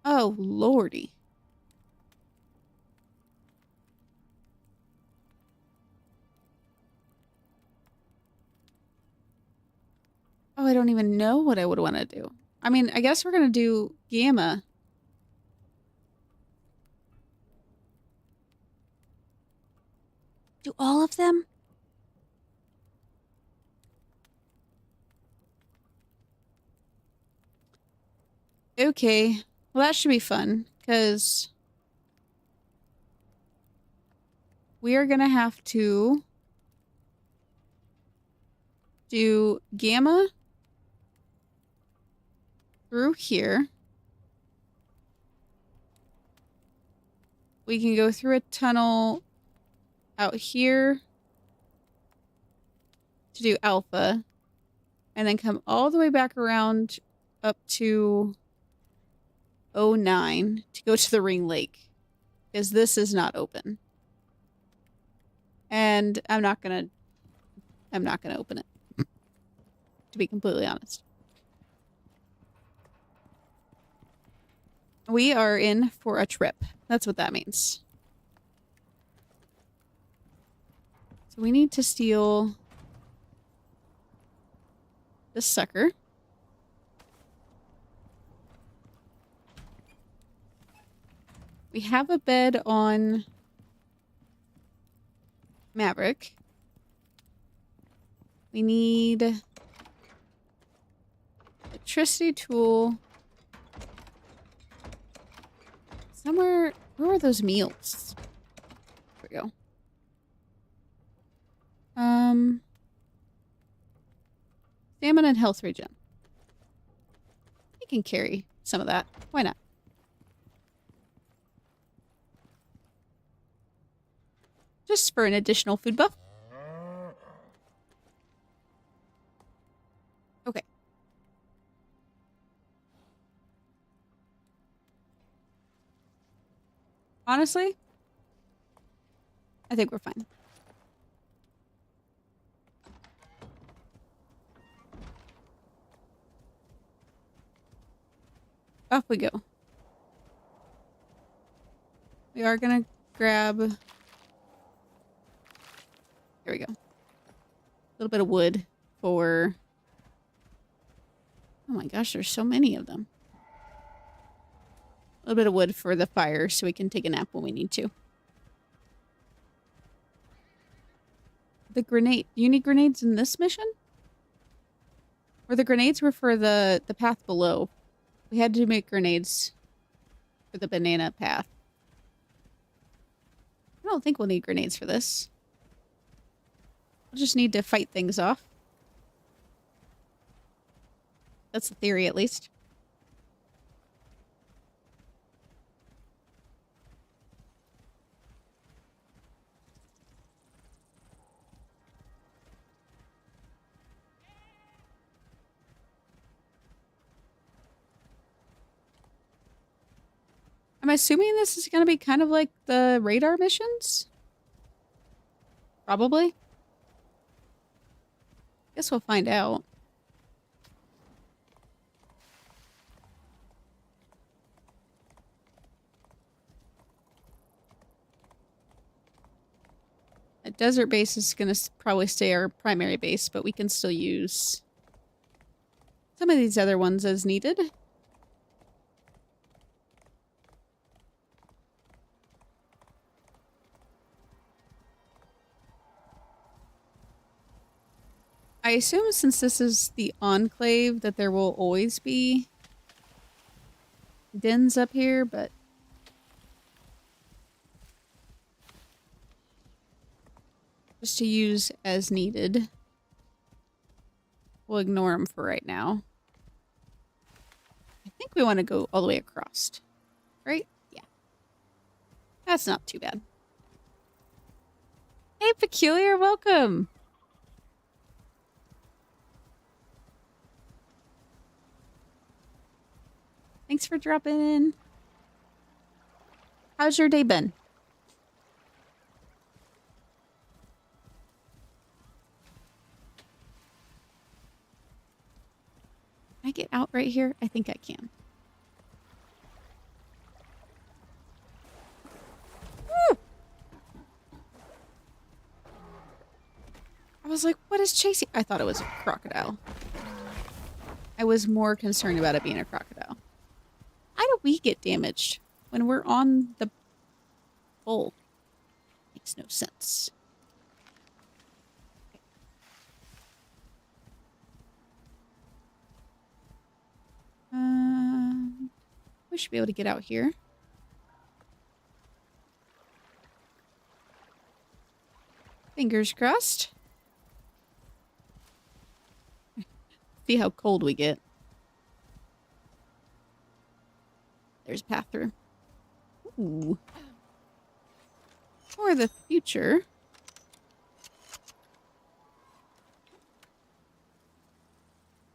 Oh, lordy. Oh, I don't even know what I would want to do. I mean, I guess we're going to do gamma. Do all of them? Okay. Well, that should be fun, because we are going to have to do gamma through here. We can go through a tunnel out here to do alpha, and then come all the way back around up to 09 to go to the Ring Lake, because this is not open. And I'm not gonna open it, to be completely honest. We are in for a trip. That's what that means. So we need to steal this sucker. We have a bed on Maverick. We need electricity tool. Somewhere, where are those meals? There we go. Stamina and health regen. We can carry some of that. Why not? Just for an additional food buff. Honestly, I think we're fine. Off we go. We are gonna grab... There we go. A little bit of wood for... Oh my gosh, there's so many of them. A little bit of wood for the fire so we can take a nap when we need to. The grenade. Do you need grenades in this mission? Or the grenades were for the path below. We had to make grenades for the banana path. I don't think we'll need grenades for this. We'll just need to fight things off. That's the theory, at least. I'm assuming this is going to be kind of like the radar missions? Probably. Guess we'll find out. A desert base is going to probably stay our primary base, but we can still use some of these other ones as needed. I assume since this is the Enclave that there will always be dens up here, but just to use as needed. We'll ignore them for right now. I think we want to go all the way across, right? Yeah. That's not too bad. Hey, Peculiar, welcome! Thanks for dropping in. How's your day been? Can I get out right here? I think I can. Woo! I was like, what is chasing? I thought it was a crocodile. I was more concerned about it being a crocodile. How do we get damaged when we're on the pole? Makes no sense. We should be able to get out here. Fingers crossed. See how cold we get. There's a path through. Ooh. For the future.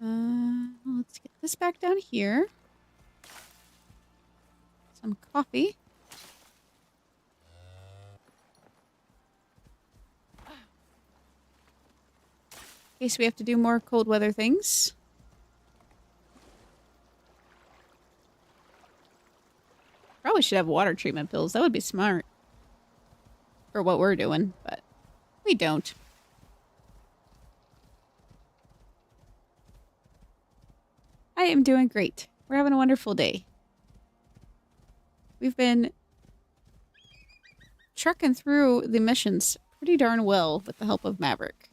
Let's get this back down here. Some coffee. In case we have to do more cold weather things. Probably should have water treatment pills. That would be smart. For what we're doing, but we don't. I am doing great. We're having a wonderful day. We've been trucking through the missions pretty darn well with the help of Maverick.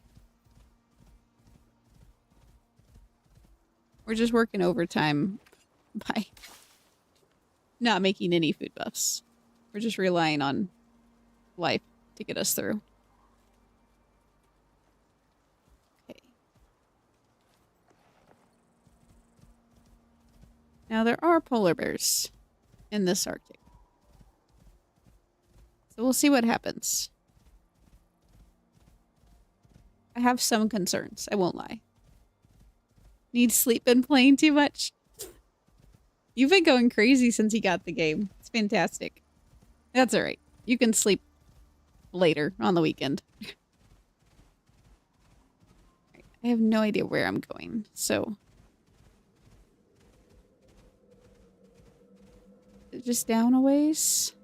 We're just working overtime by not making any food buffs. We're just relying on life to get us through. Okay. Now there are polar bears in this Arctic. So we'll see what happens. I have some concerns, I won't lie. Need sleep and playing too much? You've been going crazy since you got the game. It's fantastic. That's all right. You can sleep later on the weekend. I have no idea where I'm going, so... Just down a ways?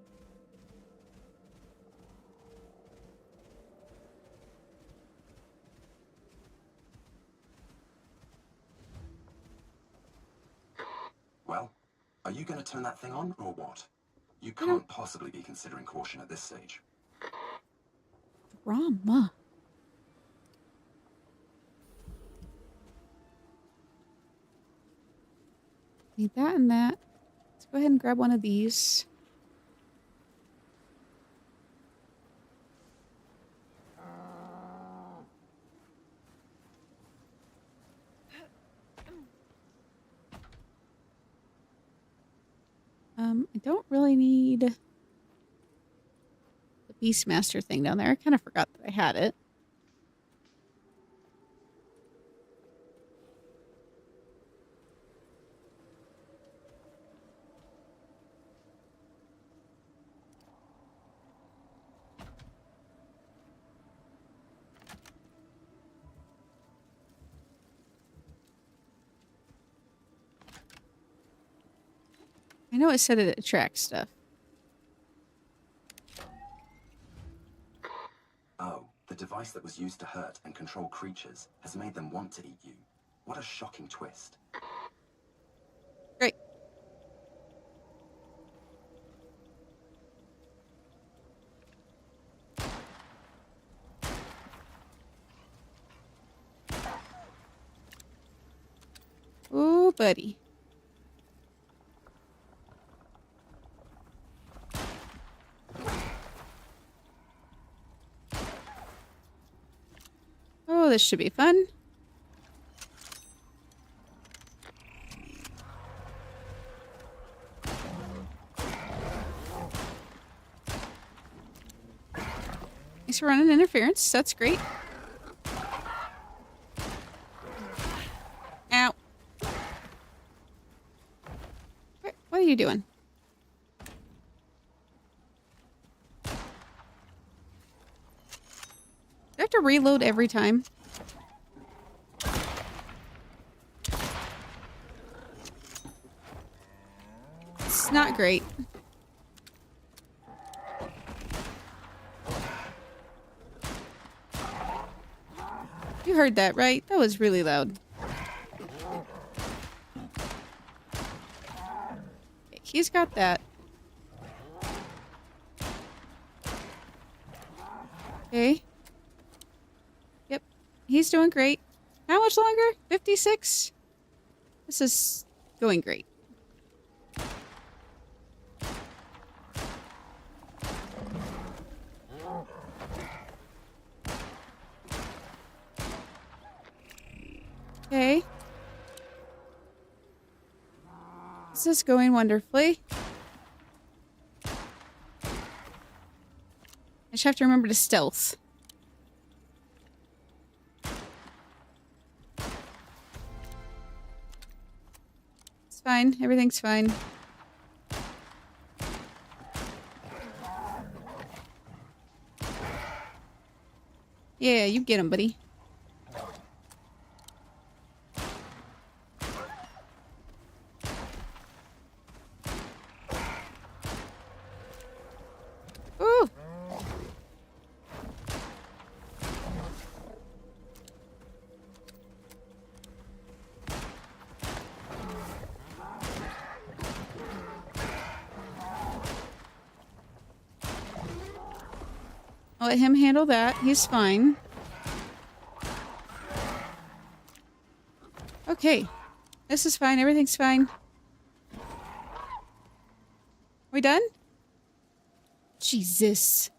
Well, are you going to turn that thing on, or what? You can't possibly be considering caution at this stage. Drama. Need that and that. Let's go ahead and grab one of these. I don't really need the Beastmaster thing down there. I kind of forgot that I had it. I know it said it attracts stuff. Oh, the device that was used to hurt and control creatures has made them want to eat you. What a shocking twist. Great. Oh, buddy. Oh, this should be fun. Thanks for running interference. That's great. Ow. What are you doing? Do I have to reload every time? It's not great. You heard that, right? That was really loud. Okay, he's got that. Okay. Yep. He's doing great. How much longer? 56? This is going great. Okay. This is going wonderfully. I just have to remember to stealth. It's fine. Everything's fine. Yeah, you get him, buddy. Ooh! I'll let him handle that. He's fine. Okay. This is fine. Everything's fine. We done? Jesus.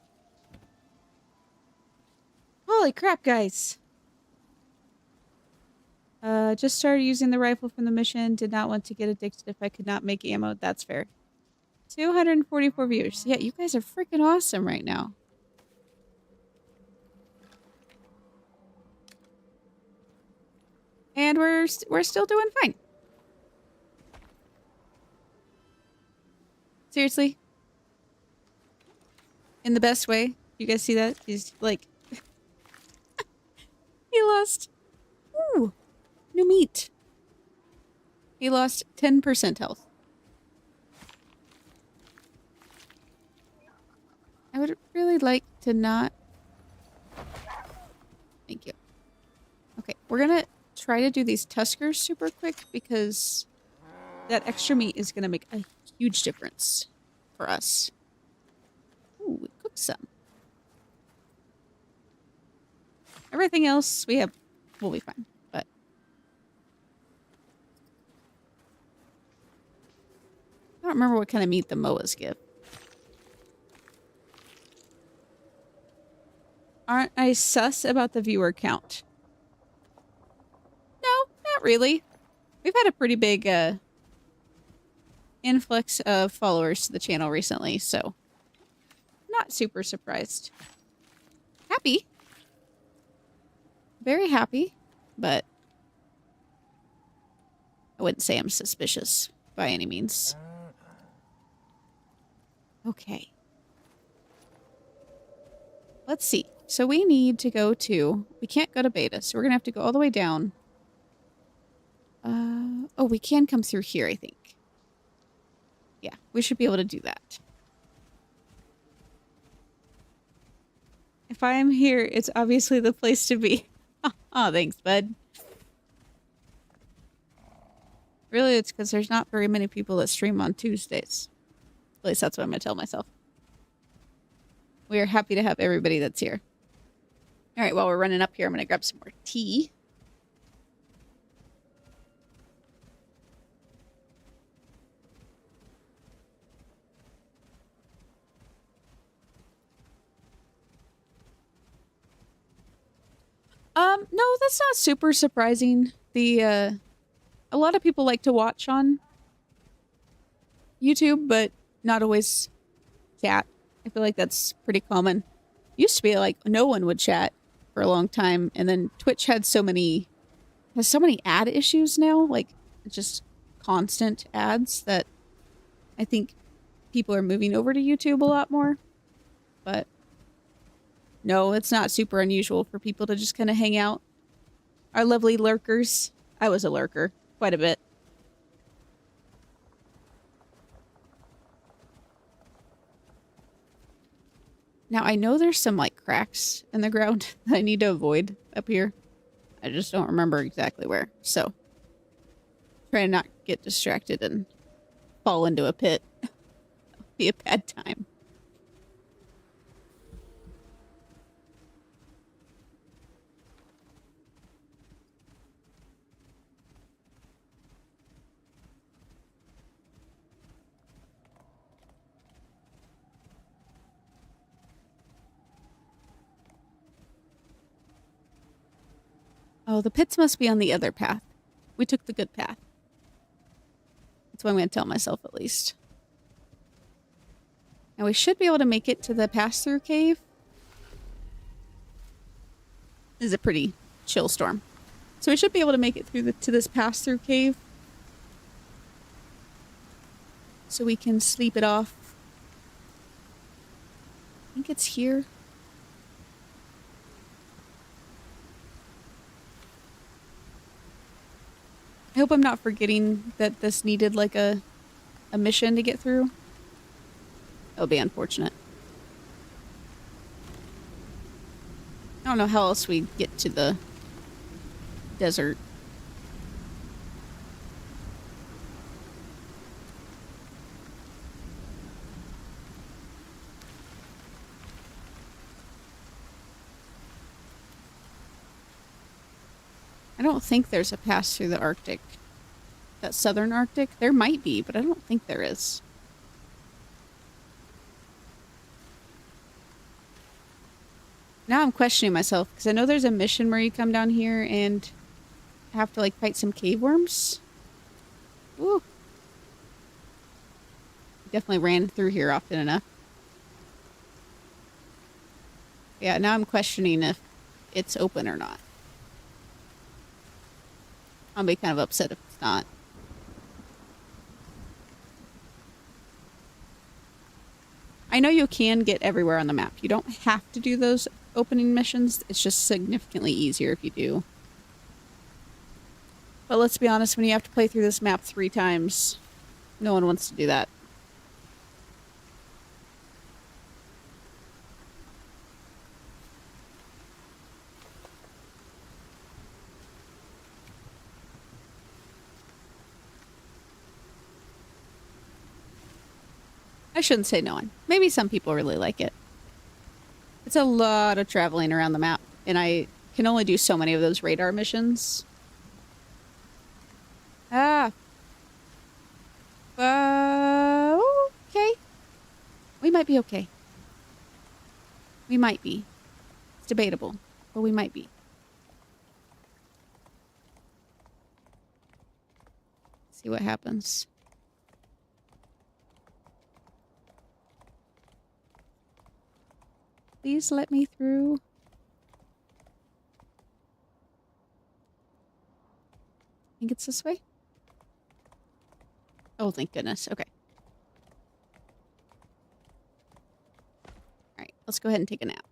Holy crap, guys. Just started using the rifle from the mission. Did not want to get addicted if I could not make ammo. That's fair. 244 viewers. Yeah, you guys are freaking awesome right now. And we're still doing fine. Seriously? in the best way. You guys see that? He's like... he lost... Ooh! New meat. He lost 10% health. I would really like to not... Thank you. Okay, we're gonna try to do these Tuskers super quick because that extra meat is gonna make a huge difference for us. Ooh, we cooked some. Everything else we have will be fine, but... I don't remember what kind of meat the MOAs give. Aren't I sus about the viewer count? No, not really. We've had a pretty big influx of followers to the channel recently, so not super surprised. Happy. Very happy, but I wouldn't say I'm suspicious by any means. Okay. Let's see. So we need to go to... We can't go to beta, so we're going to have to go all the way down. Oh, we can come through here, I think. Yeah, we should be able to do that. If I am here, it's obviously the place to be. Oh, thanks, bud. Really, it's because there's not very many people that stream on Tuesdays. At least that's what I'm going to tell myself. We are happy to have everybody that's here. All right, while we're running up here, I'm going to grab some more tea. No, that's not super surprising. A lot of people like to watch on YouTube, but not always chat. I feel like that's pretty common. Used to be like no one would chat for a long time, and then Twitch has so many ad issues now, like just constant ads, that I think people are moving over to YouTube a lot more. But no, it's not super unusual for people to just kind of hang out. Our lovely lurkers. I was a lurker quite a bit. Now, I know there's some, like, cracks in the ground that I need to avoid up here. I just don't remember exactly where. So, try to not get distracted and fall into a pit. Be a bad time. Oh, the pits must be on the other path. We took the good path. That's what I'm going to tell myself, at least. Now, we should be able to make it to the pass-through cave. This is a pretty chill storm. So we should be able to make it through to this pass-through cave. So we can sleep it off. I think it's here. I hope I'm not forgetting that this needed, like, a mission to get through. That would be unfortunate. I don't know how else we get to the desert. I don't think there's a pass through the Arctic. That southern Arctic? There might be, but I don't think there is. Now I'm questioning myself, because I know there's a mission where you come down here and have to, like, fight some cave worms. Ooh. Definitely ran through here often enough. Yeah, now I'm questioning if it's open or not. I'll be kind of upset if it's not. I know you can get everywhere on the map. You don't have to do those opening missions. It's just significantly easier if you do. But let's be honest, when you have to play through this map 3 times, no one wants to do that. I shouldn't say no one. Maybe some people really like it. It's a lot of traveling around the map, and I can only do so many of those radar missions. Ah. Okay. We might be okay. We might be. It's debatable, but we might be. See what happens. Please let me through. I think it's this way. Oh, thank goodness. Okay. Alright, let's go ahead and take a nap.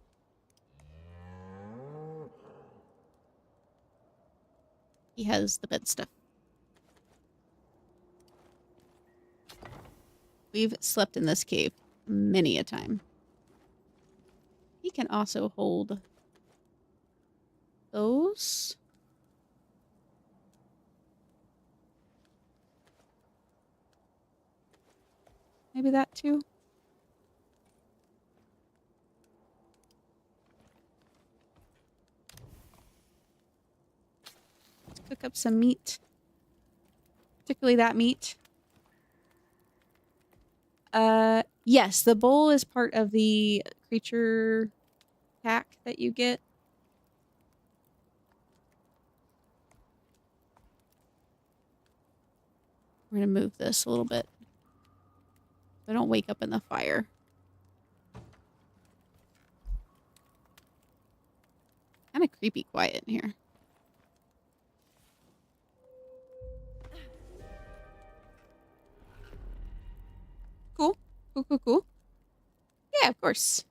He has the bed stuff. We've slept in this cave many a time. He can also hold those. Maybe that too. Let's cook up some meat. Particularly that meat. Yes, the bowl is part of the creature pack that you get. We're gonna move this a little bit. So I don't wake up in the fire. Kind of creepy quiet in here. Cool. Cool, cool, cool. Yeah, of course.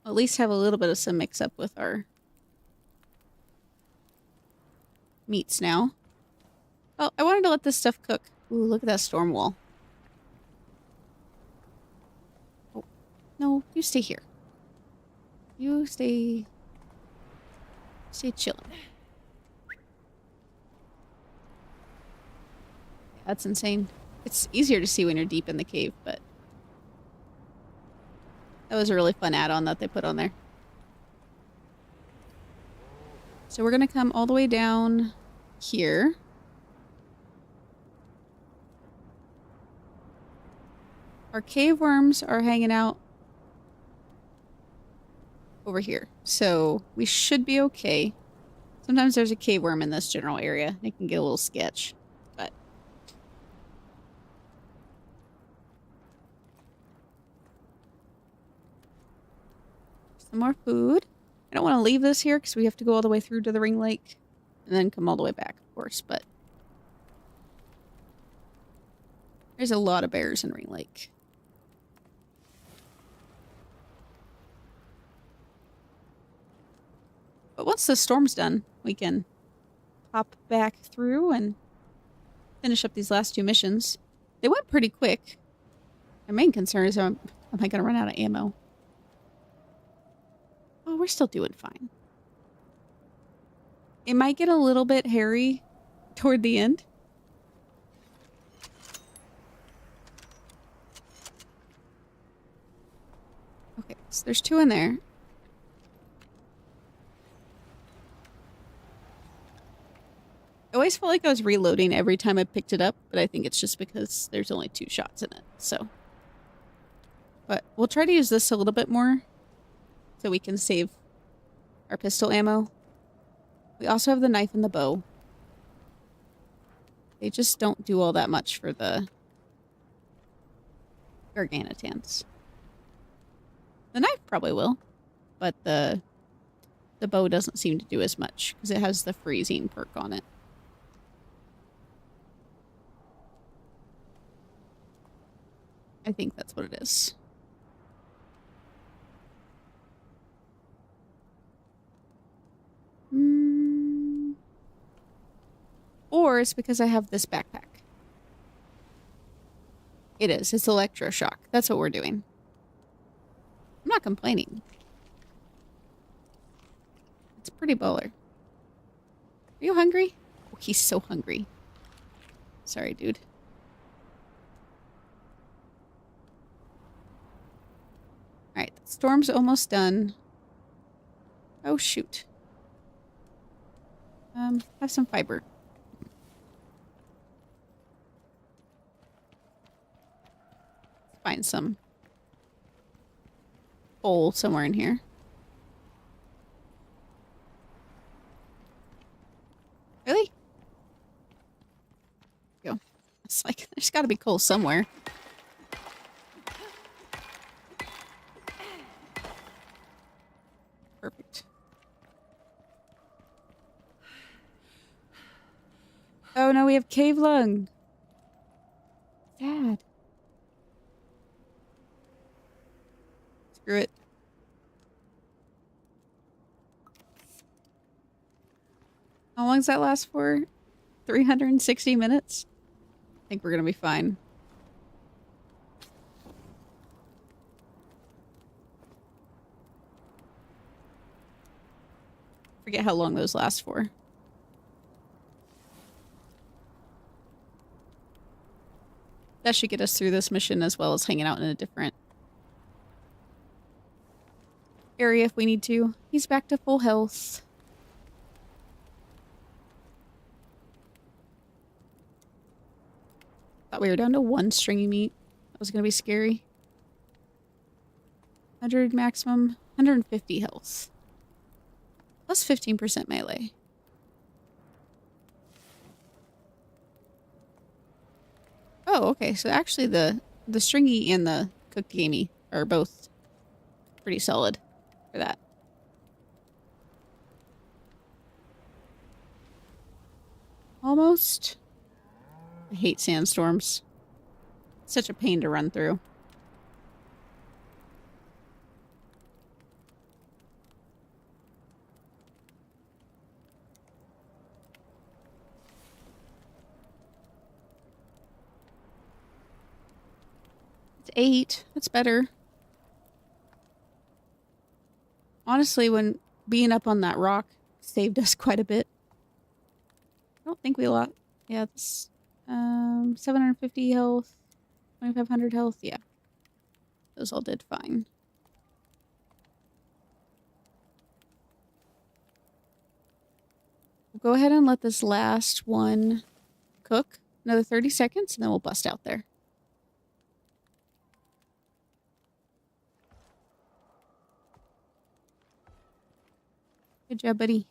At least have a little bit of some mix up with our meats now. Oh, I wanted to let this stuff cook. Ooh, look at that storm wall. Oh, no, you stay here. You stay chilling. That's insane. It's easier to see when you're deep in the cave, but that was a really fun add-on that they put on there. So we're gonna come all the way down here. Our cave worms are hanging out over here, so we should be okay. Sometimes there's a cave worm in this general area. It can get a little sketch, but some more food. I don't want to leave this here because we have to go all the way through to the ring lake and then come all the way back, of course, but there's a lot of bears in Ring Lake. But once the storm's done, we can hop back through and finish up these last 2 missions. They went pretty quick. My main concern is, am I going to run out of ammo? Oh, we're still doing fine. It might get a little bit hairy toward the end. Okay, so there's 2 in there. I always felt like I was reloading every time I picked it up, but I think it's just because there's only 2 shots in it, so. But we'll try to use this a little bit more so we can save our pistol ammo. We also have the knife and the bow. They just don't do all that much for the Garganutans. The knife probably will, but the the bow doesn't seem to do as much because it has the freezing perk on it. I think that's what it is. Or it's because I have this backpack. It is. It's electroshock. That's what we're doing. I'm not complaining. It's pretty baller. Are you hungry? Oh, he's so hungry. Sorry, dude. Alright, the storm's almost done. Oh, shoot. Have some fiber. Find some bowl somewhere in here. Really? Go. It's like there's got to be coal somewhere. Perfect. Oh no, we have cave lung. Sad. Screw it. How long does that last for? 360 minutes? I think we're gonna be fine. Forget how long those last for. That should get us through this mission as well as hanging out in a different area if we need to. He's back to full health. Thought we were down to 1 stringy meat. That was gonna be scary. 100 maximum, 150 health. Plus 15% melee. Oh, okay. So actually the stringy and the cooked gamey are both pretty solid for that. Almost. I hate sandstorms. It's such a pain to run through. It's 8. That's better. Honestly, when being up on that rock saved us quite a bit. I don't think we lost. Yeah, it's 750 health, 2500 health. Yeah, those all did fine. We'll go ahead and let this last one cook another 30 seconds, and then we'll bust out there. Good job, buddy.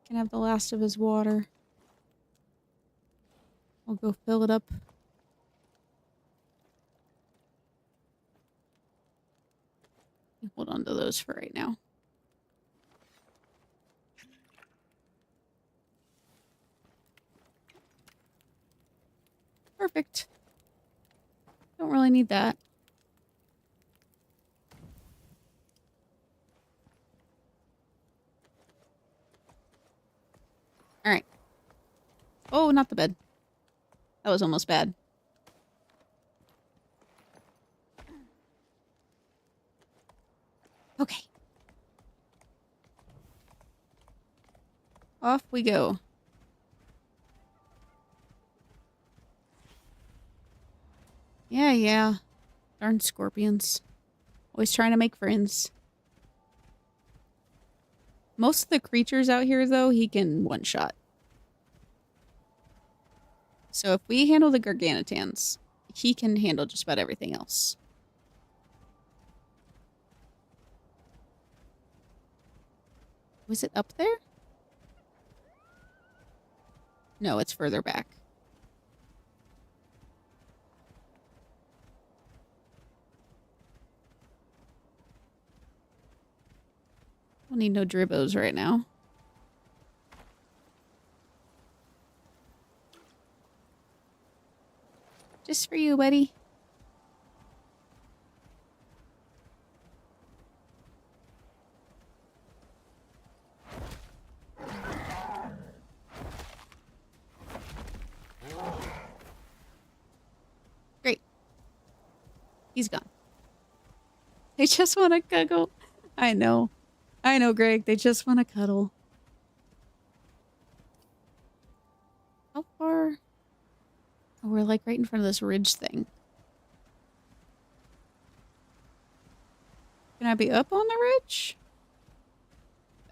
Can have the last of his water. We'll go fill it up. Hold on to those for right now. Perfect. Don't really need that. All right. Oh, not the bed. That was almost bad. Okay. Off we go. Yeah. Darn scorpions. Always trying to make friends. Most of the creatures out here, though, he can one-shot. So if we handle the Garganutans, he can handle just about everything else. Was it up there? No, it's further back. need no dribbos right now. Just for you, buddy. Great. He's gone. They just want to cuddle. I know. I know, Greg. They just want to cuddle. How far? Oh, we're like right in front of this ridge thing. Can I be up on the ridge?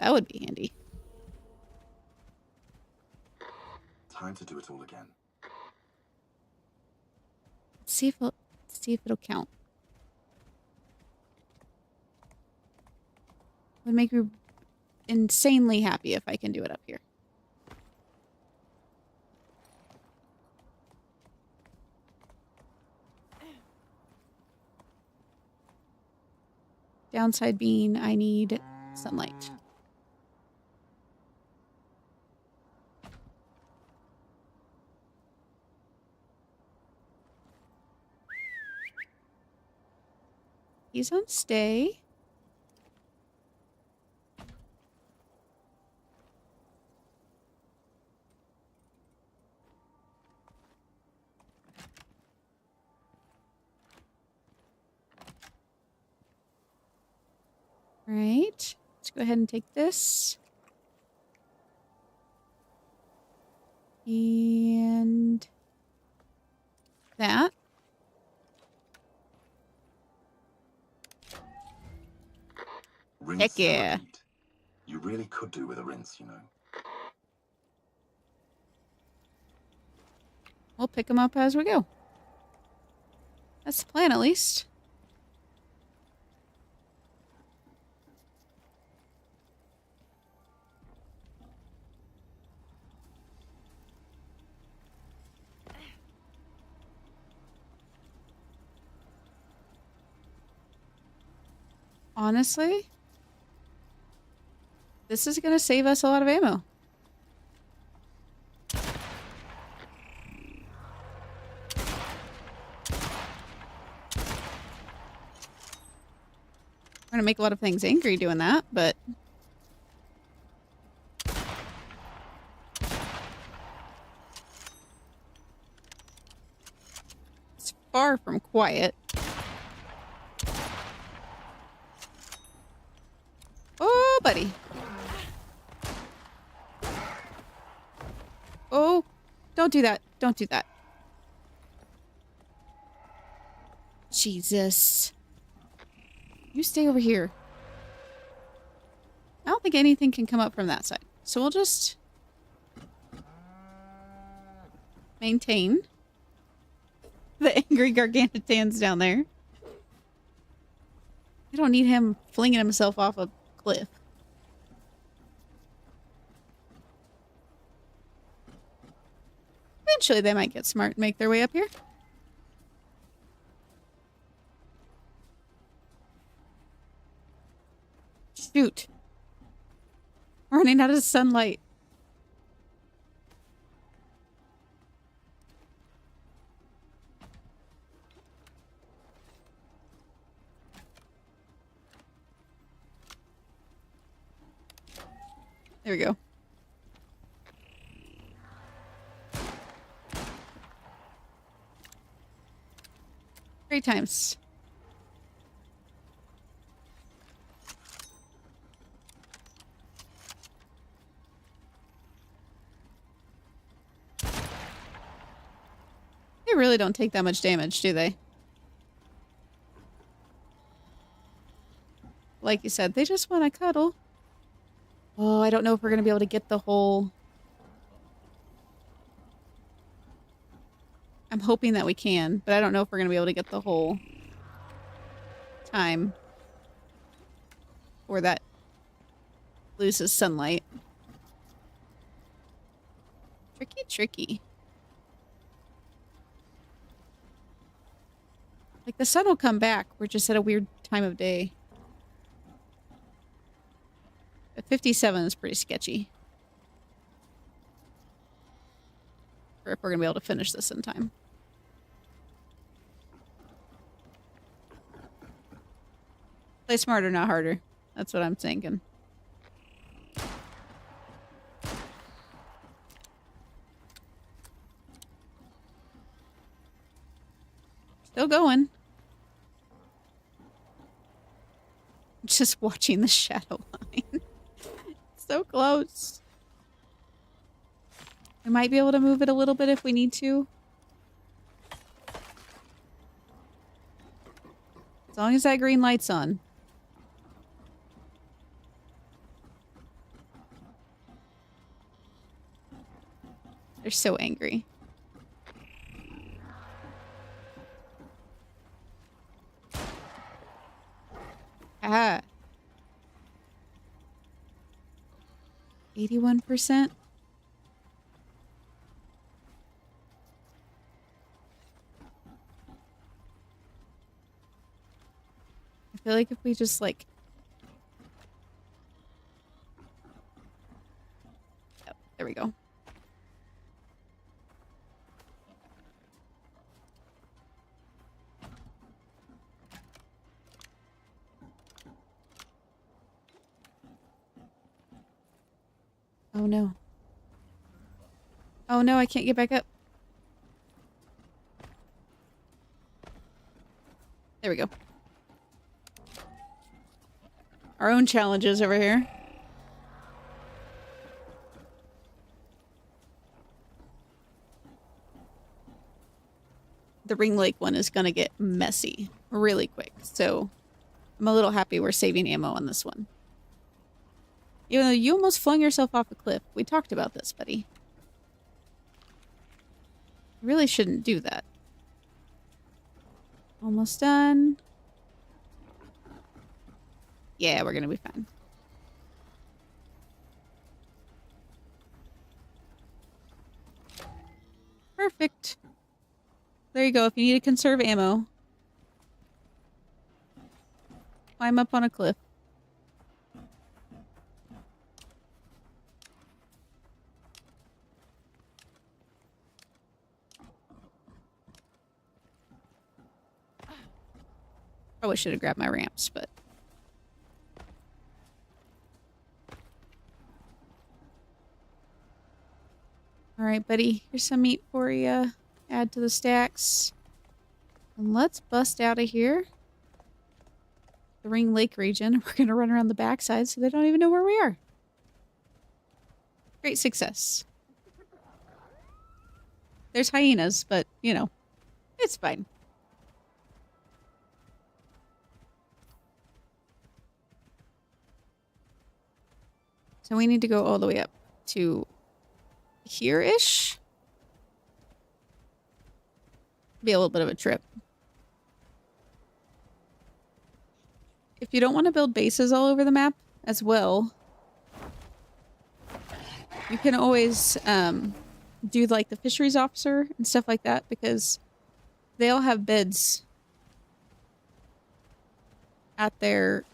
That would be handy. Time to do it all again. Let's see if it'll count. Would make me insanely happy if I can do it up here. Downside being I need sunlight. He's on stay. All right, let's go ahead and take this. And that. Rinse Heck and yeah. repeat. You really could do with a rinse, you know. We'll pick them up as we go. That's the plan, at least. Honestly, this is going to save us a lot of ammo. We're going to make a lot of things angry doing that, but... it's far from quiet. Oh, buddy. Oh, don't do that. Don't do that. Jesus. You stay over here. I don't think anything can come up from that side. So we'll just maintain the angry Garganutans down there. I don't need him flinging himself off a cliff. Eventually they might get smart and make their way up here. Shoot. We're running out of sunlight. There we go. Great times. They really don't take that much damage, do they? Like you said, they just want to cuddle. Oh, I don't know if we're going to be able to get the whole... I'm hoping that we can, but I don't know if we're going to be able to get the whole time. Or that loses sunlight. Tricky, tricky. Like, the sun will come back. We're just at a weird time of day. 57 is pretty sketchy. Or if we're going to be able to finish this in time. Play smarter, not harder. That's what I'm thinking. Still going. Just watching the shadow line. So close. I might be able to move it a little bit if we need to. As long as that green light's on. They're so angry. Ah. 81%. I feel like if we just like... Oh, there we go. Oh no. Oh no, I can't get back up. There we go. Our own challenges over here. The Ring Lake one is gonna get messy really quick, so I'm a little happy we're saving ammo on this one. Even though you almost flung yourself off a cliff. We talked about this, buddy. You really shouldn't do that. Almost done. Yeah, we're gonna be fine. Perfect. There you go. If you need to conserve ammo, climb up on a cliff. Probably should have grabbed my ramps, but... Alright, buddy. Here's some meat for you. Add to the stacks. And let's bust out of here. The Ring Lake region. We're gonna run around the backside so they don't even know where we are. Great success. There's hyenas, but, you know, it's fine. So we need to go all the way up to here-ish. Be a little bit of a trip. If you don't want to build bases all over the map as well, you can always do like the fisheries officer and stuff like that, because they all have beds at their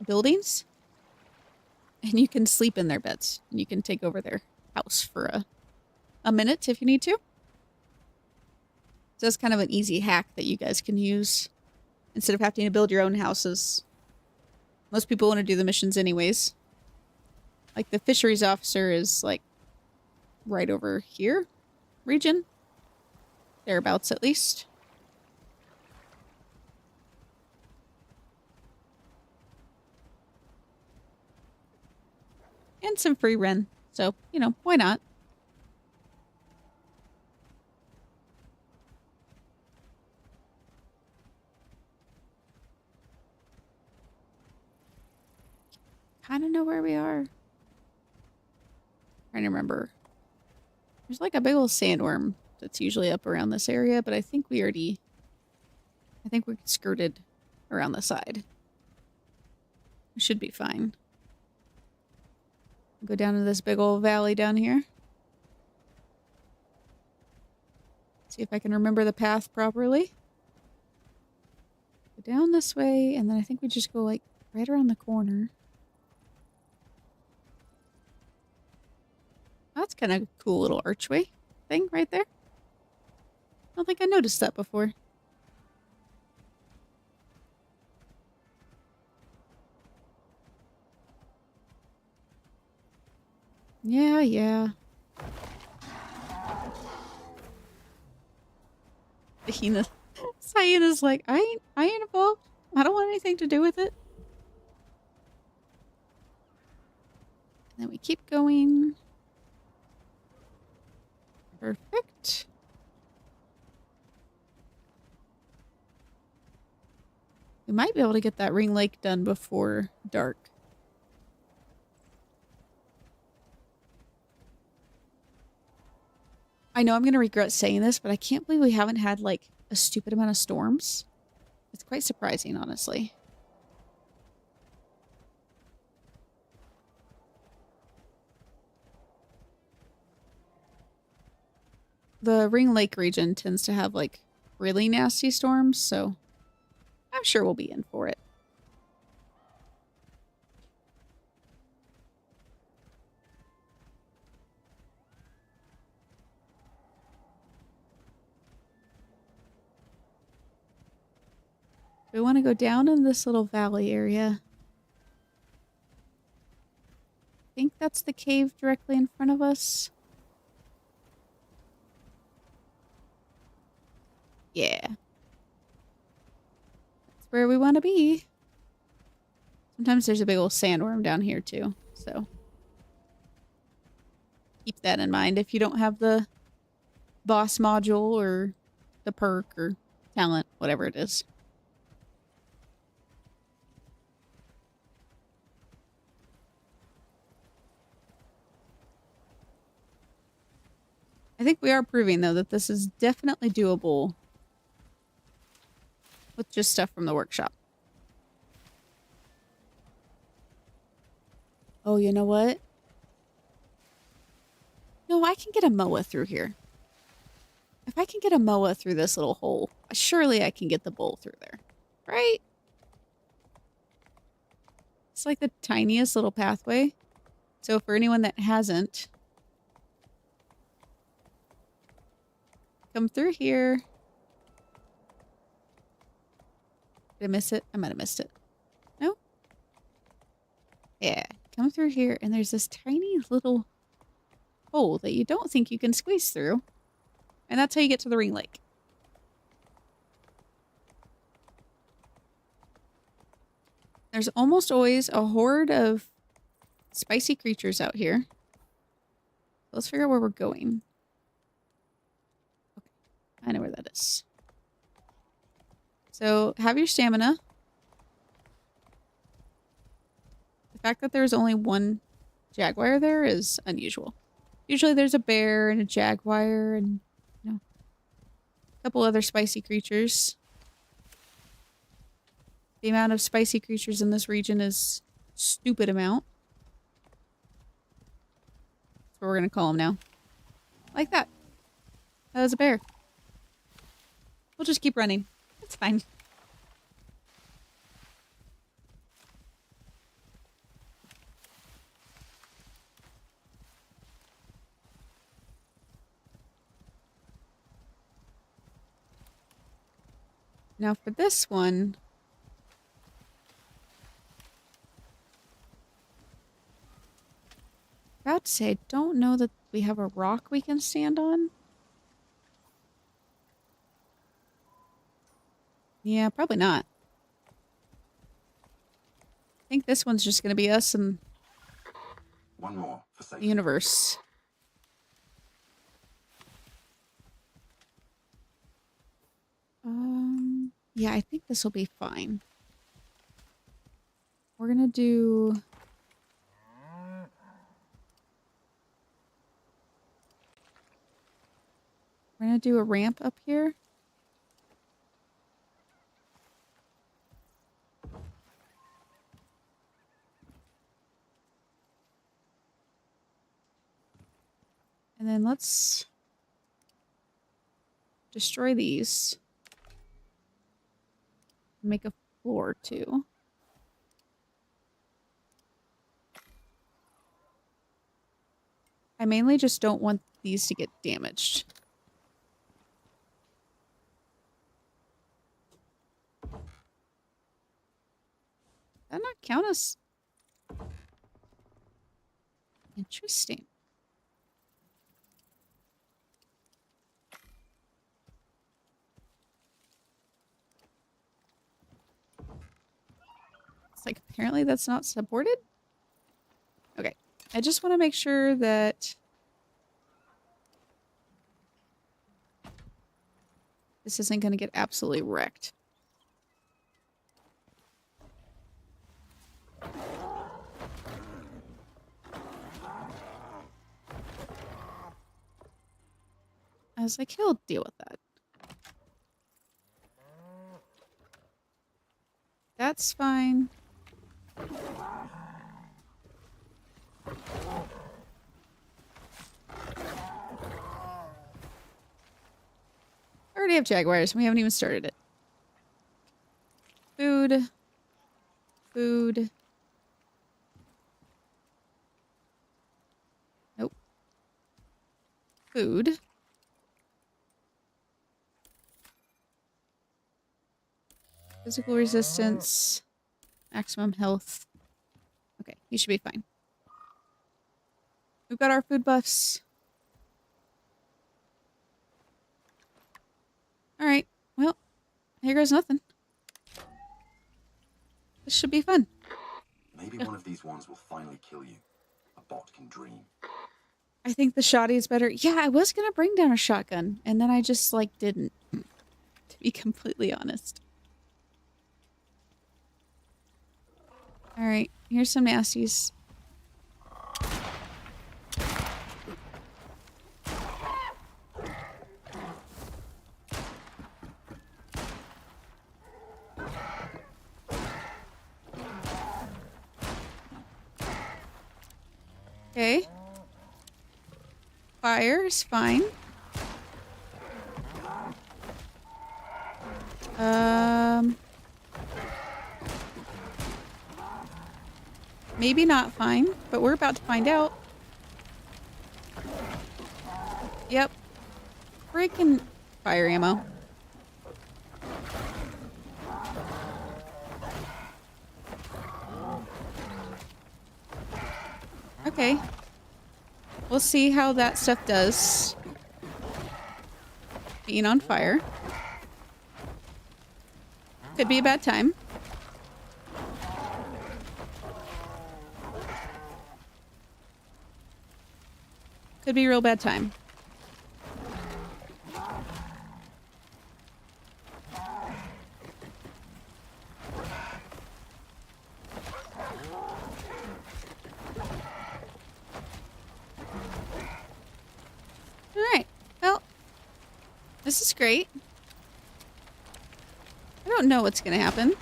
buildings. And you can sleep in their beds. And you can take over their house for a minute if you need to. So that's kind of an easy hack that you guys can use instead of having to build your own houses. Most people want to do the missions anyways. Like the fisheries officer is like right over here region. Thereabouts at least. And some free rent. So, you know, why not? Kind of know where we are. Trying to remember. There's like a big old sandworm that's usually up around this area, but I think we skirted around the side. We should be fine. Go down to this big old valley down here. See if I can remember the path properly. Go down this way, and then I think we just go like right around the corner. That's kind of a cool little archway thing right there. I don't think I noticed that before. Yeah. The hyena's like, I ain't involved. I don't want anything to do with it. And then we keep going. Perfect. We might be able to get that ring lake done before dark. I know I'm going to regret saying this, but I can't believe we haven't had, like, a stupid amount of storms. It's quite surprising, honestly. The Ring Lake region tends to have, like, really nasty storms, so I'm sure we'll be in for it. We want to go down in this little valley area. I think that's the cave directly in front of us. Yeah. That's where we want to be. Sometimes there's a big old sandworm down here too, so keep that in mind if you don't have the boss module or the perk or talent, whatever it is. I think we are proving, though, that this is definitely doable with just stuff from the workshop. Oh, you know what? No, I can get a MOA through here. If I can get a MOA through this little hole, surely I can get the bowl through there. Right? It's like the tiniest little pathway. So for anyone that hasn't, come through here. Did I miss it? I might have missed it. No? Yeah. Come through here, and there's this tiny little hole that you don't think you can squeeze through. And that's how you get to the Ring Lake. There's almost always a horde of spicy creatures out here. Let's figure out where we're going. Okay, I know where that is. So, have your stamina. The fact that there's only one jaguar there is unusual. Usually there's a bear and a jaguar and, you know, a couple other spicy creatures. The amount of spicy creatures in this region is stupid amount. That's what we're going to call them now. Like that. That was a bear. We'll just keep running. It's fine. Now for this one, about to say, I don't know that we have a rock we can stand on. Yeah, probably not. I think this one's just going to be us and One more for the safety. universe. Yeah, I think this will be fine. We're going to do... We're going to do a ramp up here. And then let's destroy these. Make a floor too. I mainly just don't want these to get damaged. That not count as... Interesting. It's like, apparently that's not supported? Okay. I just want to make sure that... this isn't going to get absolutely wrecked. I was like, he'll deal with that. That's fine. I already have jaguars. We haven't even started it. Food. Food. Nope. Food. Physical resistance. Maximum health. Okay, you should be fine. We've got our food buffs. Alright, well, here goes nothing. This should be fun. Maybe one of these ones will finally kill you. A bot can dream. I think the shotty is better. Yeah, I was gonna bring down a shotgun, and then I just, like, didn't. To be completely honest. Alright, here's some nasties. Okay. Fire is fine. Maybe not fine, but we're about to find out. Yep. Freaking fire ammo. Okay. We'll see how that stuff does. Being on fire. Could be a bad time. Could be a real bad time. Alright. Well, this is great. I don't know what's gonna happen.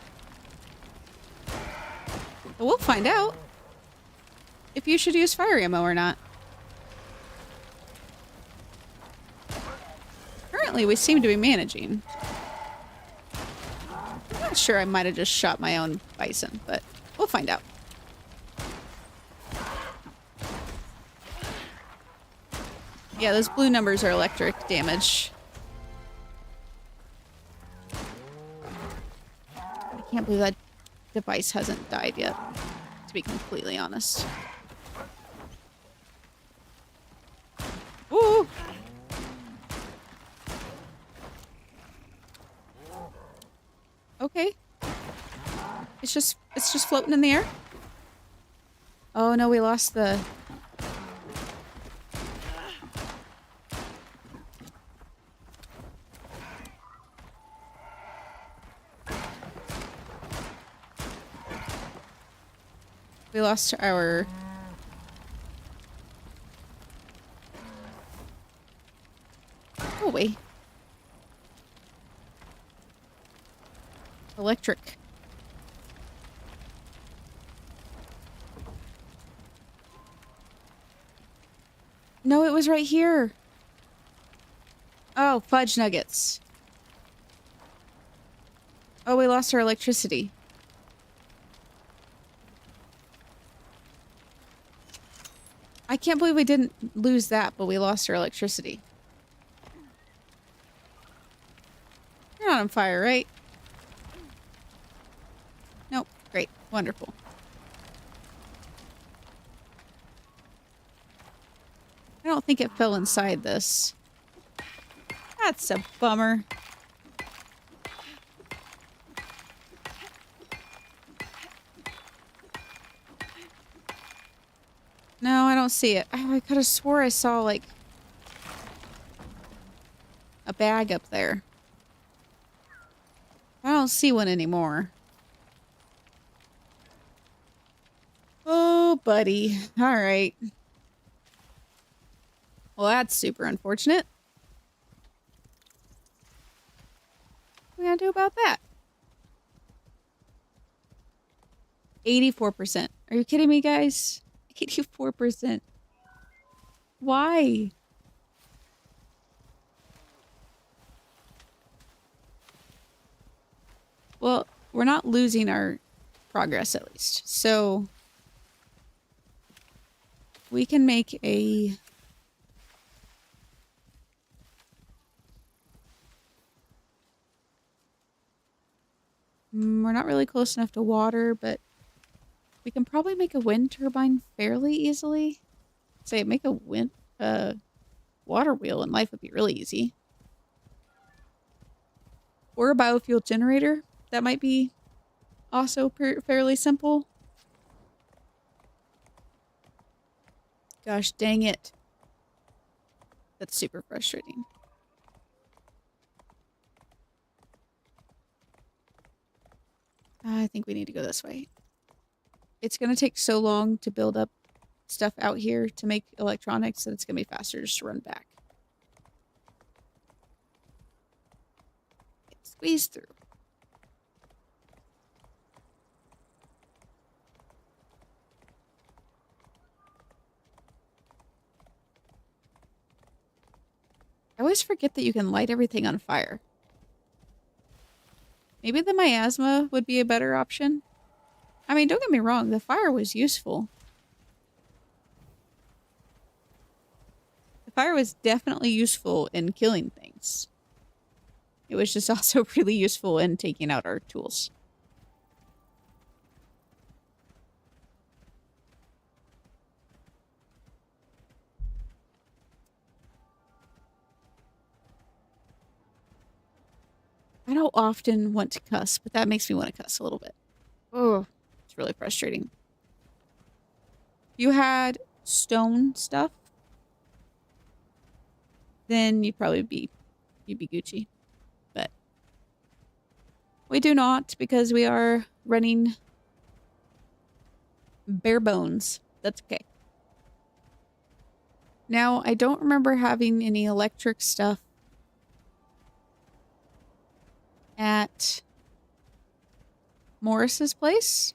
But we'll find out. If you should use fire ammo or not. Currently, we seem to be managing. I'm not sure, I might have just shot my own bison, but we'll find out. Yeah, those blue numbers are electric damage. I can't believe that device hasn't died yet, to be completely honest. Ooh! Okay. It's just floating in the air. Oh no, we lost the... We lost our... Oh wait. Electric. No, it was right here. Oh, fudge nuggets. Oh, we lost our can't believe we didn't lose that, but we lost our electricity. You're not on fire, right? Nope. Great. Wonderful. I don't think it fell inside this. That's a bummer. No, I don't see it. Oh, I could have swore I saw, like, a bag up there. I don't see one anymore. Oh, buddy. All right. Well, that's super unfortunate. What are we gonna do about that? 84%. Are you kidding me, guys? 84%. Why? Well, we're not losing our progress at least. So we can make a we're not really close enough to water, but we can probably make a wind turbine fairly easily. Say, make a water wheel and life would be really easy. Or a biofuel generator. That might be also fairly simple. Gosh dang it. That's super frustrating. I think we need to go this way. It's going to take so long to build up stuff out here to make electronics that it's going to be faster just to run back. Squeeze through. I always forget that you can light everything on fire. Maybe the miasma would be a better option. I mean, don't get me wrong, the fire was useful. The fire was definitely useful in killing things. It was just also really useful in taking out our tools. I don't often want to cuss, but that makes me want to cuss a little bit. Oh, it's really frustrating. You had stone stuff, then you'd be Gucci. But we do not, because we are running bare bones. That's okay. Now, I don't remember having any electric stuff at Morris's place,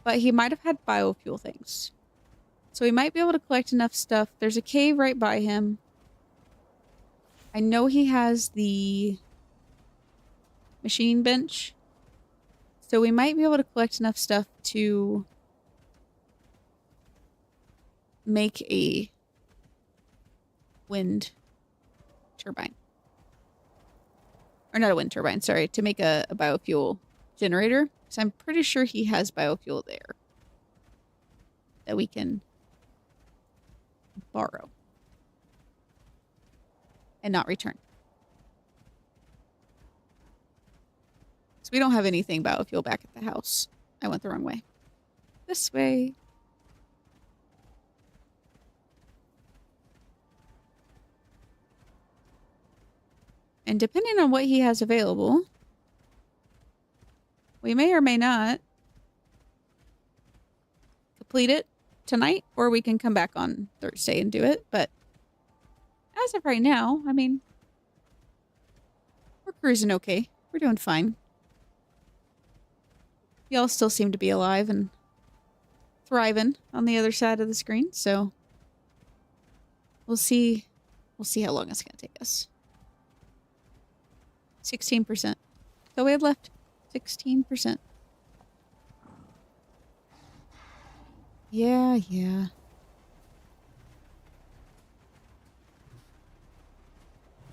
but he might have had biofuel things. So we might be able to collect enough stuff. There's a cave right by him. I know he has the machine bench. So we might be able to collect enough stuff to make a wind turbine. Or not a wind turbine, sorry. To make a biofuel generator. Because I'm pretty sure he has biofuel there. That we can borrow. And not return. So we don't have anything biofuel back at the house. I went the wrong way. This way. And depending on what he has available, we may or may not complete it tonight, or we can come back on Thursday and do it. But as of right now, I mean, we're cruising okay. We're doing fine. Y'all still seem to be alive and thriving on the other side of the screen, so we'll see how long it's gonna take us. 16%. So we have left 16%. Yeah.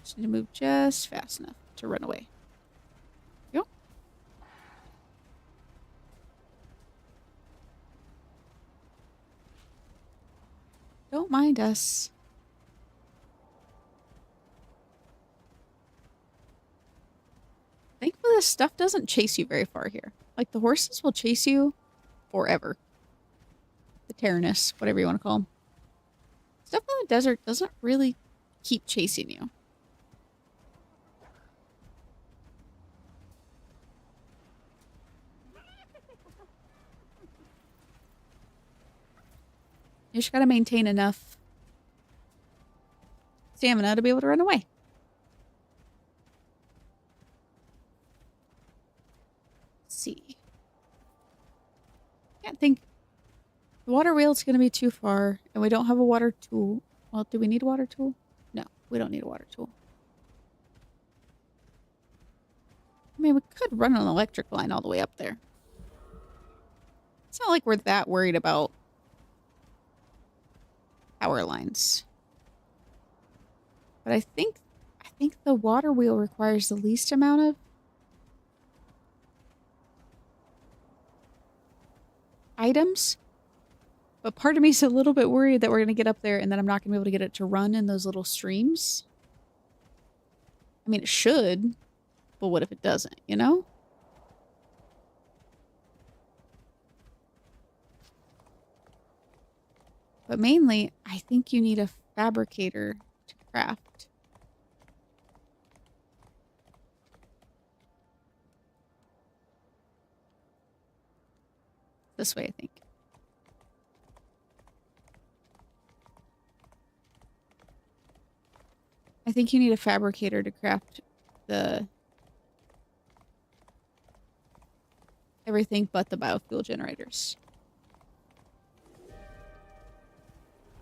Just need to move just fast enough to run away. Yep. Don't mind us. Thankfully, this stuff doesn't chase you very far here. Like, the horses will chase you forever. The Tyrannus, whatever you want to call them. Stuff in the desert doesn't really keep chasing you. You just gotta maintain enough stamina to be able to run away. Let's see. Can't think. The water wheel's gonna be too far, and we don't have a water tool. Well, do we need a water tool? No, we don't need a water tool. I mean, we could run an electric line all the way up there. It's not like we're that worried about power lines. But I think the water wheel requires the least amount of items. But part of me is a little bit worried that we're going to get up there and then I'm not going to be able to get it to run in those little streams. I mean, it should, but what if it doesn't, you know? But mainly, I think you need a fabricator to craft. This way, I think. I think you need a fabricator to craft the everything but the biofuel generators.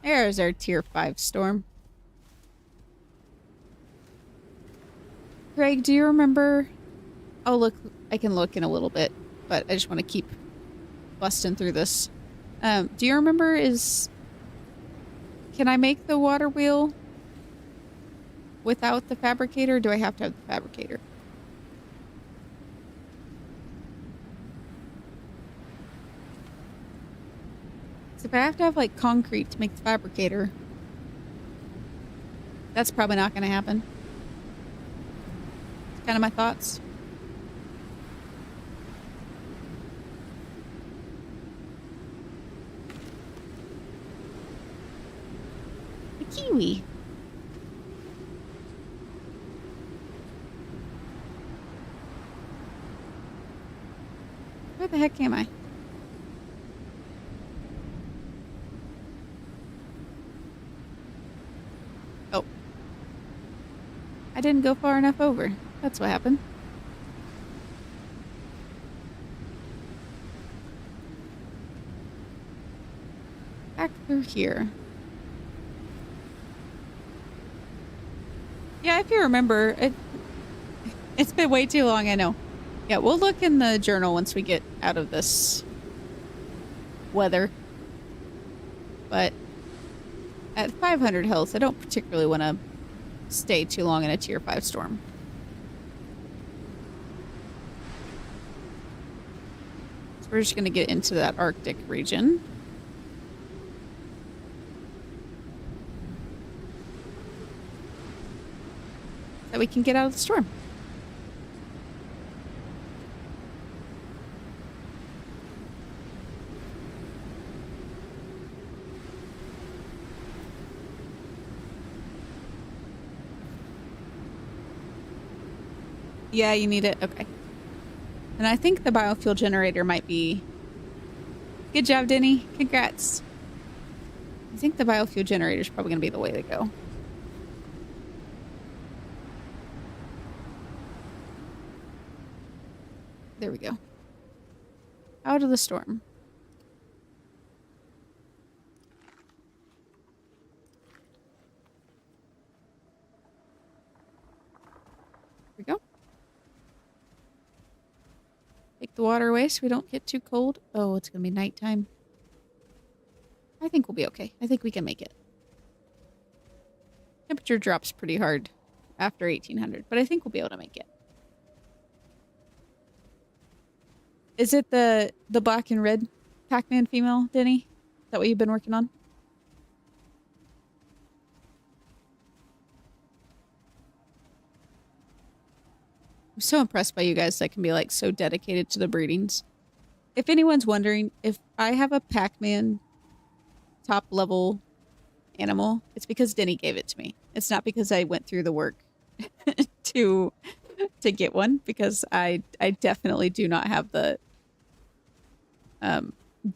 There's our tier 5 storm. Greg, do you remember? Oh, look, I can look in a little bit, but I just want to keep busting through this. Do you remember can I make the water wheel without the fabricator, or do I have to have the fabricator? So if I have to have, like, concrete to make the fabricator, that's probably not going to happen. It's kind of my thoughts. The kiwi. Where the heck am I? Oh. I didn't go far enough over. That's what happened. Back through here. Yeah, if you remember, it's been way too long, I know. Yeah, we'll look in the journal once we get out of this weather. But at 500 health, I don't particularly want to stay too long in a tier 5 storm. So we're just going to get into that Arctic region. So we can get out of the storm. Yeah, you need it. Okay. And I think the biofuel generator might be... Good job, Denny. Congrats. I think the biofuel generator is probably going to be the way to go. There we go. Out of the storm. There we go. Take the water away so we don't get too cold. Oh, it's going to be nighttime. I think we'll be okay. I think we can make it. Temperature drops pretty hard after 1800, but I think we'll be able to make it. Is it the black and red Pac-Man female, Denny? Is that what you've been working on? I'm so impressed by you guys that can be like so dedicated to the breedings. If anyone's wondering, if I have a Pac-Man top level animal, it's because Denny gave it to me. It's not because I went through the work to get one, because I definitely do not have the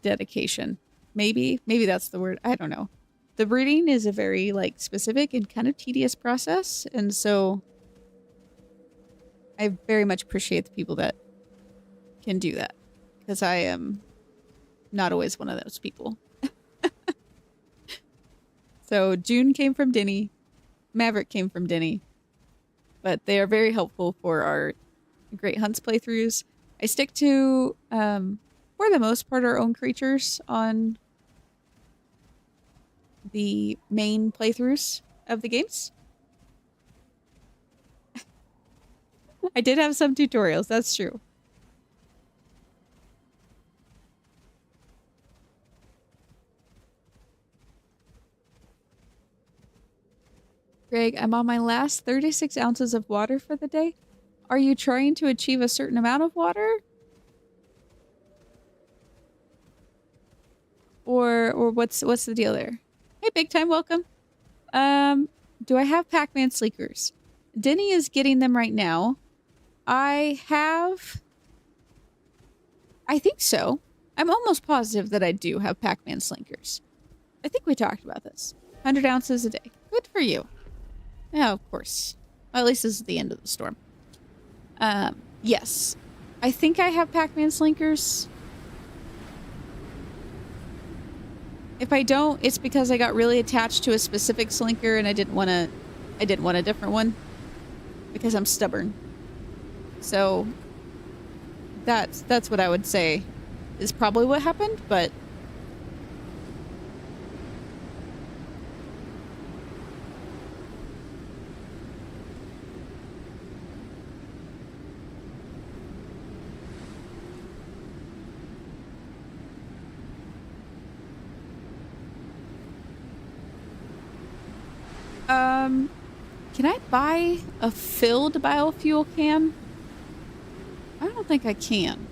dedication. Maybe that's the word. I don't know. The breeding is a very like specific and kind of tedious process, and so I very much appreciate the people that can do that, because I am not always one of those people. So June came from Denny, Maverick came from Denny, but they are very helpful for our Great Hunts playthroughs. I stick to, for the most part, our own creatures on the main playthroughs of the games. I did have some tutorials, that's true. Greg, I'm on my last 36 ounces of water for the day. Are you trying to achieve a certain amount of water? Or what's the deal there? Hey, Big Time, welcome. Do I have Pac-Man Sleekers? Denny is getting them right now. I think so. I'm almost positive that I do have Pac-Man Slinkers. I think we talked about this. 100 ounces a day. Good for you. Yeah, of course. Well, at least this is the end of the storm. Yes. I think I have Pac-Man Slinkers. If I don't, it's because I got really attached to a specific Slinker and I didn't want a different one. Because I'm stubborn. So that's what I would say is probably what happened, but can I buy a filled biofuel can? I don't think I can.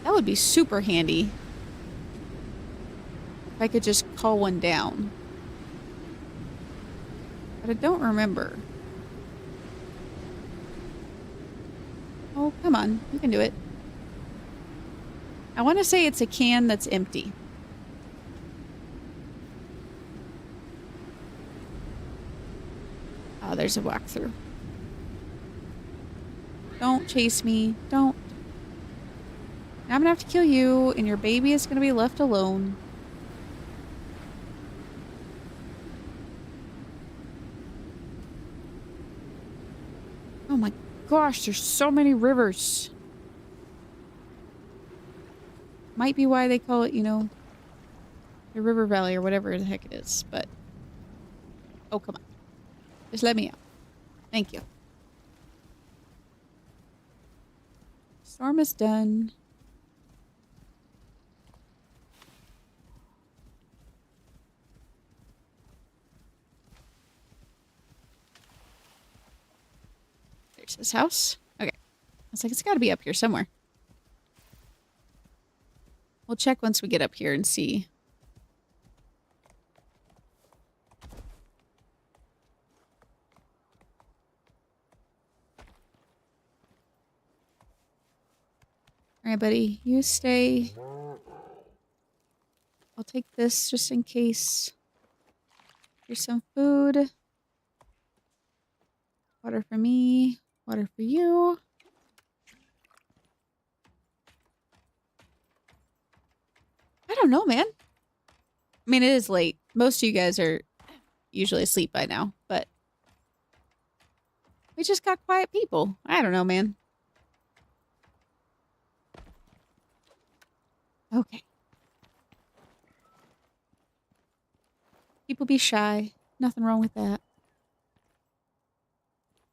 That would be super handy. If I could just call one down. But I don't remember. Oh, come on. You can do it. I want to say it's a can that's empty. Oh, there's a walkthrough. Don't chase me. Don't. Now I'm gonna have to kill you, and your baby is gonna be left alone. Oh my gosh, there's so many rivers. Might be why they call it, you know, the River Valley or whatever the heck it is, but... Oh, come on. Just let me out. Thank you. Storm is done. There's his house. Okay. I was like, it's got to be up here somewhere. We'll check once we get up here and see. Alright, buddy. You stay. I'll take this just in case. Here's some food. Water for me. Water for you. I don't know, man. I mean, it is late. Most of you guys are usually asleep by now, but we just got quiet people. I don't know, man. Okay. People be shy. Nothing wrong with that.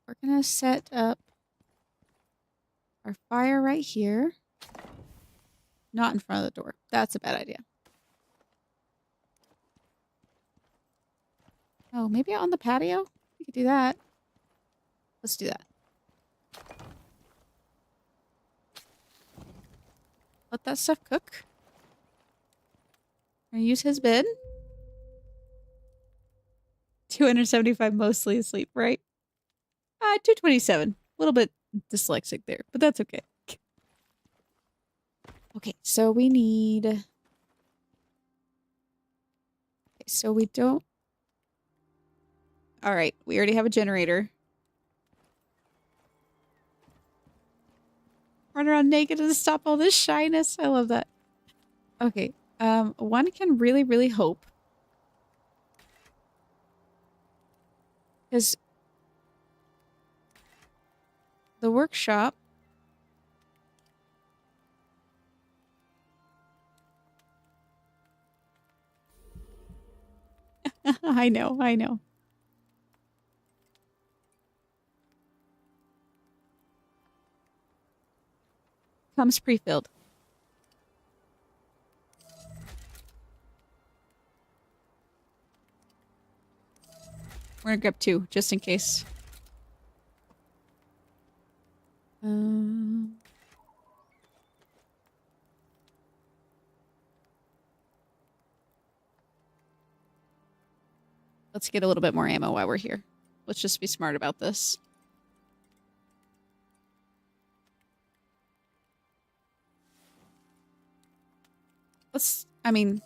We're gonna set up our fire right here. Not in front of the door. That's a bad idea. Oh, maybe out on the patio? We could do that. Let's do that. Let that stuff cook. Gonna use his bed. 275 mostly asleep, right? 227. A little bit dyslexic there, but that's okay. Okay, so we need... Okay, so we don't... Alright, we already have a generator. Run around naked to stop all this shyness. I love that. Okay, one can really, really hope. Because the workshop... I know, I know. Comes pre-filled. We're gonna grab 2, just in case. Let's get a little bit more ammo while we're here. Let's just be smart about this. I mean,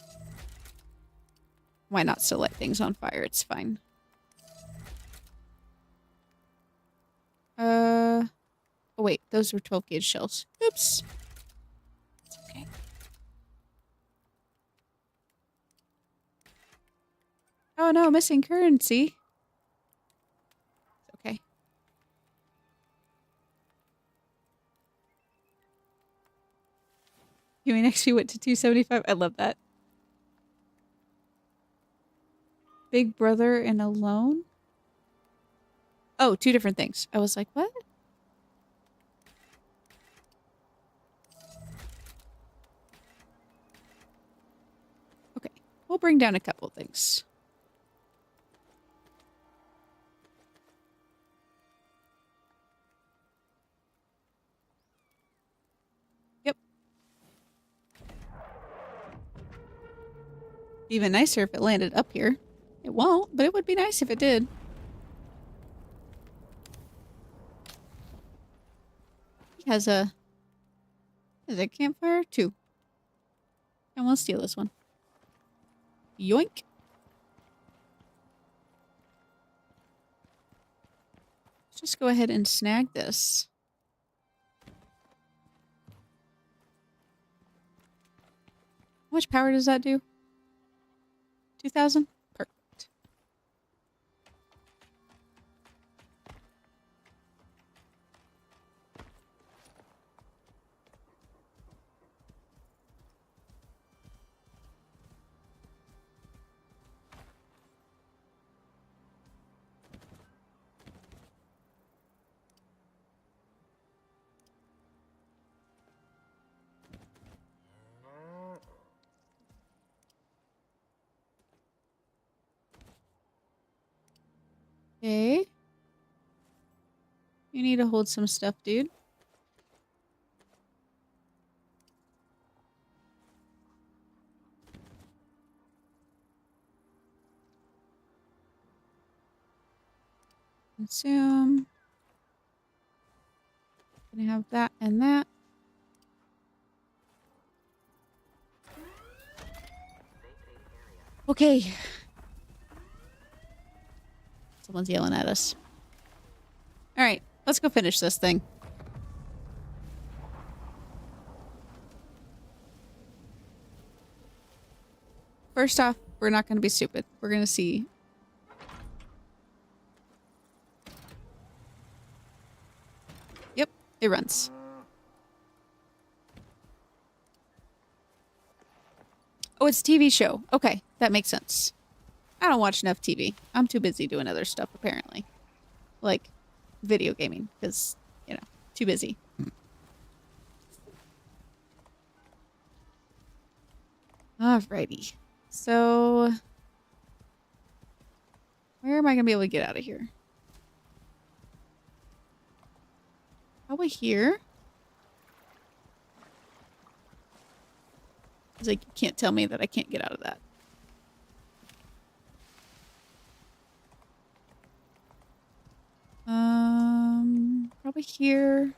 why not still light things on fire? It's fine. Oh wait, those were 12 gauge shells. Oops. It's okay. Oh no, missing currency. It's okay. You mean actually went to 275? I love that. Big Brother and Alone? Oh, 2 different things. I was like, what? Okay, we'll bring down a couple things. Yep. Even nicer if it landed up here. It won't, but it would be nice if it did. He has a campfire? 2. I want to steal this one. Yoink. Let's just go ahead and snag this. How much power does that do? 2,000? Perfect. Okay. You need to hold some stuff, dude. Consume. Gonna have that and that. Okay. Someone's yelling at us. Alright, let's go finish this thing. First off, we're not going to be stupid. We're going to see. Yep, it runs. Oh, it's a TV show. Okay, that makes sense. I don't watch enough TV. I'm too busy doing other stuff, apparently. Like video gaming, because, you know, too busy. Alrighty. So, where am I going to be able to get out of here? Probably here. It's like, you can't tell me that I can't get out of that. Probably here.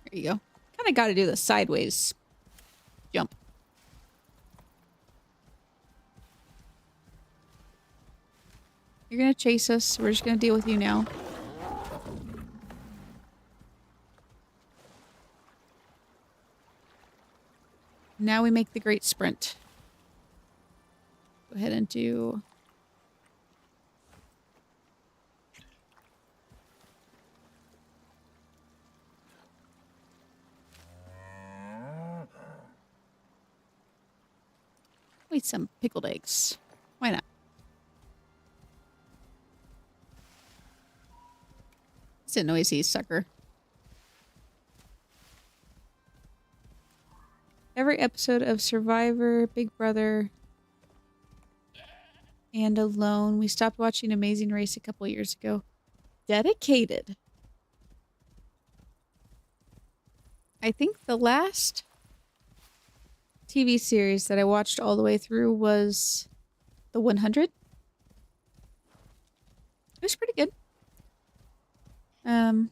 There you go. Kind of got to do the sideways jump. You're going to chase us. We're just going to deal with you now. Now we make the great sprint. Go ahead and do... Wait, some pickled eggs. Why not? It's a noisy sucker. Every episode of Survivor, Big Brother, and Alone. We stopped watching Amazing Race a couple years ago. Dedicated. I think the last TV series that I watched all the way through was The 100. It was pretty good. But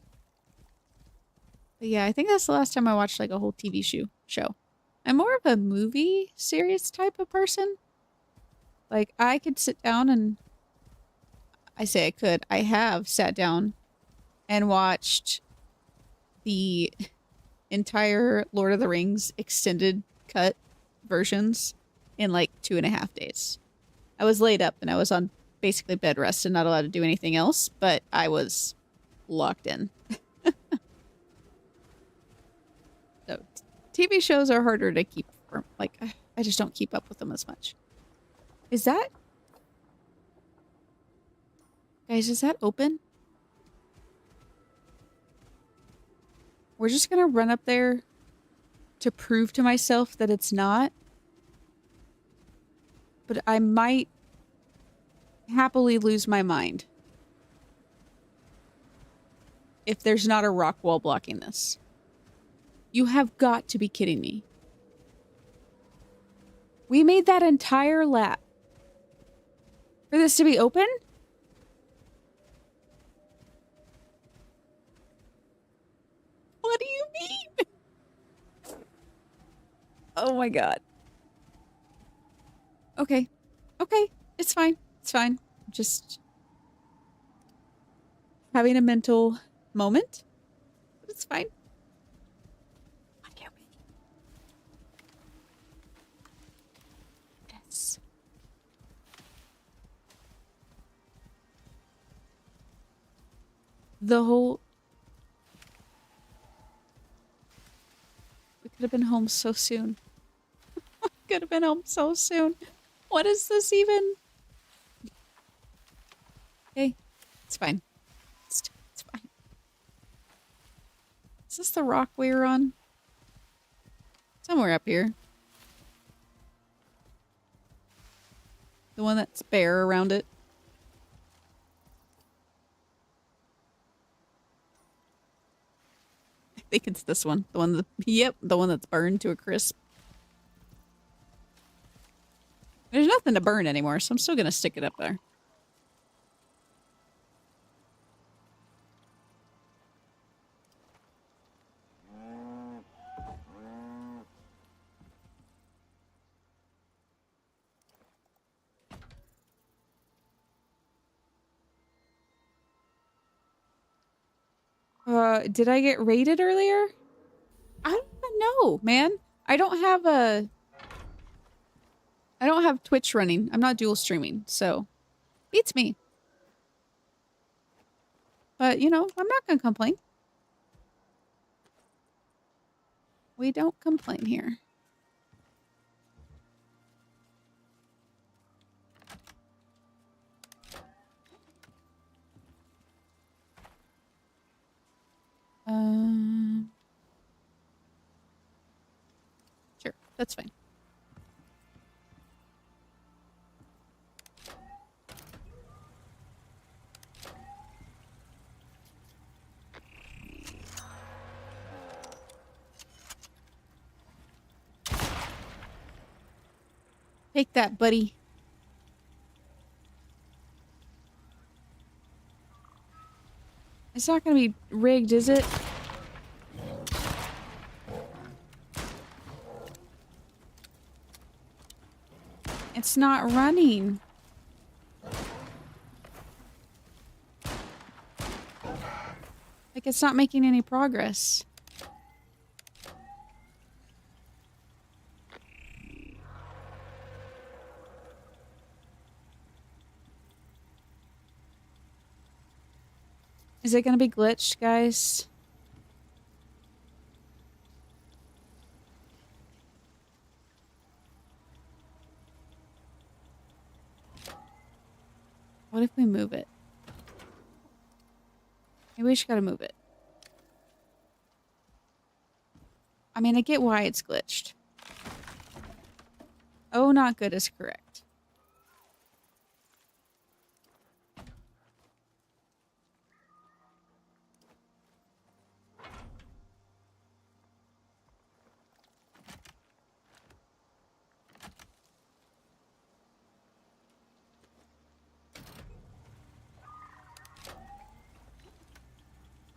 yeah, I think that's the last time I watched like a whole TV show. I'm more of a movie series type of person. Like, I could sit down and... I say I could. I have sat down and watched the entire Lord of the Rings extended cut versions in like 2.5 days. I was laid up and I was on basically bed rest and not allowed to do anything else, but I was locked in. So, TV shows are harder to keep from, like, I just don't keep up with them as much. Is that... Guys, is that open? We're just gonna run up there to prove to myself that it's not. But I might happily lose my mind if there's not a rock wall blocking this. You have got to be kidding me. We made that entire lap for this to be open? What do you mean? Oh my god. Okay. Okay. It's fine. It's fine. Just having a mental moment. It's fine. Yes. The whole... We could have been home so soon. We could have been home so soon. What is this even? Okay. It's fine. It's fine. Is this the rock we were on? Somewhere up here. The one that's bare around it. I think it's this one. The one that, yep, the one that's burned to a crisp. There's nothing to burn anymore, so I'm still gonna stick it up there. Did I get raided earlier? I don't know, man. I don't have Twitch running. I'm not dual streaming, so beats me. But, you know, I'm not gonna complain. We don't complain here. Sure, that's fine. Take that, buddy. It's not gonna be rigged, is it? It's not running. Like, it's not making any progress. Is it gonna be glitched, guys? What if we move it? Maybe we just gotta move it. I mean, I get why it's glitched. Oh, not good is correct.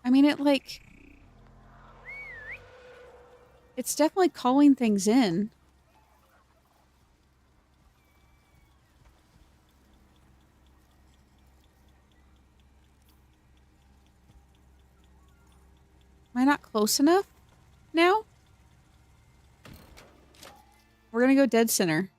I mean, it's definitely calling things in. Am I not close enough now? We're gonna go dead center.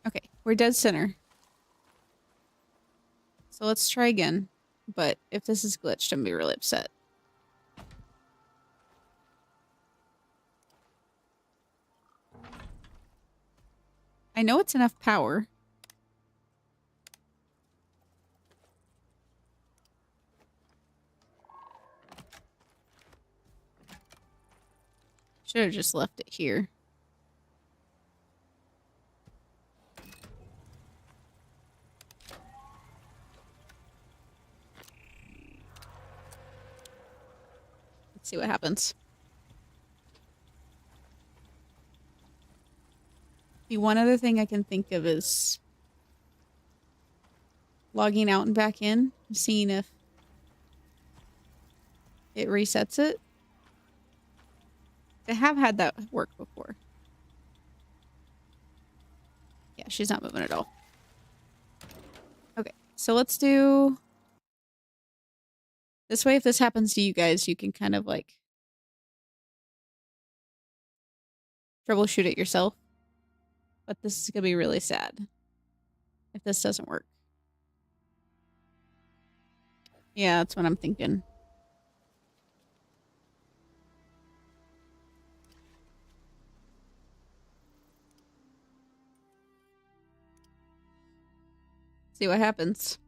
Okay, we're dead center. So let's try again. But if this is glitched, I'm gonna be really upset. I know it's enough power. Should have just left it here. Let's see what happens. The one other thing I can think of is logging out and back in, seeing if it resets it. I have had that work before. Yeah, she's not moving at all. Okay, so let's do... This way, if this happens to you guys, you can kind of like troubleshoot it yourself. But this is gonna be really sad if this doesn't work. Yeah, that's what I'm thinking. See what happens.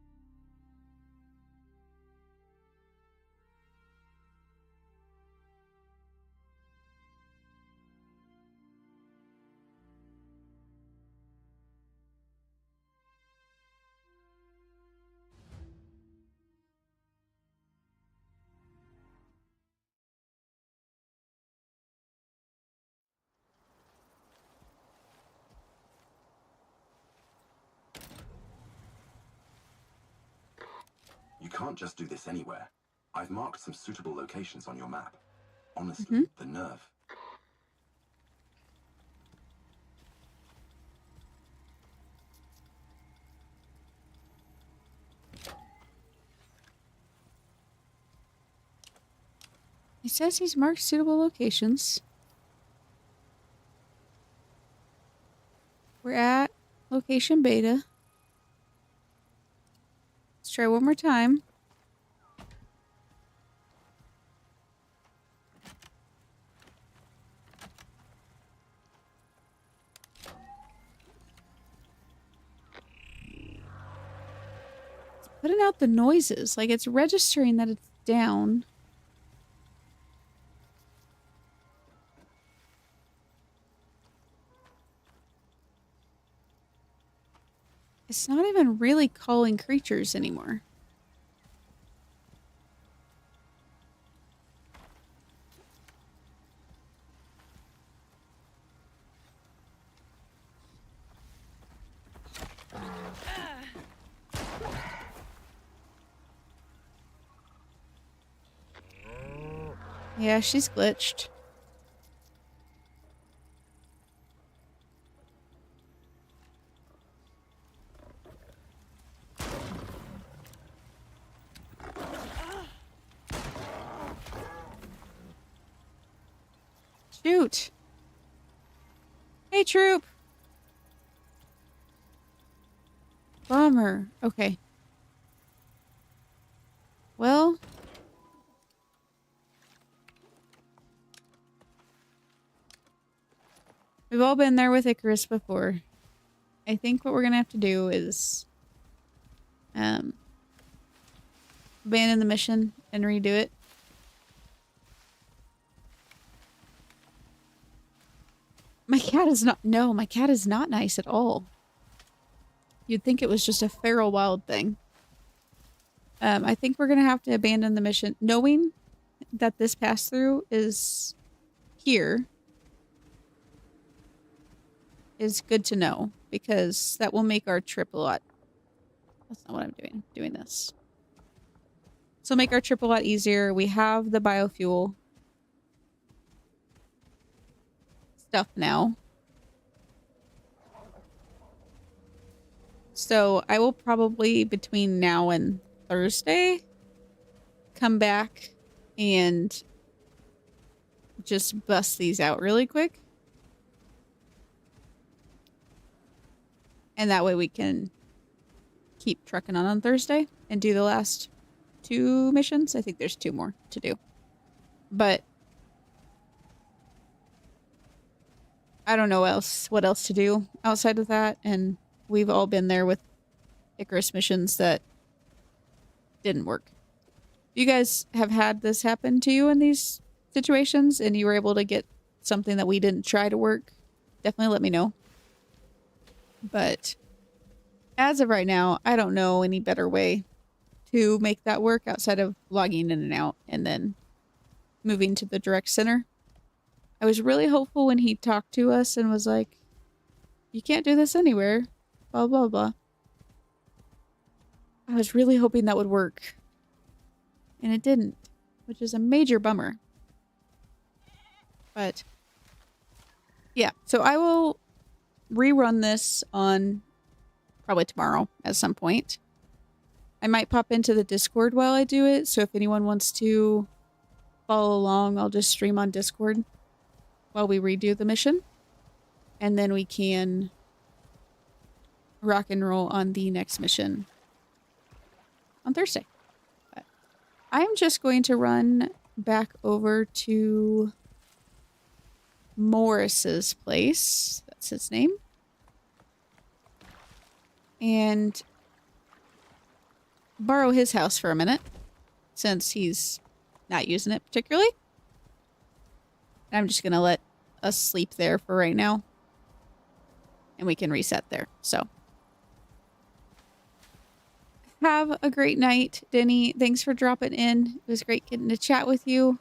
You can't just do this anywhere. I've marked some suitable locations on your map. Honestly, the nerve. He says he's marked suitable locations. Location beta. Let's try one more time. It's putting out the noises. Like, it's registering that it's down. It's not even really calling creatures anymore. Yeah, she's glitched. Shoot. Hey, troop. Bummer. Okay. Well. We've all been there with Icarus before. I think what we're gonna have to do is abandon the mission and redo it. My cat is not- no, my cat is not nice at all. You'd think it was just a feral wild thing. I think we're gonna have to abandon the mission, knowing that this pass-through is here is good to know, because that will make our trip a lot... That's not what I'm doing. I'm doing this. So make our trip a lot easier. We have the biofuel stuff now. So I will probably, between now and Thursday, come back and just bust these out really quick. And that way we can keep trucking on Thursday and do the last 2 missions. I think there's 2 more to do. But I don't know what else to do outside of that. And we've all been there with Icarus missions that didn't work. If you guys have had this happen to you in these situations and you were able to get something that we didn't try to work, definitely let me know. But as of right now, I don't know any better way to make that work outside of logging in and out and then moving to the direct center. I was really hopeful when he talked to us and was like, you can't do this anywhere, blah, blah, blah. I was really hoping that would work. And it didn't, which is a major bummer. But yeah, so I will rerun this on probably tomorrow at some point. I might pop into the Discord while I do it, so if anyone wants to follow along, I'll just stream on Discord while we redo the mission. And then we can rock and roll on the next mission on Thursday. But I'm just going to run back over to Morris's place. That's his name. And borrow his house for a minute, since he's not using it particularly. I'm just going to let us sleep there for right now. And we can reset there. So have a great night, Denny. Thanks for dropping in. It was great getting to chat with you.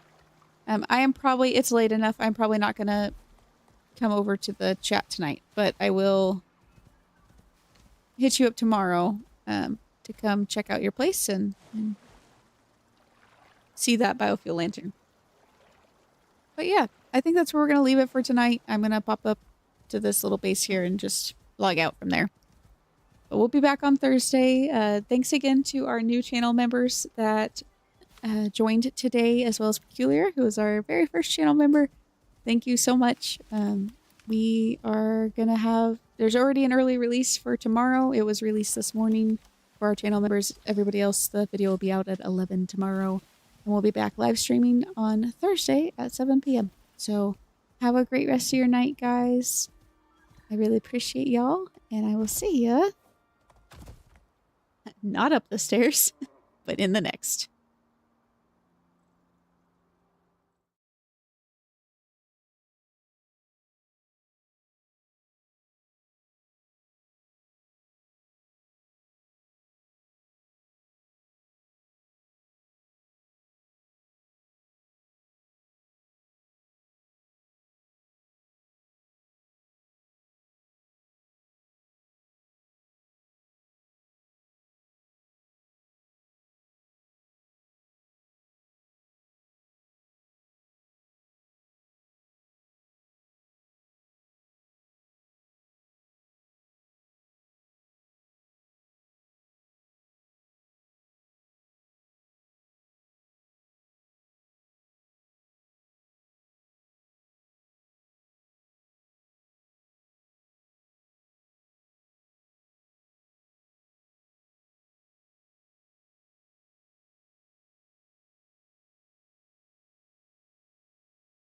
It's late enough. I'm probably not going to come over to the chat tonight, but I will hit you up tomorrow to come check out your place and see that biofuel lantern. But yeah, I think that's where we're going to leave it for tonight. I'm going to pop up to this little base here and just log out from there. But we'll be back on Thursday. Thanks again to our new channel members that joined today, as well as Peculiar, who was our very first channel member. Thank you so much. we are gonna have, there's already an early release for tomorrow. It was released this morning for our channel members. Everybody else, the video will be out at 11 tomorrow. And we'll be back live streaming on Thursday at 7 p.m. So have a great rest of your night, guys. I really appreciate y'all, and I will see ya. Not up the stairs, but in the next.